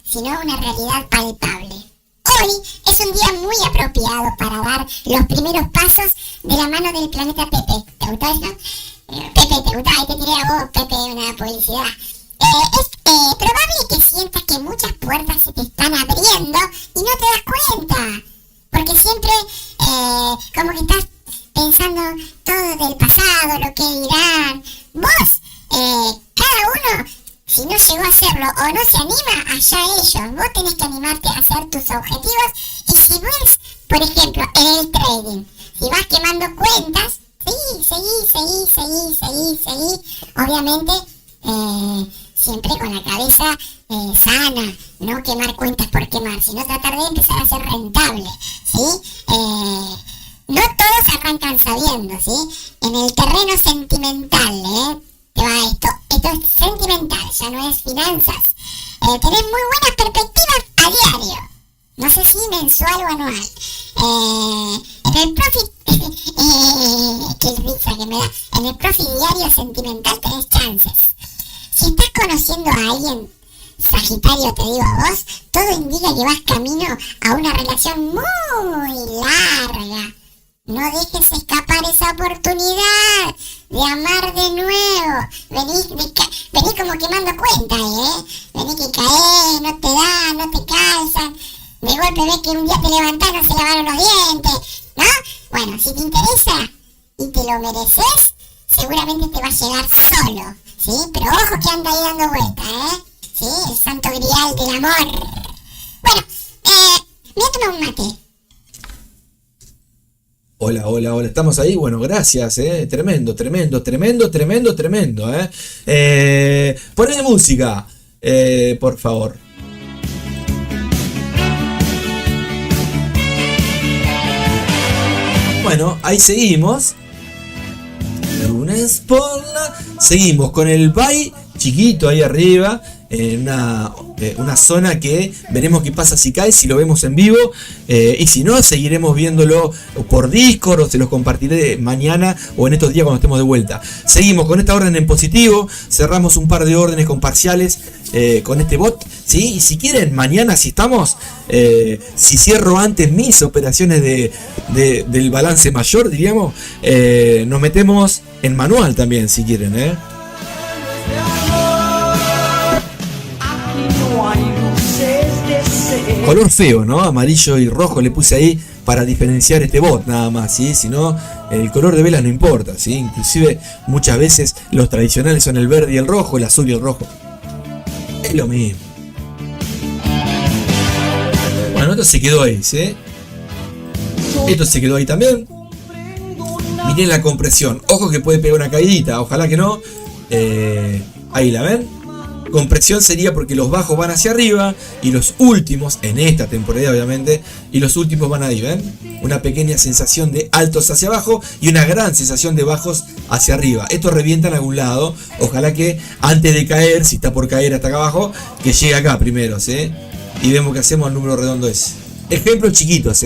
sino una realidad palpable. Hoy es un día muy apropiado para dar los primeros pasos de la mano del planeta Pepe. ¿Te gustó eso? Pepe, ¿te gustó? Ahí te tiré a vos, Pepe, una publicidad. Es probable que sientas que muchas puertas se te están abriendo y no te das cuenta. Porque siempre como que estás pensando todo del pasado, lo que dirán. Vos si no llegó a hacerlo o no se anima, allá ellos. Vos tenés que animarte a hacer tus objetivos. Y si ves, por ejemplo, en el trading, si vas quemando cuentas, seguí. Obviamente, siempre con la cabeza sana, no quemar cuentas por quemar, sino tratar de empezar a ser rentable, ¿sí? No todos arrancan sabiendo, ¿sí? En el terreno sentimental, te va esto es sentimental, ya no es finanzas. Tenés muy buenas perspectivas a diario, no sé si mensual o anual. En el profit, qué risa que me da, en el profit diario sentimental tenés chances. Si estás conociendo a alguien, Sagitario, te digo a vos, todo indica que vas camino a una relación muy larga. No dejes escapar esa oportunidad de amar de nuevo. Venís como quemando cuentas, Venís que caes, no te da, no te calzan. De golpe ves que un día te levantás, no se lavaron los dientes, ¿no? Bueno, si te interesa y te lo mereces, seguramente te va a llegar solo, ¿sí? Pero ojo que anda ahí dando vueltas, Sí, el santo grial del amor. Bueno, voy a tomar un mate. Hola, estamos ahí, bueno, gracias, tremendo, ponle música, por favor. Bueno, ahí seguimos. Lunes por la... Seguimos con el Bay chiquito ahí arriba, en una zona que veremos qué pasa si cae, si lo vemos en vivo, y si no, seguiremos viéndolo por Discord o se los compartiré mañana o en estos días cuando estemos de vuelta. Seguimos con esta orden en positivo, cerramos un par de órdenes con parciales con este bot, ¿sí? Y si quieren, mañana si estamos, si cierro antes mis operaciones del balance mayor, diríamos, nos metemos en manual también, si quieren, Color feo, ¿no? Amarillo y rojo le puse ahí para diferenciar este bot nada más, ¿sí? Si no, el color de velas no importa, ¿sí? Inclusive muchas veces los tradicionales son el verde y el rojo, el azul y el rojo. Es lo mismo. Bueno, esto se quedó ahí, ¿sí? Esto se quedó ahí también. Miren la compresión. Ojo que puede pegar una caidita, ojalá que no. Ahí la ven. Compresión sería porque los bajos van hacia arriba y los últimos, en esta temporada obviamente, y los últimos van ahí, ¿ven? Una pequeña sensación de altos hacia abajo y una gran sensación de bajos hacia arriba. Esto revienta en algún lado. Ojalá que antes de caer, si está por caer hasta acá abajo, que llegue acá primero, ¿sí? Y vemos que hacemos el número redondo ese. Ejemplos chiquitos,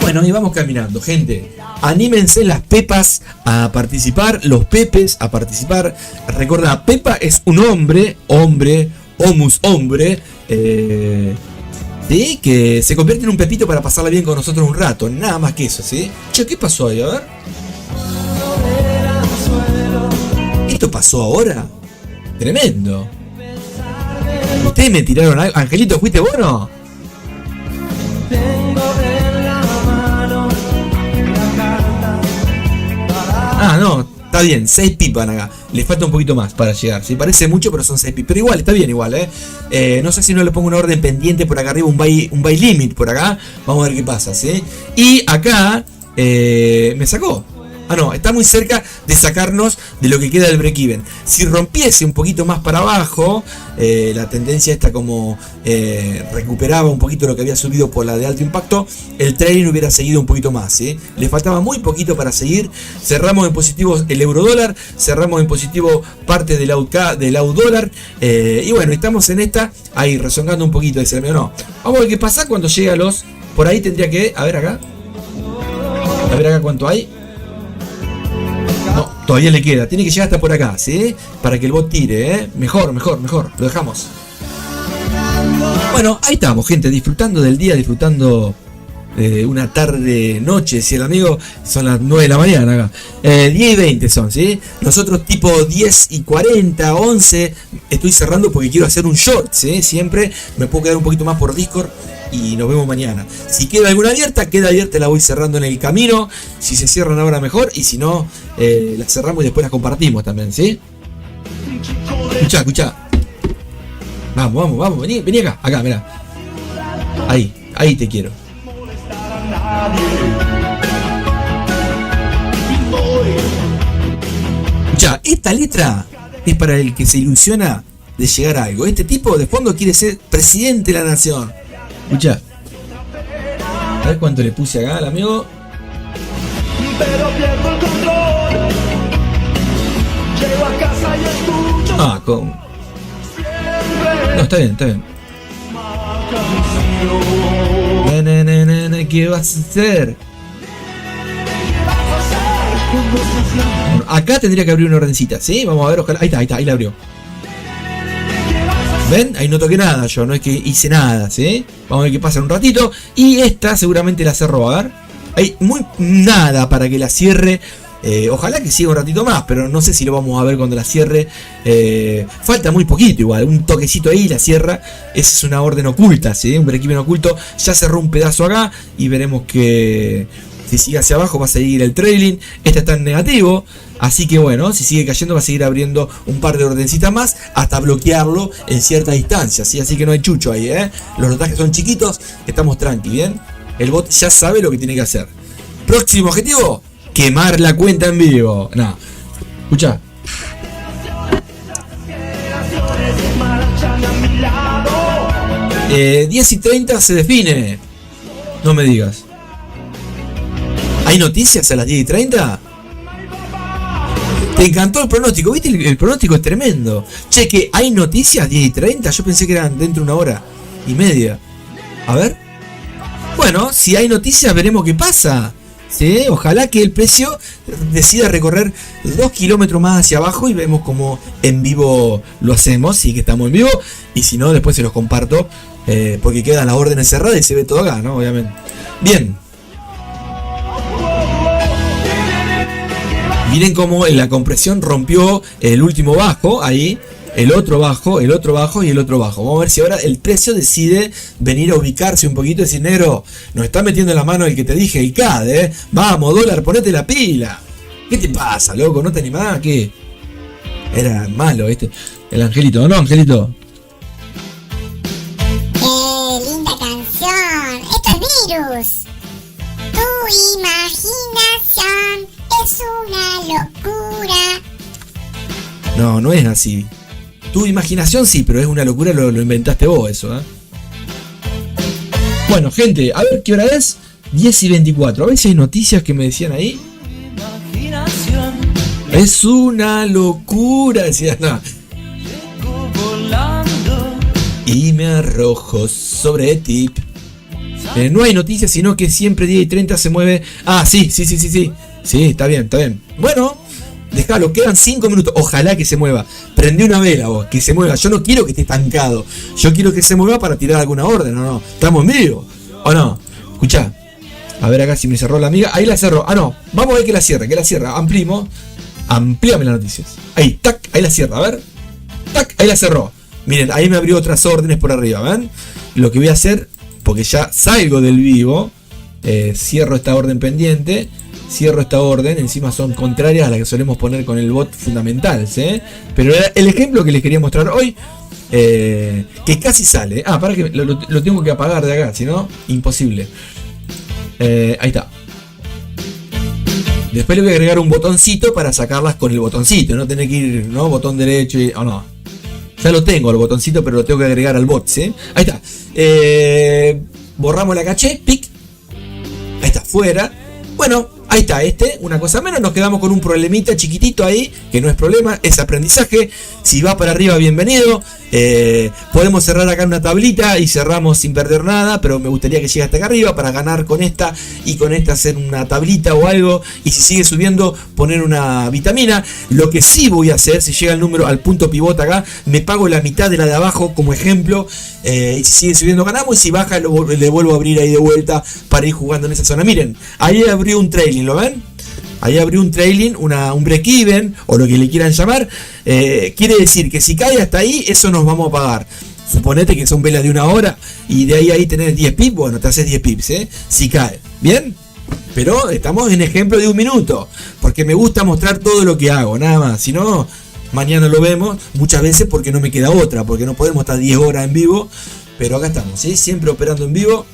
Bueno, y vamos caminando, gente. Anímense las pepas a participar, los pepes a participar. Recordá, Pepa es un hombre, homus hombre, ¿sí? Que se convierte en un pepito para pasarla bien con nosotros un rato, nada más que eso, ¿sí? Che, ¿qué pasó ahí? A ver. ¿Esto pasó ahora? Tremendo. Ustedes me tiraron algo. Angelito, ¿fuiste vos o no? Ah, no, está bien, 6 pips van acá. Le falta un poquito más para llegar. Sí, parece mucho, pero son 6 pips. Pero igual, está bien igual, no sé si no le pongo una orden pendiente por acá arriba, un buy limit por acá. Vamos a ver qué pasa, ¿sí? Y acá me sacó. Ah, no, está muy cerca de sacarnos de lo que queda del break-even. Si rompiese un poquito más para abajo, la tendencia esta como recuperaba un poquito lo que había subido por la de alto impacto, el trading hubiera seguido un poquito más, ¿sí? Le faltaba muy poquito para seguir. Cerramos en positivo el euro dólar, cerramos en positivo parte del AUD dólar, y bueno, estamos en esta, ahí rezongando un poquito, dice, no, vamos a ver qué pasa cuando llegue a los, por ahí tendría que, a ver acá cuánto hay. No, todavía le queda. Tiene que llegar hasta por acá, ¿sí? Para que el bot tire, Mejor. Lo dejamos. Bueno, ahí estamos, gente. Disfrutando del día, disfrutando una tarde, noche. Si el amigo, son las 9 de la mañana acá. 10 y 20 son, ¿sí? Nosotros tipo 10 y 40, 11. Estoy cerrando porque quiero hacer un short, ¿sí? Siempre me puedo quedar un poquito más por Discord y nos vemos mañana. Si queda alguna abierta, la voy cerrando en el camino. Si se cierran ahora mejor, y si no, las cerramos y después las compartimos también, ¿sí? Escuchá. Vamos, vení acá, mirá. Ahí te quiero. Escuchá, esta letra es para el que se ilusiona de llegar a algo. Este tipo de fondo quiere ser presidente de la nación. Escuchá. A ver cuánto le puse acá al amigo. Pero pierdo el control. Llego a casa y escucho. Con. No, está bien. ¿Qué vas a hacer? Bueno, acá tendría que abrir una ordencita, ¿sí? Vamos a ver, ojalá. Ahí la abrió. ¿Ven? Ahí no toqué nada yo, no es que hice nada, ¿sí? Vamos a ver qué pasa en un ratito. Y esta seguramente la cerró, a ver. Hay muy nada para que la cierre. Ojalá que siga un ratito más, pero no sé si lo vamos a ver cuando la cierre. Falta muy poquito igual, un toquecito ahí y la cierra. Esa es una orden oculta, ¿sí? Un break-even oculto. Ya cerró un pedazo acá y veremos que si sigue hacia abajo va a seguir el trailing. Este está en negativo, así que bueno, si sigue cayendo va a seguir abriendo un par de ordencitas más hasta bloquearlo en cierta distancia, ¿sí? Así que no hay chucho ahí, ¿eh? Los rotajes son chiquitos, estamos tranqui, ¿bien? El bot ya sabe lo que tiene que hacer. Próximo objetivo, quemar la cuenta en vivo. No, escucha. Eh, 10:30 se define. No me digas. ¿Hay noticias a las 10:30? Te encantó el pronóstico, ¿viste? El pronóstico es tremendo. Che, que hay noticias 10:30. Yo pensé que eran dentro de 1 hora y media. A ver. Bueno, si hay noticias veremos qué pasa. ¿Sí? Ojalá que el precio decida recorrer 2 kilómetros más hacia abajo y vemos como en vivo lo hacemos, sí que estamos en vivo. Y si no, después se los comparto, porque quedan las órdenes cerradas y se ve todo acá, ¿no? Obviamente. Bien. Miren cómo en la compresión rompió el último bajo, ahí. El otro bajo y el otro bajo. Vamos a ver si ahora el precio decide venir a ubicarse un poquito y decir, negro, nos está metiendo en la mano el que te dije, el CAD, ¿eh? Vamos, dólar, ponete la pila. ¿Qué te pasa, loco? ¿No te animás? ¿Qué? Era malo, ¿viste? El angelito, ¿no, angelito? ¡Qué linda canción! ¡Esto es Virus! Tu imaginación es una locura. No, no es así. Tu imaginación sí, pero es una locura, lo inventaste vos eso, ¿eh? Bueno, gente, a ver qué hora es. 10:24. A ver si hay noticias que me decían ahí. Es una locura, decían. No. Y me arrojo sobre ti. No hay noticias, sino que siempre 10:30 se mueve. Ah, sí. Sí, está bien. Bueno. Déjalo, quedan 5 minutos. Ojalá que se mueva. Prende una vela vos, que se mueva. Yo no quiero que esté estancado. Yo quiero que se mueva para tirar alguna orden. No. Estamos en vivo. ¿O no? Escuchá. A ver acá si me cerró la amiga. Ahí la cerró. Ah, no. Vamos a ver que la cierra. Amplíame las noticias. Ahí, tac, ahí la cierra. A ver. Tac, ahí la cerró. Miren, ahí me abrió otras órdenes por arriba. ¿Ven? Lo que voy a hacer, porque ya salgo del vivo. Cierro esta orden pendiente. Cierro esta orden, encima son contrarias a las que solemos poner con el bot fundamental, ¿sí? Pero era el ejemplo que les quería mostrar hoy, que casi sale. Ah, para que lo tengo que apagar de acá, si no, imposible. Ahí está. Después le voy a agregar un botoncito para sacarlas con el botoncito, no tener que ir, ¿no? Botón derecho y... no. Ya lo tengo el botoncito, pero lo tengo que agregar al bot, ¿sí? Ahí está. Borramos la caché, pic. Ahí está, fuera. Bueno, ahí está una cosa menos, nos quedamos con un problemita chiquitito ahí, que no es problema, es aprendizaje. Si va para arriba, bienvenido. Podemos cerrar acá una tablita y cerramos sin perder nada, pero me gustaría que llegue hasta acá arriba para ganar con esta y con esta hacer una tablita o algo. Y si sigue subiendo, poner una vitamina. Lo que sí voy a hacer, si llega el número al punto pivote acá, me pago la mitad de la de abajo como ejemplo. Y si sigue subiendo, ganamos. Y si baja, le vuelvo a abrir ahí de vuelta para ir jugando en esa zona. Miren, ahí abrió un trailing, ¿lo ven? Ahí abrió un trailing, un break-even, o lo que le quieran llamar. Quiere decir que si cae hasta ahí, eso nos vamos a pagar. Suponete que son velas de 1 hora y de ahí tenés 10 pips, bueno, te haces 10 pips, si cae. ¿Bien? Pero estamos en ejemplo de 1 minuto, porque me gusta mostrar todo lo que hago, nada más. Si no, mañana lo vemos, muchas veces porque no me queda otra, porque no podemos estar 10 horas en vivo, pero acá estamos, siempre operando en vivo.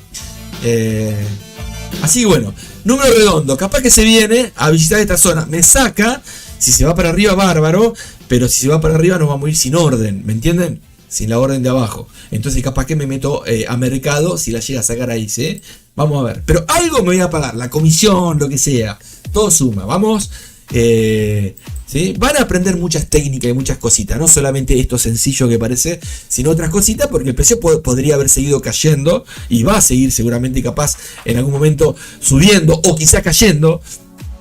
Así que bueno, número redondo, capaz que se viene a visitar esta zona, me saca, si se va para arriba bárbaro, pero si se va para arriba nos vamos a ir sin orden, ¿me entienden? Sin la orden de abajo. Entonces capaz que me meto a mercado si la llega a sacar ahí, ¿sí? Vamos a ver. Pero algo me voy a pagar, la comisión, lo que sea. Todo suma, vamos. ¿Sí? Van a aprender muchas técnicas y muchas cositas. No solamente esto sencillo que parece, sino otras cositas, porque el precio podría haber seguido cayendo y va a seguir seguramente capaz en algún momento subiendo o quizá cayendo.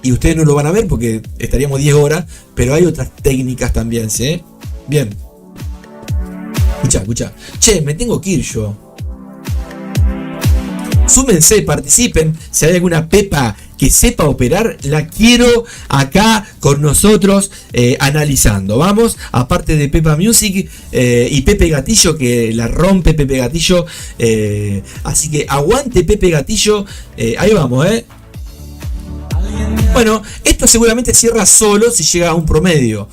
Y ustedes no lo van a ver porque estaríamos 10 horas, pero hay otras técnicas también, ¿sí? Bien. Escucha. Che, me tengo que ir yo. Súmense, participen. Si hay alguna pepa que sepa operar, la quiero acá con nosotros analizando. Vamos, aparte de Pepa Music y Pepe Gatillo, que la rompe Pepe Gatillo. Así que aguante Pepe Gatillo. Ahí vamos, Bueno, esto seguramente cierra solo si llega a un promedio.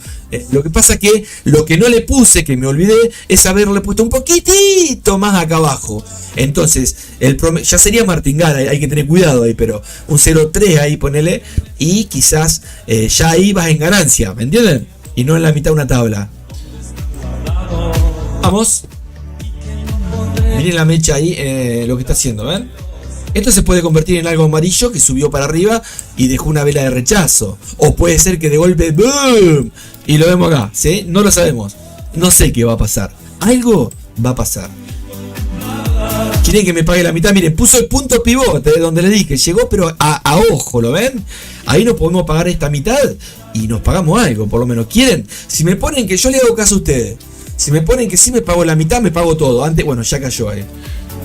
Lo que pasa que lo que no le puse, que me olvidé, es haberle puesto un poquitito más acá abajo. Entonces, el promedio, ya sería martingar, hay que tener cuidado ahí, pero un 0.3 ahí ponele, y quizás ya ahí vas en ganancia, ¿me entienden? Y no en la mitad de una tabla. Vamos. Miren la mecha ahí, lo que está haciendo, ¿ven? Esto se puede convertir en algo amarillo que subió para arriba y dejó una vela de rechazo. O puede ser que de golpe ¡boom! Y lo vemos acá, ¿sí? No lo sabemos. No sé qué va a pasar. Algo va a pasar. Quieren que me pague la mitad. Miren, puso el punto pivote donde le dije. Llegó pero a ojo, ¿lo ven? Ahí nos podemos pagar esta mitad y nos pagamos algo, por lo menos. ¿Quieren? Si me ponen que yo le hago caso a ustedes. Si me ponen que sí me pago la mitad, me pago todo. Antes, bueno, ya cayó ahí.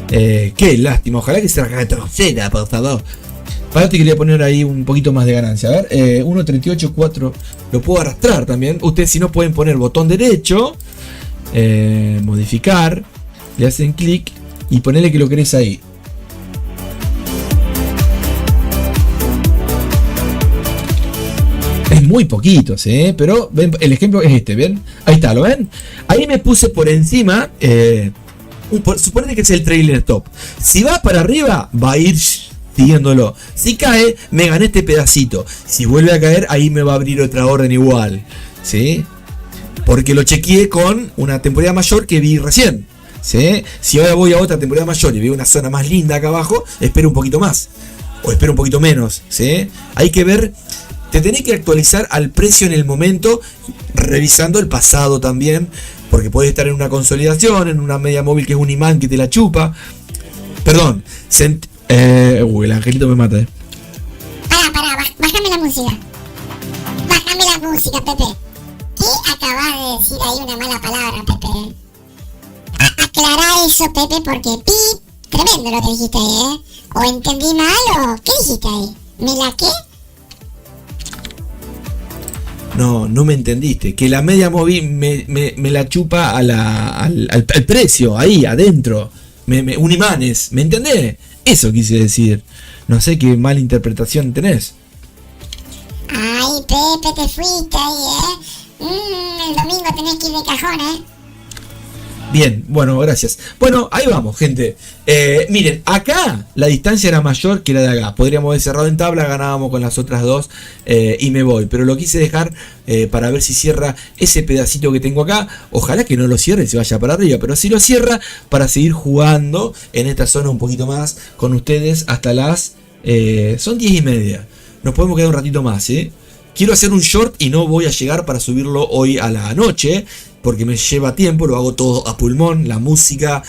Qué lástima, ojalá que se retroceda, por favor. Para te quería poner ahí un poquito más de ganancia. A ver, 1.38.4. Lo puedo arrastrar también. Ustedes si no pueden poner botón derecho, modificar, le hacen clic y ponerle que lo querés ahí. Es muy poquito, ¿sí? Pero ven, el ejemplo es este, ¿ven? Ahí está, ¿lo ven? Ahí me puse por encima. Suponete que es el trailer top. Si va para arriba, va a ir siguiéndolo. Si cae, me gané este pedacito. Si vuelve a caer, ahí me va a abrir otra orden igual, ¿sí? Porque lo chequeé con una temporada mayor que vi recién, ¿sí? Si ahora voy a otra temporada mayor y veo una zona más linda acá abajo, espero un poquito más. O espero un poquito menos, ¿sí? Hay que ver. Te tenés que actualizar al precio en el momento, revisando el pasado también. Porque puede estar en una consolidación, en una media móvil que es un imán que te la chupa. Perdón. El angelito me mata, Bájame la música. Bájame la música, Pepe. ¿Qué acabas de decir ahí una mala palabra, Pepe? Aclará eso, Pepe, porque tremendo lo que dijiste ahí, O entendí mal o... ¿Qué dijiste ahí? ¿Me la qué? No me entendiste. Que la media móvil me la chupa al precio, ahí, adentro. Un imanes, ¿me entendés? Eso quise decir. No sé qué mala interpretación tenés. Ay, Pepe, te fuiste ahí, el domingo tenés que ir de cajón, Bien, bueno, gracias. Bueno, ahí vamos, gente. Miren, acá la distancia era mayor que la de acá. Podríamos haber cerrado en tabla, ganábamos con las otras dos y me voy. Pero lo quise dejar para ver si cierra ese pedacito que tengo acá. Ojalá que no lo cierre y se vaya para arriba. Pero si lo cierra, para seguir jugando en esta zona un poquito más con ustedes hasta las... son 10:30. Nos podemos quedar un ratito más, Quiero hacer un short y no voy a llegar para subirlo hoy a la noche. Porque me lleva tiempo, lo hago todo a pulmón, la música,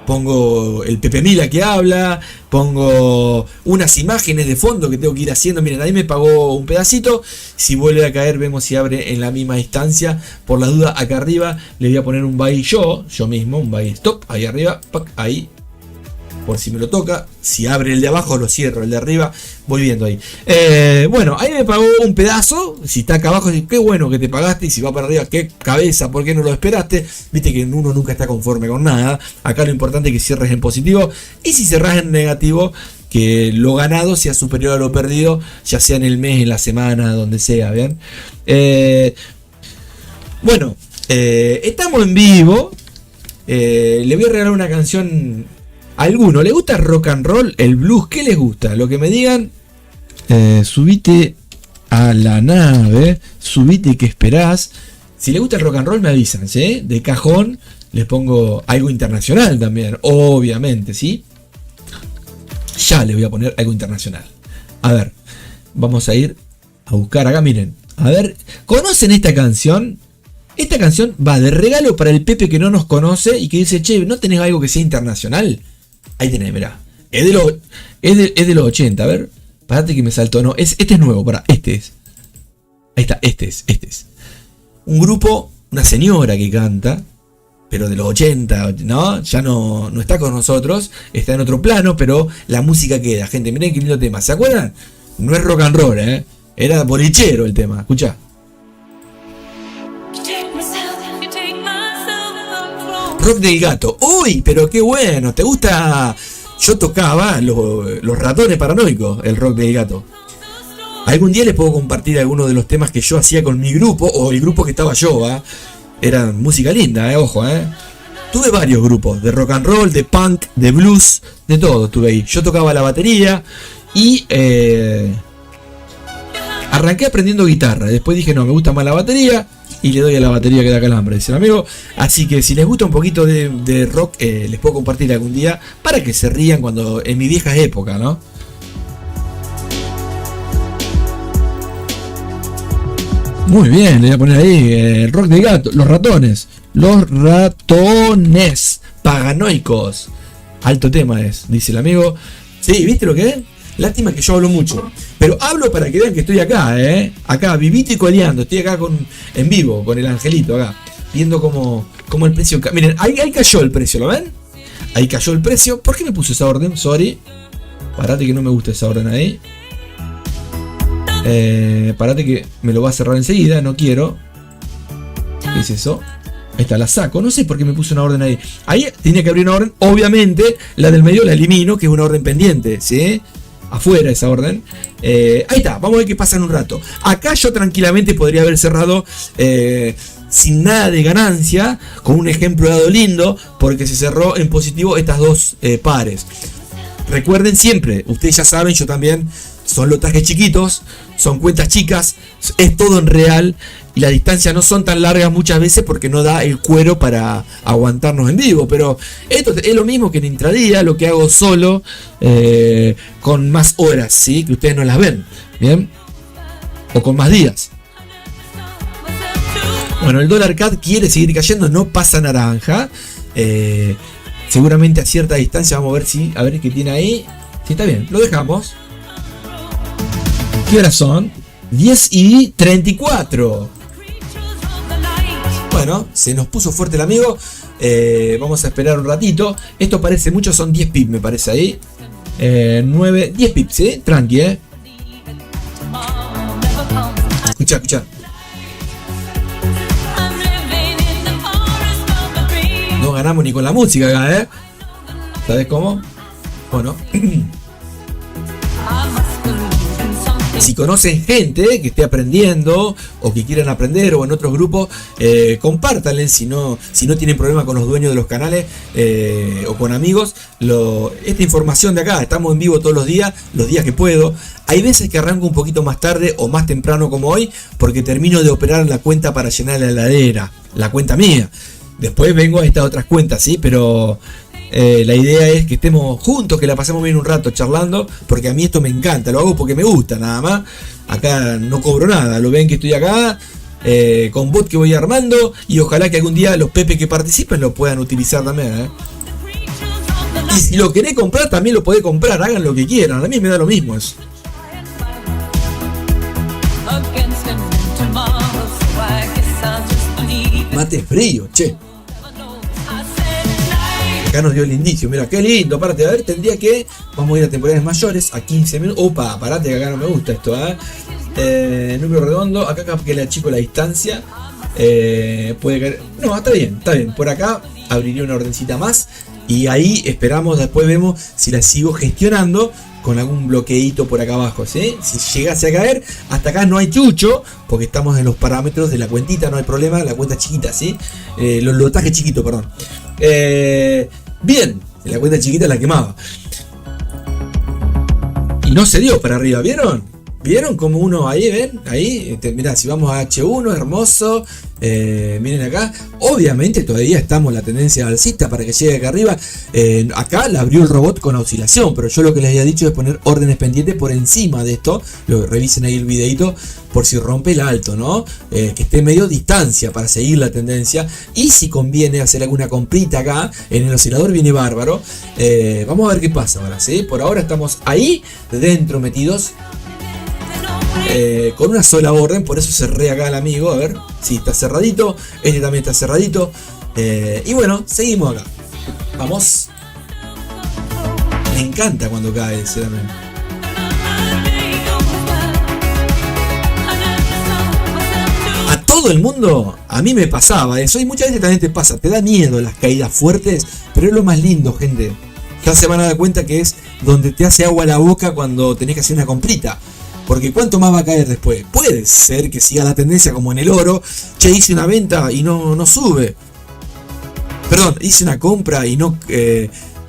pongo el Pepe Mila que habla, pongo unas imágenes de fondo que tengo que ir haciendo. Miren, ahí me pagó un pedacito, si vuelve a caer vemos si abre en la misma distancia. Por la duda, acá arriba le voy a poner un buy yo mismo, un buy stop, ahí arriba, ahí. por si me lo toca. Si abre el de abajo lo cierro, el de arriba voy viendo ahí. Bueno, ahí me pagó un pedazo. Si está acá abajo, qué bueno que te pagaste. Y si va para arriba, qué cabeza, ¿por qué no lo esperaste? Viste que uno nunca está conforme con nada. Acá lo importante es que cierres en positivo. Y si cerrás en negativo, que lo ganado sea superior a lo perdido, ya sea en el mes, en la semana, donde sea, ¿bien? Bueno, estamos en vivo. Le voy a regalar una canción a alguno. ¿Le gusta el rock and roll, el blues? ¿Qué les gusta? Lo que me digan. Subite a la nave, subite, que esperás. Si les gusta el rock and roll me avisan, ¿sí? De cajón les pongo algo internacional también, obviamente, ¿sí? Ya les voy a poner algo internacional. A ver, vamos a ir a buscar acá, miren. A ver, ¿conocen esta canción? Esta canción va de regalo para el Pepe que no nos conoce y que dice, che, ¿no tenés algo que sea internacional? Ahí tenés, mirá. Es de los 80, a ver. Parate que me saltó. No, este es nuevo, pará, este es. Ahí está, este es. Un grupo, una señora que canta, pero de los 80, ¿no? Ya no está con nosotros, está en otro plano, pero la música queda. Gente, miren qué lindo tema. ¿Se acuerdan? No es rock and roll, era bolichero el tema. Escuchá. Rock del Gato. Uy, pero qué bueno. ¿Te gusta? Yo tocaba los Ratones Paranoicos, el Rock del Gato. Algún día les puedo compartir algunos de los temas que yo hacía con mi grupo, o el grupo que estaba yo, Era música linda, ojo, Tuve varios grupos, de rock and roll, de punk, de blues, de todo tuve ahí. Yo tocaba la batería y arranqué aprendiendo guitarra. Después dije, no, me gusta más la batería y le doy a la batería que da calambre, dice el amigo. Así que si les gusta un poquito de rock, les puedo compartir algún día para que se rían cuando en mi vieja época, ¿no? Muy bien, le voy a poner ahí el rock del gato, los ratones paranoicos. Alto tema es, dice el amigo. Sí, ¿viste lo que es? Lástima que yo hablo mucho, pero hablo para que vean que estoy acá, acá vivito y coleando. Estoy acá en vivo con el angelito acá, viendo cómo el precio. Miren, ahí cayó el precio, ¿lo ven? Ahí cayó el precio. ¿Por qué me puse esa orden? Sorry. Parate que no me gusta esa orden ahí. Parate que me lo va a cerrar enseguida, no quiero. ¿Qué es eso? Ahí está, la saco. No sé por qué me puse una orden ahí. Ahí tenía que abrir una orden. Obviamente, la del medio la elimino, que es una orden pendiente, ¿sí? Afuera esa orden. Ahí está, vamos a ver qué pasa en un rato. Acá yo tranquilamente podría haber cerrado sin nada de ganancia, con un ejemplo dado lindo, porque se cerró en positivo estas dos pares. Recuerden siempre, ustedes ya saben, yo también, son lotajes chiquitos, son cuentas chicas, es todo en real y las distancias no son tan largas muchas veces porque no da el cuero para aguantarnos en vivo, pero esto es lo mismo que en intradía, lo que hago solo, con más horas, ¿sí? Que ustedes no las ven, ¿bien? O con más días. Bueno, el dólar CAD quiere seguir cayendo, no pasa naranja, seguramente a cierta distancia. Vamos a ver qué tiene ahí. Sí, está bien, lo dejamos. ¿Qué horas son? 10:34. Bueno, se nos puso fuerte el amigo. Vamos a esperar un ratito. Esto parece mucho, son 10 pips me parece ahí. 9, 10 pips, ¿sí? Tranqui, Escucha. No ganamos ni con la música acá, ¿Sabes cómo? Bueno. Si conocen gente que esté aprendiendo o que quieran aprender o en otros grupos, compártanle si no tienen problema con los dueños de los canales o con amigos. Esta información de acá, estamos en vivo todos los días que puedo. Hay veces que arranco un poquito más tarde o más temprano como hoy porque termino de operar la cuenta para llenar la heladera, la cuenta mía. Después vengo a estas otras cuentas, ¿sí? Pero la idea es que estemos juntos, que la pasemos bien un rato charlando, porque a mí esto me encanta, lo hago porque me gusta nada más. Acá no cobro nada, lo ven que estoy acá con bot que voy armando y ojalá que algún día los Pepe que participen lo puedan utilizar también, Y si lo querés comprar también lo podés comprar, hagan lo que quieran, a mí me da lo mismo eso. Mate frío, che. acá nos dio el indicio. Mira, qué lindo, párate, a ver, tendría que, vamos a ir a temporales mayores, a 15 minutos. Opa, parate que acá no me gusta esto, número redondo, acá que le achico la distancia. Puede caer. No, está bien. Por acá abriría una ordencita más. Y ahí esperamos, después vemos si la sigo gestionando con algún bloqueíto por acá abajo, ¿sí? Si llegase a caer, hasta acá no hay chucho, porque estamos en los parámetros de la cuentita, no hay problema, la cuenta chiquita, ¿sí? Los lotajes chiquitos, perdón. Bien, la cuenta chiquita la quemaba. Y no se dio para arriba, ¿vieron? ¿Vieron como uno ahí, ven? Ahí, mirá, si vamos a H1, hermoso. Miren acá, obviamente todavía estamos en la tendencia alcista para que llegue acá arriba. Acá la abrió el robot con oscilación, pero yo lo que les había dicho es poner órdenes pendientes por encima de esto. Revisen ahí el videito por si rompe el alto, ¿no? Que esté medio distancia para seguir la tendencia. Y si conviene hacer alguna comprita acá en el oscilador, viene bárbaro. Vamos a ver qué pasa ahora, ¿sí? Por ahora estamos ahí dentro metidos. Con una sola orden, por eso cerré acá al amigo. A ver, sí, está cerradito. Este también está cerradito. Y bueno, seguimos acá. Vamos. Me encanta cuando cae ese también. A todo el mundo, a mí me pasaba eso. Y muchas veces también te pasa. Te da miedo las caídas fuertes. Pero es lo más lindo, gente. Ya se van a dar cuenta que es donde te hace agua la boca cuando tenés que hacer una comprita. Porque ¿cuánto más va a caer después? Puede ser que siga la tendencia como en el oro. Che, hice una venta y no sube. Perdón, hice una compra y no...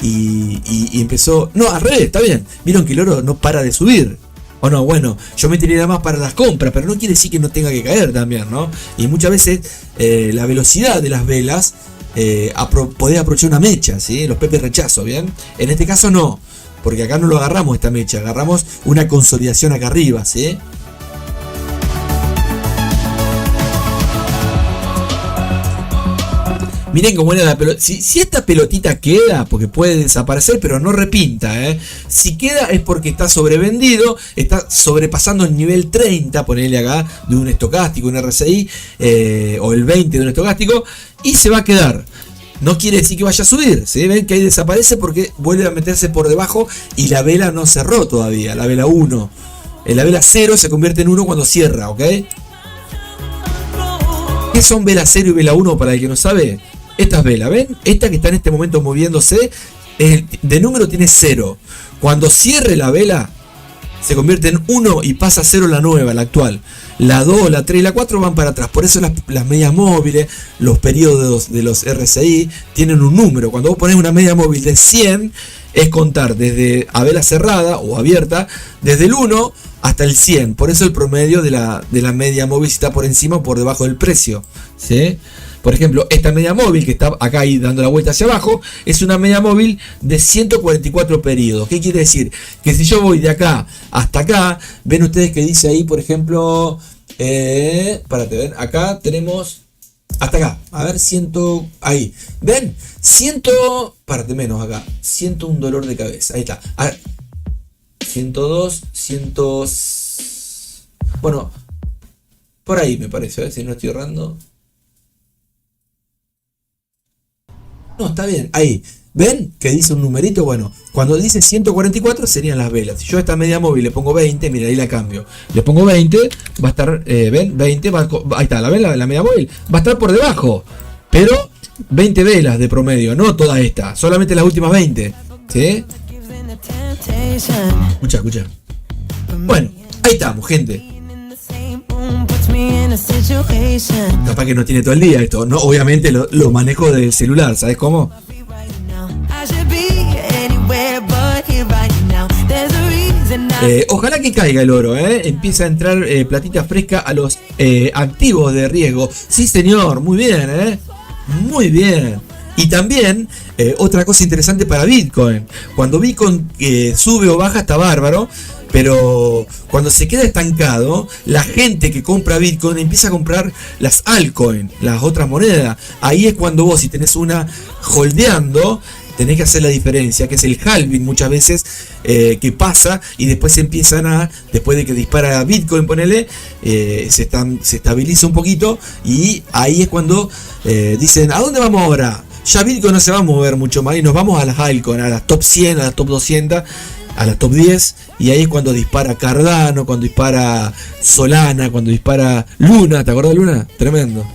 y empezó... No, al revés, está bien. Vieron que el oro no para de subir. O no, bueno, yo me tiré más para las compras, pero no quiere decir que no tenga que caer también, ¿no? Y muchas veces la velocidad de las velas podés aprovechar una mecha, ¿sí? Los Pepe rechazo, ¿bien? En este caso no. Porque acá no lo agarramos esta mecha, agarramos una consolidación acá arriba, ¿sí? Miren cómo era la pelota. Si esta pelotita queda, porque puede desaparecer, pero no repinta, ¿eh? Si queda es porque está sobrevendido, está sobrepasando el nivel 30, ponele acá, de un estocástico, un RSI, o el 20 de un estocástico, y se va a quedar. No quiere decir que vaya a subir, ¿sí? Ven que ahí desaparece porque vuelve a meterse por debajo y la vela no cerró todavía, la vela 1. La vela 0 se convierte en 1 cuando cierra, ¿ok? ¿Qué son vela 0 y vela 1 para el que no sabe? Estas velas, ¿ven? Esta que está en este momento moviéndose, de número tiene 0. Cuando cierre la vela, se convierte en 1 y pasa a 0 la nueva, la actual. La 2, la 3 y la 4 van para atrás. Por eso las medias móviles, los periodos de los RSI tienen un número. Cuando vos ponés una media móvil de 100, es contar desde a vela cerrada o abierta, desde el 1 hasta el 100. Por eso el promedio de la media móvil está por encima o por debajo del precio, ¿sí? Por ejemplo, esta media móvil que está acá ahí dando la vuelta hacia abajo es una media móvil de 144 periodos. ¿Qué quiere decir? Que si yo voy de acá hasta acá, ven ustedes que dice ahí, por ejemplo, párate, ven, acá tenemos hasta acá, a ver, 100, ahí, ven, 100, párate menos acá, 101 dolor de cabeza, ahí está, a ver, 102, 100, bueno, por ahí me parece, a ver si no estoy errando. No, está bien, ahí. ¿Ven que dice un numerito? Bueno, cuando dice 144 serían las velas. Si yo a esta media móvil le pongo 20, mira, ahí la cambio. Le pongo 20, va a estar, ¿ven? 20, ahí está, la vela de la media móvil va a estar por debajo. Pero 20 velas de promedio, no toda esta, solamente las últimas 20. ¿Sí? Escucha. Bueno, ahí estamos, gente. Capaz que no tiene todo el día esto, no, obviamente lo manejo del celular, ¿sabes cómo? Ojalá que caiga el oro, empieza a entrar platita fresca a los activos de riesgo. Sí, señor, muy bien, muy bien. Y también otra cosa interesante para Bitcoin, cuando Bitcoin sube o baja está bárbaro. Pero cuando se queda estancado, la gente que compra Bitcoin empieza a comprar las altcoins, las otras monedas. Ahí es cuando vos, si tenés una holdeando, tenés que hacer la diferencia, que es el halving muchas veces, que pasa y después se empiezan después de que dispara Bitcoin, ponele, se estabiliza un poquito y ahí es cuando dicen, ¿a dónde vamos ahora? Ya Bitcoin no se va a mover mucho más y nos vamos a las altcoins, a las top 100, a las top 200, a las top 10. Y ahí es cuando dispara Cardano, cuando dispara Solana, cuando dispara Luna. ¿Te acuerdas de Luna? Tremendo.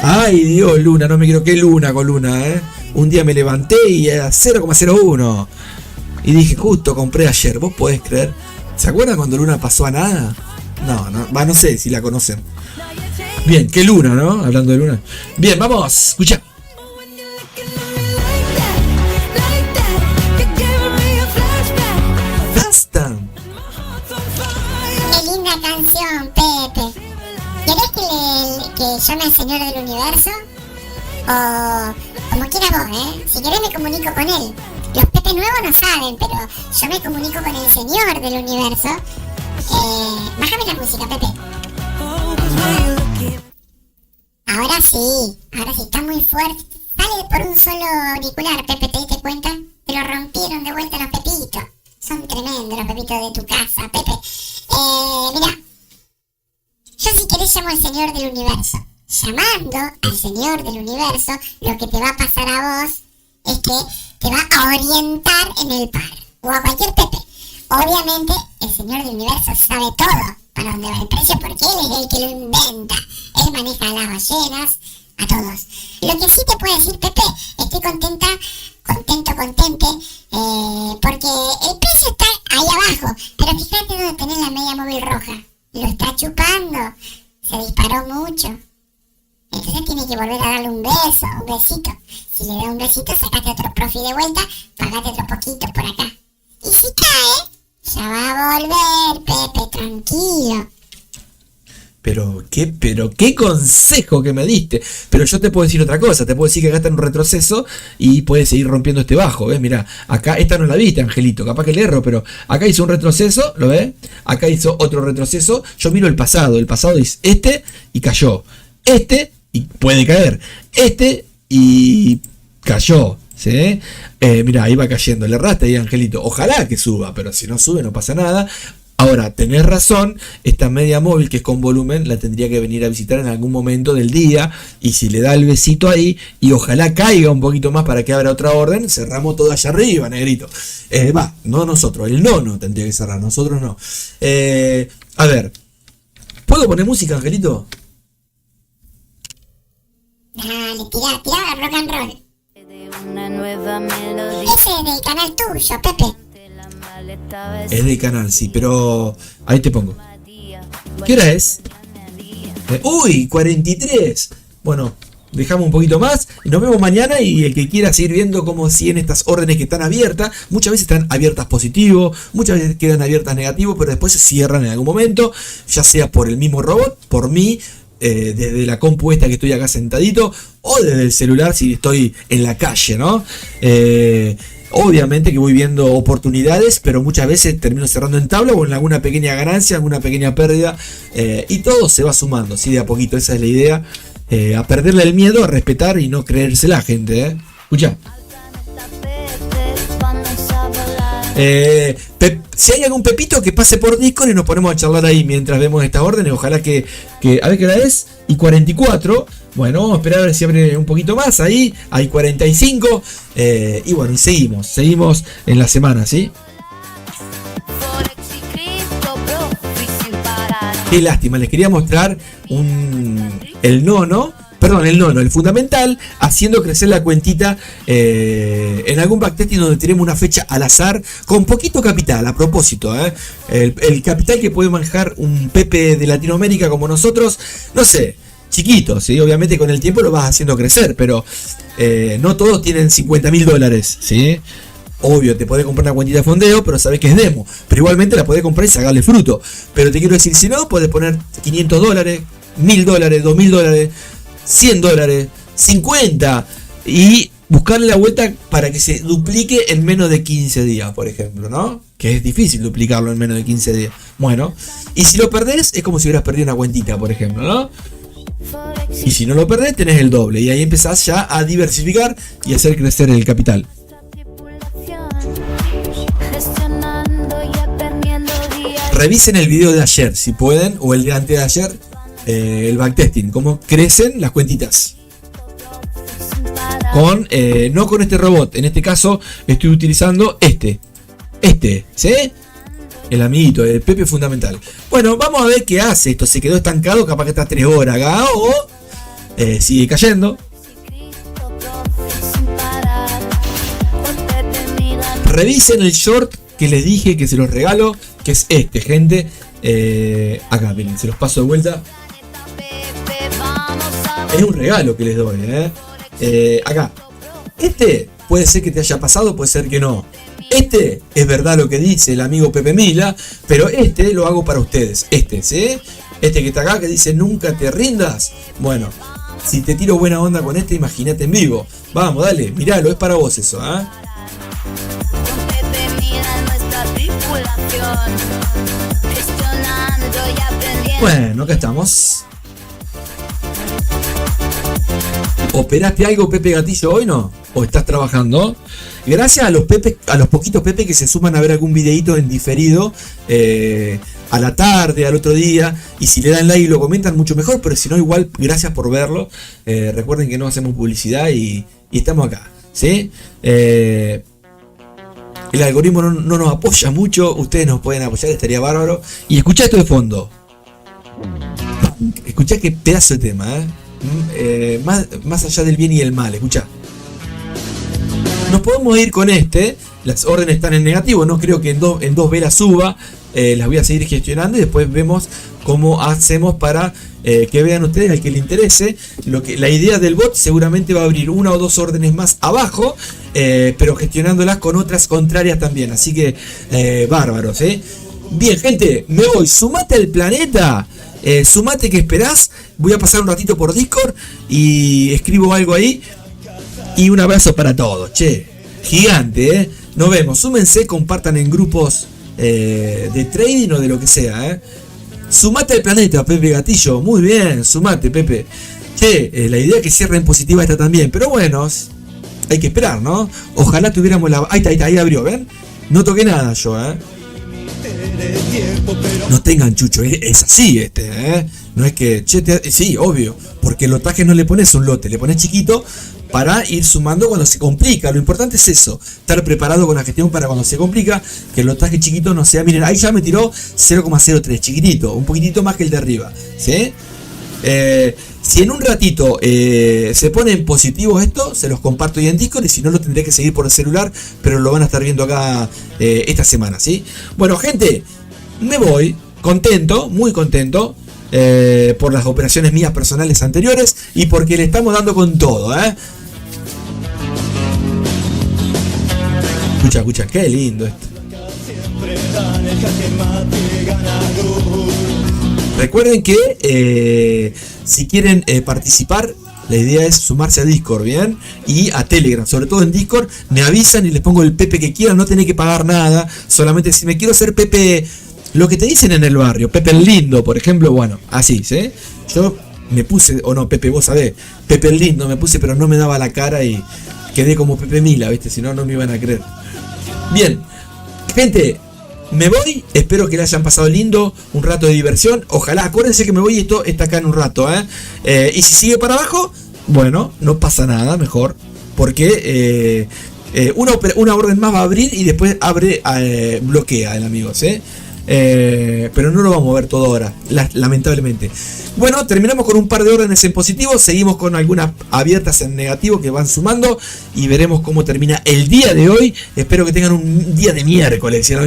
Ay Dios, Luna, no me quiero que Luna con Luna, Un día me levanté y era 0,01. Y dije, justo compré ayer, ¿vos podés creer? ¿Se acuerdan cuando Luna pasó a nada? No sé si la conocen. Bien, qué Luna, ¿no? Hablando de Luna. Bien, vamos, escucha. Basta. Qué linda canción, Pepe. ¿Querés que llame al Señor del Universo? O como quieras vos, Si querés me comunico con él. Los Pepe nuevos no saben, pero yo me comunico con el Señor del Universo. Bájame la música, Pepe. Ahora sí, está muy fuerte. Sale por un solo auricular, Pepe, ¿te diste cuenta? Te lo rompieron de vuelta los pepitos. Son tremendos los pepitos de tu casa, Pepe. Mira, yo si querés llamo al Señor del Universo. Llamando al Señor del Universo, lo que te va a pasar a vos es que te va a orientar en el par. O a cualquier Pepe. Obviamente, el Señor del Universo sabe todo para dónde va el precio porque él es el que lo inventa. Él maneja a las ballenas, a todos. Lo que sí te puedo decir, Pepe, estoy contente, porque el precio está ahí abajo. Pero fíjate dónde tenés la media móvil roja. Lo está chupando. Se disparó mucho. Entonces tiene que volver a darle un besito. Si le da un besito, sacate otro profi de vuelta, pagate otro poquito por acá. Y si cae, ya va a volver, Pepe, tranquilo. Pero qué consejo que me diste. Pero yo te puedo decir otra cosa. Te puedo decir que acá está en un retroceso y puedes seguir rompiendo este bajo. ¿Ves? Mirá, acá esta no la viste, Angelito. Capaz que le erro, pero acá hizo un retroceso, ¿lo ves? Acá hizo otro retroceso. Yo miro el pasado. El pasado es este y cayó. Este y puede caer. Este y cayó. ¿Sí? Mira, ahí va cayendo. Le erraste ahí, Angelito. Ojalá que suba, pero si no sube no pasa nada. Ahora, tenés razón, esta media móvil que es con volumen la tendría que venir a visitar en algún momento del día y si le da el besito ahí y ojalá caiga un poquito más para que abra otra orden, cerramos todo allá arriba, negrito. No nosotros, el nono tendría que cerrar, nosotros no. A ver, ¿puedo poner música, Angelito? Dale, tirá rock and roll. Una nueva melodía. Ese es del canal tuyo, Pepe. Es de canal, sí, pero ahí te pongo. ¿Qué hora es? ¡Uy! 43. Bueno, dejamos un poquito más y nos vemos mañana. Y el que quiera seguir viendo cómo siguen estas órdenes que están abiertas, muchas veces están abiertas positivo, muchas veces quedan abiertas negativo, pero después se cierran en algún momento, ya sea por el mismo robot, por mí, desde la compu esta que estoy acá sentadito, o desde el celular si estoy en la calle, ¿no? Obviamente que voy viendo oportunidades, pero muchas veces termino cerrando en tabla o en alguna pequeña ganancia, alguna pequeña pérdida, y todo se va sumando, ¿sí? De a poquito, esa es la idea, a perderle el miedo, a respetar y no creérsela, gente, Escucha. Si hay algún pepito que pase por Discord y nos ponemos a charlar ahí mientras vemos estas órdenes, ojalá que a ver qué hora es, y 44, bueno, vamos a esperar a ver si abre un poquito más, ahí hay 45, y bueno, y seguimos en la semana, ¿sí? Qué lástima, les quería mostrar el fundamental, haciendo crecer la cuentita en algún backtesting donde tenemos una fecha al azar, con poquito capital, a propósito, el capital que puede manejar un Pepe de Latinoamérica como nosotros, no sé, chiquito, ¿sí? Obviamente con el tiempo lo vas haciendo crecer, pero no todos tienen $50,000, ¿sí? Obvio, te podés comprar una cuentita de fondeo, pero sabés que es demo, pero igualmente la podés comprar y sacarle fruto, pero te quiero decir, si no, podés poner $500, $1,000, $2,000, $100, 50 y buscarle la vuelta para que se duplique en menos de 15 días, por ejemplo, ¿no? Que es difícil duplicarlo en menos de 15 días. Bueno, y si lo perdés, es como si hubieras perdido una cuentita, por ejemplo, ¿no? Y si no lo perdés, tenés el doble. Y ahí empezás ya a diversificar y a hacer crecer el capital. Revisen el video de ayer, si pueden, o el de antes de ayer. El backtesting, cómo crecen las cuentitas. con no con este robot. En este caso estoy utilizando este, ¿sí? El amiguito, el Pepe fundamental. Bueno, vamos a ver qué hace esto. Se quedó estancado, capaz que está 3 horas acá o sigue cayendo. Revisen el short que les dije que se los regalo, que es este, gente. Acá, miren, se los paso de vuelta. Es un regalo que les doy, acá. Este puede ser que te haya pasado, puede ser que no. Este es verdad lo que dice el amigo Pepe Mila, pero este lo hago para ustedes. ¿Sí? Este que está acá, que dice nunca te rindas. Bueno, si te tiro buena onda con este, imagínate en vivo. Vamos, dale, miralo, es para vos eso, Bueno, acá estamos. ¿Operaste algo, Pepe Gatillo, hoy no? ¿O estás trabajando? Gracias a los Pepe, a los poquitos Pepe que se suman a ver algún videito en diferido a la tarde, al otro día. Y si le dan like y lo comentan, mucho mejor. Pero si no, igual, gracias por verlo. Recuerden que no hacemos publicidad y estamos acá, ¿sí? El algoritmo no nos apoya mucho. Ustedes nos pueden apoyar, estaría bárbaro. Y escuchá esto de fondo. Escuchá qué pedazo de tema, más allá del bien y el mal, escuchá. Nos podemos ir con este. Las órdenes están en negativo. No creo que en dos velas suba. Las voy a seguir gestionando y después vemos cómo hacemos para que vean ustedes, al que le interese. La idea del bot seguramente va a abrir 1 o 2 órdenes más abajo, pero gestionándolas con otras contrarias también. Así que bárbaros, Bien, gente, me voy. Sumate al planeta. Sumate, que esperás. Voy a pasar un ratito por Discord y escribo algo ahí. Y un abrazo para todos, che. Gigante, Nos vemos. Súmense, compartan en grupos de trading o de lo que sea, Sumate al planeta, Pepe Gatillo. Muy bien, sumate, Pepe. Che, la idea es que cierren positiva esta también. Pero bueno, hay que esperar, ¿no? Ojalá tuviéramos la... Ahí abrió, ¿ven? No toqué nada yo, No tengan chucho, es así No es que... Che, sí, obvio. Porque el lotaje no le pones un lote, le pones chiquito para ir sumando cuando se complica. Lo importante es eso, estar preparado con la gestión para cuando se complica, que el lotaje chiquito no sea... Miren, ahí ya me tiró 0,03, chiquitito, un poquitito más que el de arriba, ¿sí? Si en un ratito se pone en positivo esto, se los comparto hoy en Discord, y si no lo tendré que seguir por el celular, pero lo van a estar viendo acá esta semana, ¿sí? Bueno, gente, me voy contento, muy contento, por las operaciones mías personales anteriores y porque le estamos dando con todo, Escucha, qué lindo esto. Recuerden que si quieren participar, la idea es sumarse a Discord, ¿bien? Y a Telegram, sobre todo en Discord, me avisan y les pongo el Pepe que quieran, no tenés que pagar nada, solamente si me quiero hacer Pepe, lo que te dicen en el barrio, Pepe el lindo, por ejemplo, bueno, así, ¿sí? Yo me puse, o no, Pepe, vos sabés, Pepe el lindo me puse, pero no me daba la cara y quedé como Pepe Mila, ¿viste? Si no, no me iban a creer. Bien, gente, me voy, espero que le hayan pasado lindo, un rato de diversión, ojalá, acuérdense que me voy y esto está acá en un rato, y si sigue para abajo, bueno, no pasa nada, mejor, porque una orden más va a abrir y después abre, bloquea el amigo, pero no lo vamos a ver todo ahora, lamentablemente. Bueno, terminamos con un par de órdenes en positivo, seguimos con algunas abiertas en negativo que van sumando y veremos cómo termina el día de hoy. Espero que tengan un día de miércoles, ¿no?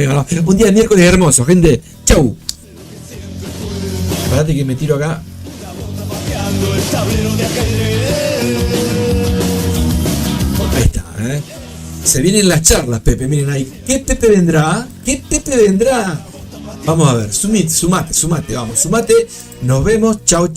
Un día de miércoles hermoso, gente. Chau. Espérate que me tiro acá. Ahí está, Se vienen las charlas, Pepe, miren ahí. ¿Qué Pepe vendrá? ¿Qué Pepe vendrá? Vamos a ver, sumate, vamos, sumate. Nos vemos. Chau.